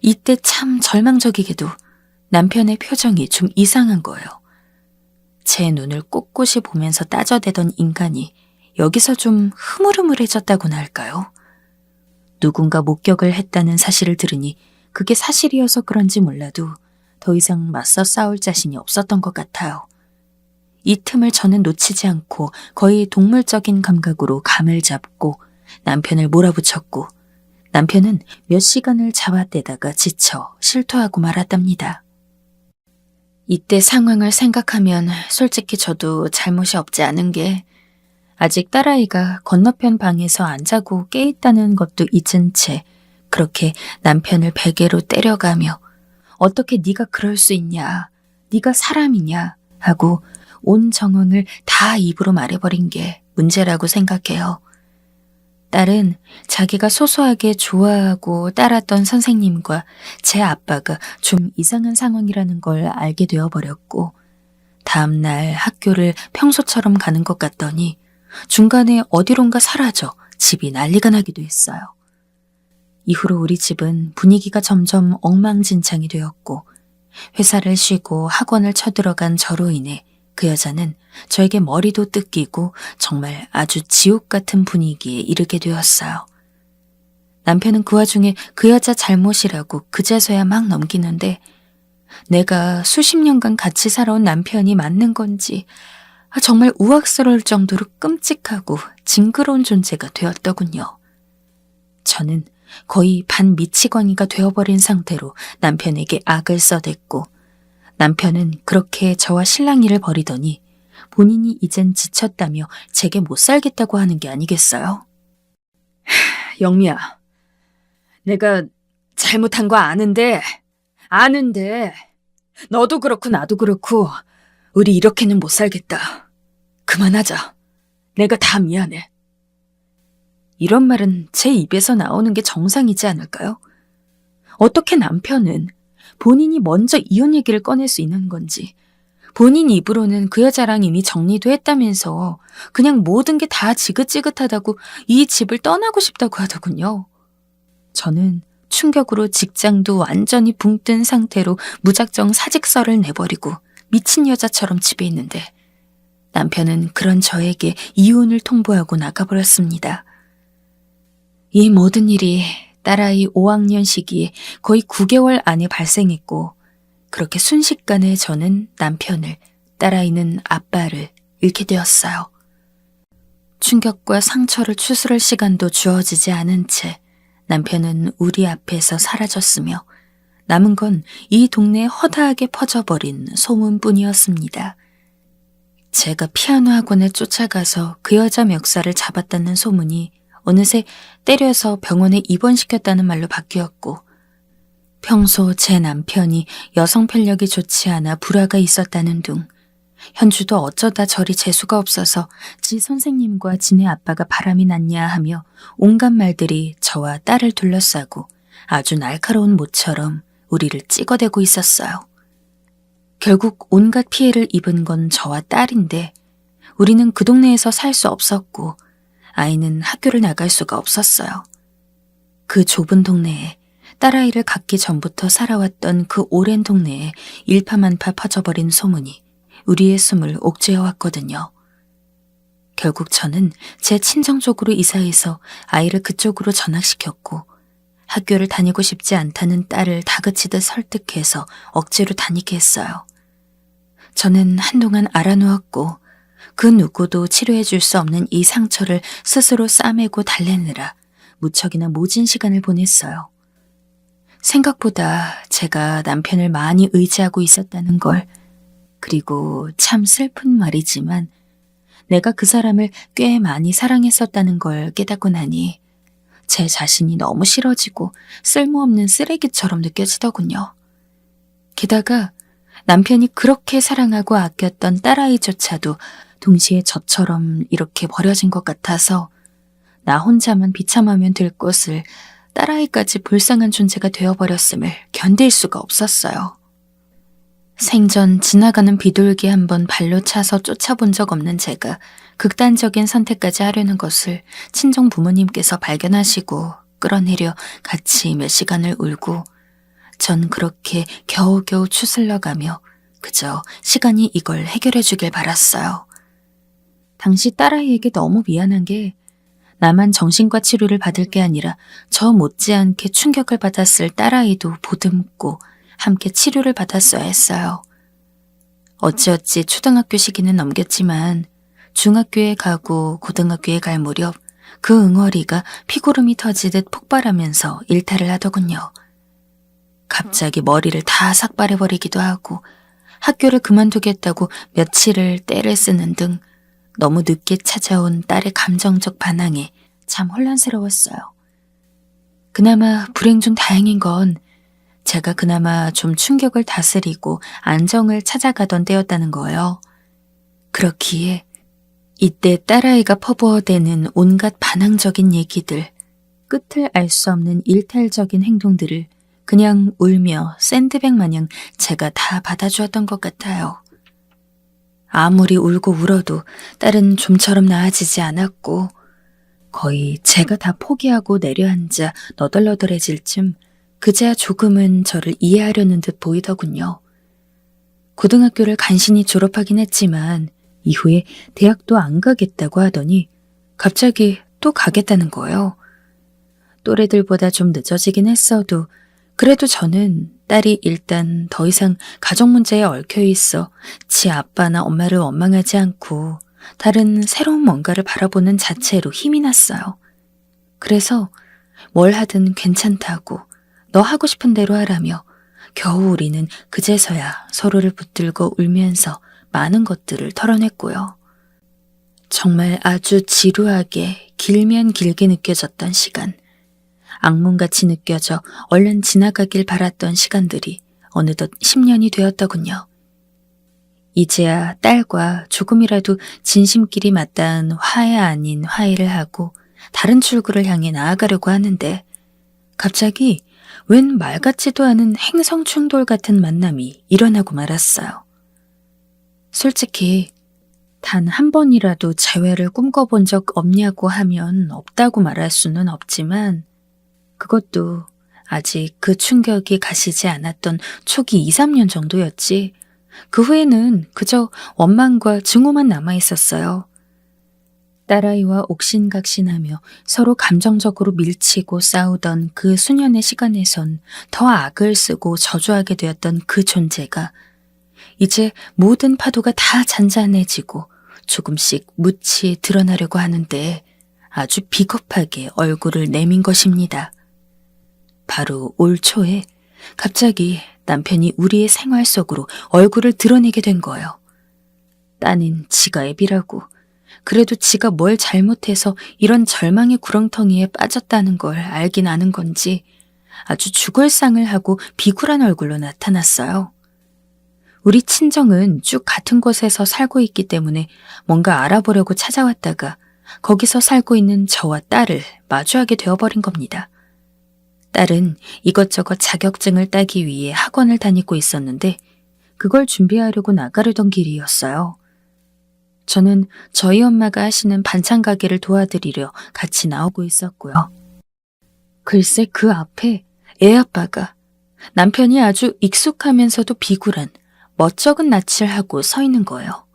이때 참 절망적이게도 남편의 표정이 좀 이상한 거예요. 제 눈을 꼿꼿이 보면서 따져대던 인간이 여기서 좀 흐물흐물해졌다고나 할까요? 누군가 목격을 했다는 사실을 들으니 그게 사실이어서 그런지 몰라도 더 이상 맞서 싸울 자신이 없었던 것 같아요. 이 틈을 저는 놓치지 않고 거의 동물적인 감각으로 감을 잡고 남편을 몰아붙였고 남편은 몇 시간을 잡아대다가 지쳐 실토하고 말았답니다. 이때 상황을 생각하면 솔직히 저도 잘못이 없지 않은 게 아직 딸아이가 건너편 방에서 안 자고 깨있다는 것도 잊은 채 그렇게 남편을 베개로 때려가며 어떻게 네가 그럴 수 있냐, 네가 사람이냐 하고 온 정황을 다 입으로 말해버린 게 문제라고 생각해요. 딸은 자기가 소소하게 좋아하고 따랐던 선생님과 제 아빠가 좀 이상한 상황이라는 걸 알게 되어버렸고 다음날 학교를 평소처럼 가는 것 같더니 중간에 어디론가 사라져 집이 난리가 나기도 했어요. 이후로 우리 집은 분위기가 점점 엉망진창이 되었고 회사를 쉬고 학원을 쳐들어간 저로 인해 그 여자는 저에게 머리도 뜯기고 정말 아주 지옥 같은 분위기에 이르게 되었어요. 남편은 그 와중에 그 여자 잘못이라고 그제서야 막 넘기는데 내가 수십 년간 같이 살아온 남편이 맞는 건지 정말 우악스러울 정도로 끔찍하고 징그러운 존재가 되었더군요. 저는 거의 반미치광이가 되어버린 상태로 남편에게 악을 써댔고 남편은 그렇게 저와 실랑이를 벌이더니 본인이 이젠 지쳤다며 제게 못 살겠다고 하는 게 아니겠어요? 영미야, 내가 잘못한 거 아는데 너도 그렇고 나도 그렇고 우리 이렇게는 못 살겠다. 그만하자. 내가 다 미안해. 이런 말은 제 입에서 나오는 게 정상이지 않을까요? 어떻게 남편은 본인이 먼저 이혼 얘기를 꺼낼 수 있는 건지 본인 입으로는 그 여자랑 이미 정리도 했다면서 그냥 모든 게 다 지긋지긋하다고 이 집을 떠나고 싶다고 하더군요. 저는 충격으로 직장도 완전히 붕 뜬 상태로 무작정 사직서를 내버리고 미친 여자처럼 집에 있는데 남편은 그런 저에게 이혼을 통보하고 나가버렸습니다. 이 모든 일이 딸아이 5학년 시기에 거의 9개월 안에 발생했고 그렇게 순식간에 저는 남편을, 딸아이는 아빠를 잃게 되었어요. 충격과 상처를 추스를 시간도 주어지지 않은 채 남편은 우리 앞에서 사라졌으며 남은 건 이 동네에 허다하게 퍼져버린 소문뿐이었습니다. 제가 피아노 학원에 쫓아가서 그 여자 멱살을 잡았다는 소문이 어느새 때려서 병원에 입원시켰다는 말로 바뀌었고 평소 제 남편이 여성 편력이 좋지 않아 불화가 있었다는 둥 현주도 어쩌다 저리 재수가 없어서 지 선생님과 지네 아빠가 바람이 났냐 하며 온갖 말들이 저와 딸을 둘러싸고 아주 날카로운 모처럼 우리를 찍어대고 있었어요. 결국 온갖 피해를 입은 건 저와 딸인데 우리는 그 동네에서 살 수 없었고 아이는 학교를 나갈 수가 없었어요. 그 좁은 동네에 딸아이를 갖기 전부터 살아왔던 그 오랜 동네에 일파만파 퍼져버린 소문이 우리의 숨을 옥죄어왔거든요. 결국 저는 제 친정 쪽으로 이사해서 아이를 그쪽으로 전학시켰고 학교를 다니고 싶지 않다는 딸을 다그치듯 설득해서 억지로 다니게 했어요. 저는 한동안 알아누웠고 그 누구도 치료해 줄 수 없는 이 상처를 스스로 싸매고 달래느라 무척이나 모진 시간을 보냈어요. 생각보다 제가 남편을 많이 의지하고 있었다는 걸, 그리고 참 슬픈 말이지만 내가 그 사람을 꽤 많이 사랑했었다는 걸 깨닫고 나니 제 자신이 너무 싫어지고 쓸모없는 쓰레기처럼 느껴지더군요. 게다가 남편이 그렇게 사랑하고 아꼈던 딸아이조차도 동시에 저처럼 이렇게 버려진 것 같아서 나 혼자만 비참하면 될 것을 딸아이까지 불쌍한 존재가 되어버렸음을 견딜 수가 없었어요. 생전 지나가는 비둘기 한번 발로 차서 쫓아본 적 없는 제가 극단적인 선택까지 하려는 것을 친정 부모님께서 발견하시고 끌어내려 같이 몇 시간을 울고 전 그렇게 겨우겨우 추슬러가며 그저 시간이 이걸 해결해 주길 바랐어요. 당시 딸아이에게 너무 미안한 게 나만 정신과 치료를 받을 게 아니라 저 못지않게 충격을 받았을 딸아이도 보듬고 함께 치료를 받았어야 했어요. 어찌어찌 초등학교 시기는 넘겼지만 중학교에 가고 고등학교에 갈 무렵 그 응어리가 피고름이 터지듯 폭발하면서 일탈을 하더군요. 갑자기 머리를 다 삭발해버리기도 하고 학교를 그만두겠다고 며칠을 떼를 쓰는 등 너무 늦게 찾아온 딸의 감정적 반항에 참 혼란스러웠어요. 그나마 불행 중 다행인 건 제가 그나마 좀 충격을 다스리고 안정을 찾아가던 때였다는 거예요. 그렇기에 이때 딸아이가 퍼부어대는 온갖 반항적인 얘기들, 끝을 알 수 없는 일탈적인 행동들을 그냥 울며 샌드백 마냥 제가 다 받아주었던 것 같아요. 아무리 울고 울어도 딸은 좀처럼 나아지지 않았고 거의 제가 다 포기하고 내려앉아 너덜너덜해질 쯤 그제야 조금은 저를 이해하려는 듯 보이더군요. 고등학교를 간신히 졸업하긴 했지만 이후에 대학도 안 가겠다고 하더니 갑자기 또 가겠다는 거예요. 또래들보다 좀 늦어지긴 했어도 그래도 저는 딸이 일단 더 이상 가족 문제에 얽혀 있어 지 아빠나 엄마를 원망하지 않고 다른 새로운 뭔가를 바라보는 자체로 힘이 났어요. 그래서 뭘 하든 괜찮다고 너 하고 싶은 대로 하라며 겨우 우리는 그제서야 서로를 붙들고 울면서 많은 것들을 털어냈고요. 정말 아주 지루하게 길면 길게 느껴졌던 시간, 악몽같이 느껴져 얼른 지나가길 바랐던 시간들이 어느덧 10년이 되었더군요. 이제야 딸과 조금이라도 진심끼리 맞닿은 화해 아닌 화해를 하고 다른 출구를 향해 나아가려고 하는데 갑자기 웬 말 같지도 않은 행성 충돌 같은 만남이 일어나고 말았어요. 솔직히 단 한 번이라도 재회를 꿈꿔본 적 없냐고 하면 없다고 말할 수는 없지만 그것도 아직 그 충격이 가시지 않았던 초기 2, 3년 정도였지 그 후에는 그저 원망과 증오만 남아있었어요. 딸아이와 옥신각신하며 서로 감정적으로 밀치고 싸우던 그 수년의 시간에선 더 악을 쓰고 저주하게 되었던 그 존재가 이제 모든 파도가 다 잔잔해지고 조금씩 묻히 드러나려고 하는데 아주 비겁하게 얼굴을 내민 것입니다. 바로 올 초에 갑자기 남편이 우리의 생활 속으로 얼굴을 드러내게 된 거예요. 따는 지가 애비라고 그래도 지가 뭘 잘못해서 이런 절망의 구렁텅이에 빠졌다는 걸 알긴 아는 건지 아주 죽을 상을 하고 비굴한 얼굴로 나타났어요. 우리 친정은 쭉 같은 곳에서 살고 있기 때문에 뭔가 알아보려고 찾아왔다가 거기서 살고 있는 저와 딸을 마주하게 되어버린 겁니다. 딸은 이것저것 자격증을 따기 위해 학원을 다니고 있었는데 그걸 준비하려고 나가려던 길이었어요. 저는 저희 엄마가 하시는 반찬 가게를 도와드리려 같이 나오고 있었고요. 글쎄 그 앞에 애 아빠가 남편이 아주 익숙하면서도 비굴한 멋쩍은 낯을 하고 서 있는 거예요.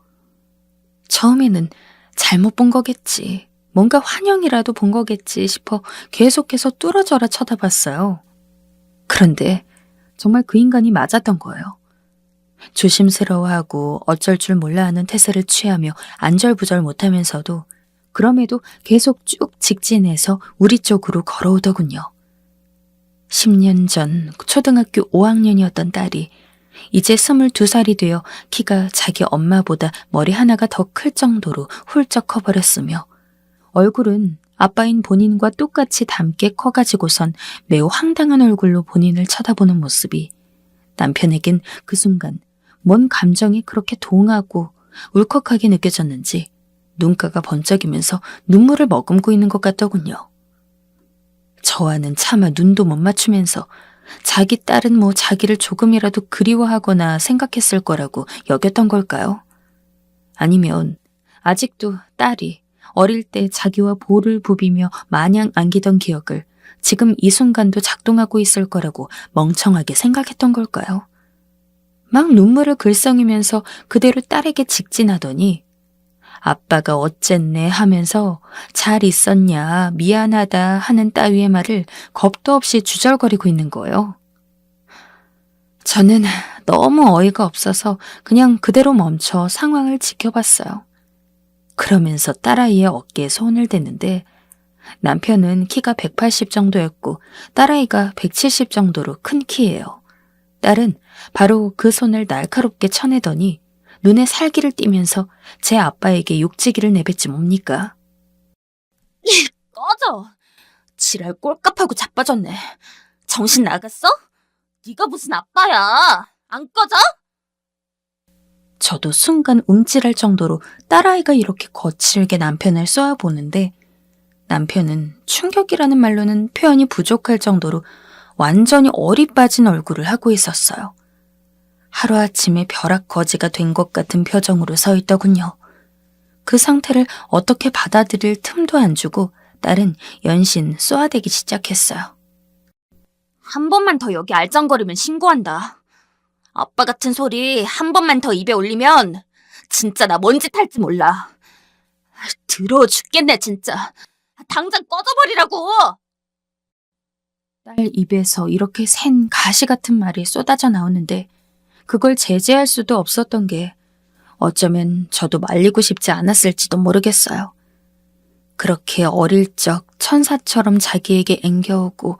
처음에는 잘못 본 거겠지, 뭔가 환영이라도 본 거겠지 싶어 계속해서 뚫어져라 쳐다봤어요. 그런데 정말 그 인간이 맞았던 거예요. 조심스러워하고 어쩔 줄 몰라 하는 태세를 취하며 안절부절 못하면서도 그럼에도 계속 쭉 직진해서 우리 쪽으로 걸어오더군요. 10년 전 초등학교 5학년이었던 딸이 이제 22살이 되어 키가 자기 엄마보다 머리 하나가 더 클 정도로 훌쩍 커버렸으며 얼굴은 아빠인 본인과 똑같이 닮게 커가지고선 매우 황당한 얼굴로 본인을 쳐다보는 모습이 남편에겐 그 순간 뭔 감정이 그렇게 동하고 울컥하게 느껴졌는지 눈가가 번쩍이면서 눈물을 머금고 있는 것 같더군요. 저와는 차마 눈도 못 맞추면서 자기 딸은 뭐 자기를 조금이라도 그리워하거나 생각했을 거라고 여겼던 걸까요? 아니면 아직도 딸이 어릴 때 자기와 볼을 부비며 마냥 안기던 기억을 지금 이 순간도 작동하고 있을 거라고 멍청하게 생각했던 걸까요? 막 눈물을 글썽이면서 그대로 딸에게 직진하더니 아빠가 어쨌네 하면서 잘 있었냐, 미안하다 하는 따위의 말을 겁도 없이 주절거리고 있는 거예요. 저는 너무 어이가 없어서 그냥 그대로 멈춰 상황을 지켜봤어요. 그러면서 딸아이의 어깨에 손을 댔는데 남편은 키가 180 정도였고 딸아이가 170 정도로 큰 키예요. 딸은 바로 그 손을 날카롭게 쳐내더니 눈에 살기를 띠면서 제 아빠에게 욕지기를 내뱉지 뭡니까? 꺼져. 지랄 꼴값하고 자빠졌네. 정신 나갔어? 네가 무슨 아빠야. 안 꺼져? 저도 순간 움찔할 정도로 딸아이가 이렇게 거칠게 남편을 쏘아보는데 남편은 충격이라는 말로는 표현이 부족할 정도로 완전히 얼이 빠진 얼굴을 하고 있었어요. 하루아침에 벼락거지가 된 것 같은 표정으로 서 있더군요. 그 상태를 어떻게 받아들일 틈도 안 주고 딸은 연신 쏘아대기 시작했어요. 한 번만 더 여기 알짱거리면 신고한다. 아빠 같은 소리 한 번만 더 입에 올리면 진짜 나 뭔 짓 할지 몰라. 더러워 죽겠네 진짜. 당장 꺼져버리라고. 딸 입에서 이렇게 센 가시 같은 말이 쏟아져 나오는데 그걸 제재할 수도 없었던 게 어쩌면 저도 말리고 싶지 않았을지도 모르겠어요. 그렇게 어릴 적 천사처럼 자기에게 앵겨오고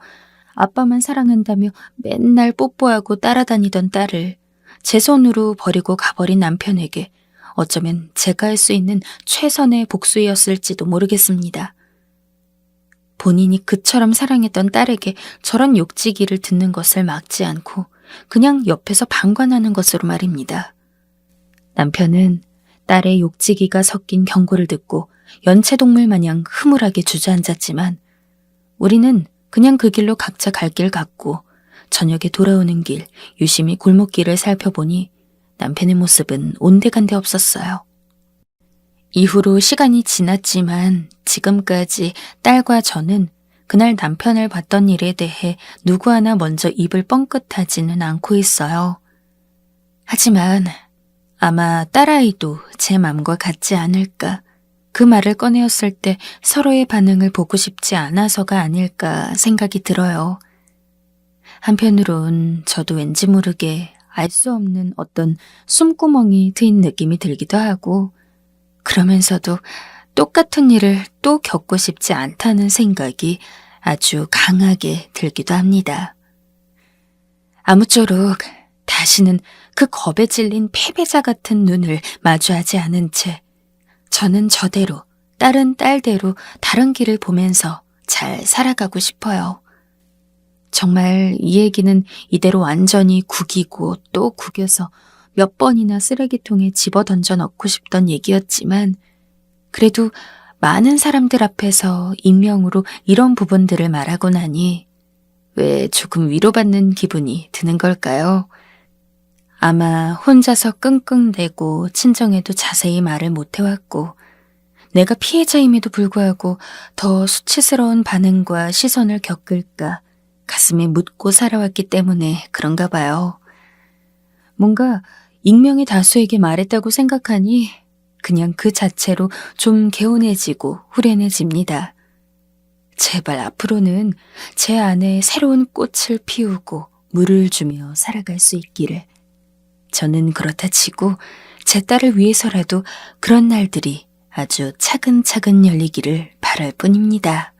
아빠만 사랑한다며 맨날 뽀뽀하고 따라다니던 딸을 제 손으로 버리고 가버린 남편에게 어쩌면 제가 할 수 있는 최선의 복수였을지도 모르겠습니다. 본인이 그처럼 사랑했던 딸에게 저런 욕지기를 듣는 것을 막지 않고 그냥 옆에서 방관하는 것으로 말입니다. 남편은 딸의 욕지기가 섞인 경고를 듣고 연체동물 마냥 흐물하게 주저앉았지만 우리는 그냥 그 길로 각자 갈 길 갔고 저녁에 돌아오는 길 유심히 골목길을 살펴보니 남편의 모습은 온데간데 없었어요. 이후로 시간이 지났지만 지금까지 딸과 저는 그날 남편을 봤던 일에 대해 누구 하나 먼저 입을 뻥끗하지는 않고 있어요. 하지만 아마 딸아이도 제 맘과 같지 않을까. 그 말을 꺼내었을 때 서로의 반응을 보고 싶지 않아서가 아닐까 생각이 들어요. 한편으론 저도 왠지 모르게 알 수 없는 어떤 숨구멍이 트인 느낌이 들기도 하고 그러면서도 똑같은 일을 또 겪고 싶지 않다는 생각이 아주 강하게 들기도 합니다. 아무쪼록 다시는 그 겁에 질린 패배자 같은 눈을 마주하지 않은 채 저는 저대로, 딸은 딸대로 다른 길을 보면서 잘 살아가고 싶어요. 정말 이 얘기는 이대로 완전히 구기고 또 구겨서 몇 번이나 쓰레기통에 집어던져 넣고 싶던 얘기였지만 그래도 많은 사람들 앞에서 익명으로 이런 부분들을 말하고 나니 왜 조금 위로받는 기분이 드는 걸까요? 아마 혼자서 끙끙대고 친정에도 자세히 말을 못해왔고 내가 피해자임에도 불구하고 더 수치스러운 반응과 시선을 겪을까 가슴에 묻고 살아왔기 때문에 그런가 봐요. 뭔가 익명의 다수에게 말했다고 생각하니 그냥 그 자체로 좀 개운해지고 후련해집니다. 제발 앞으로는 제 안에 새로운 꽃을 피우고 물을 주며 살아갈 수 있기를. 저는 그렇다 치고 제 딸을 위해서라도 그런 날들이 아주 차근차근 열리기를 바랄 뿐입니다.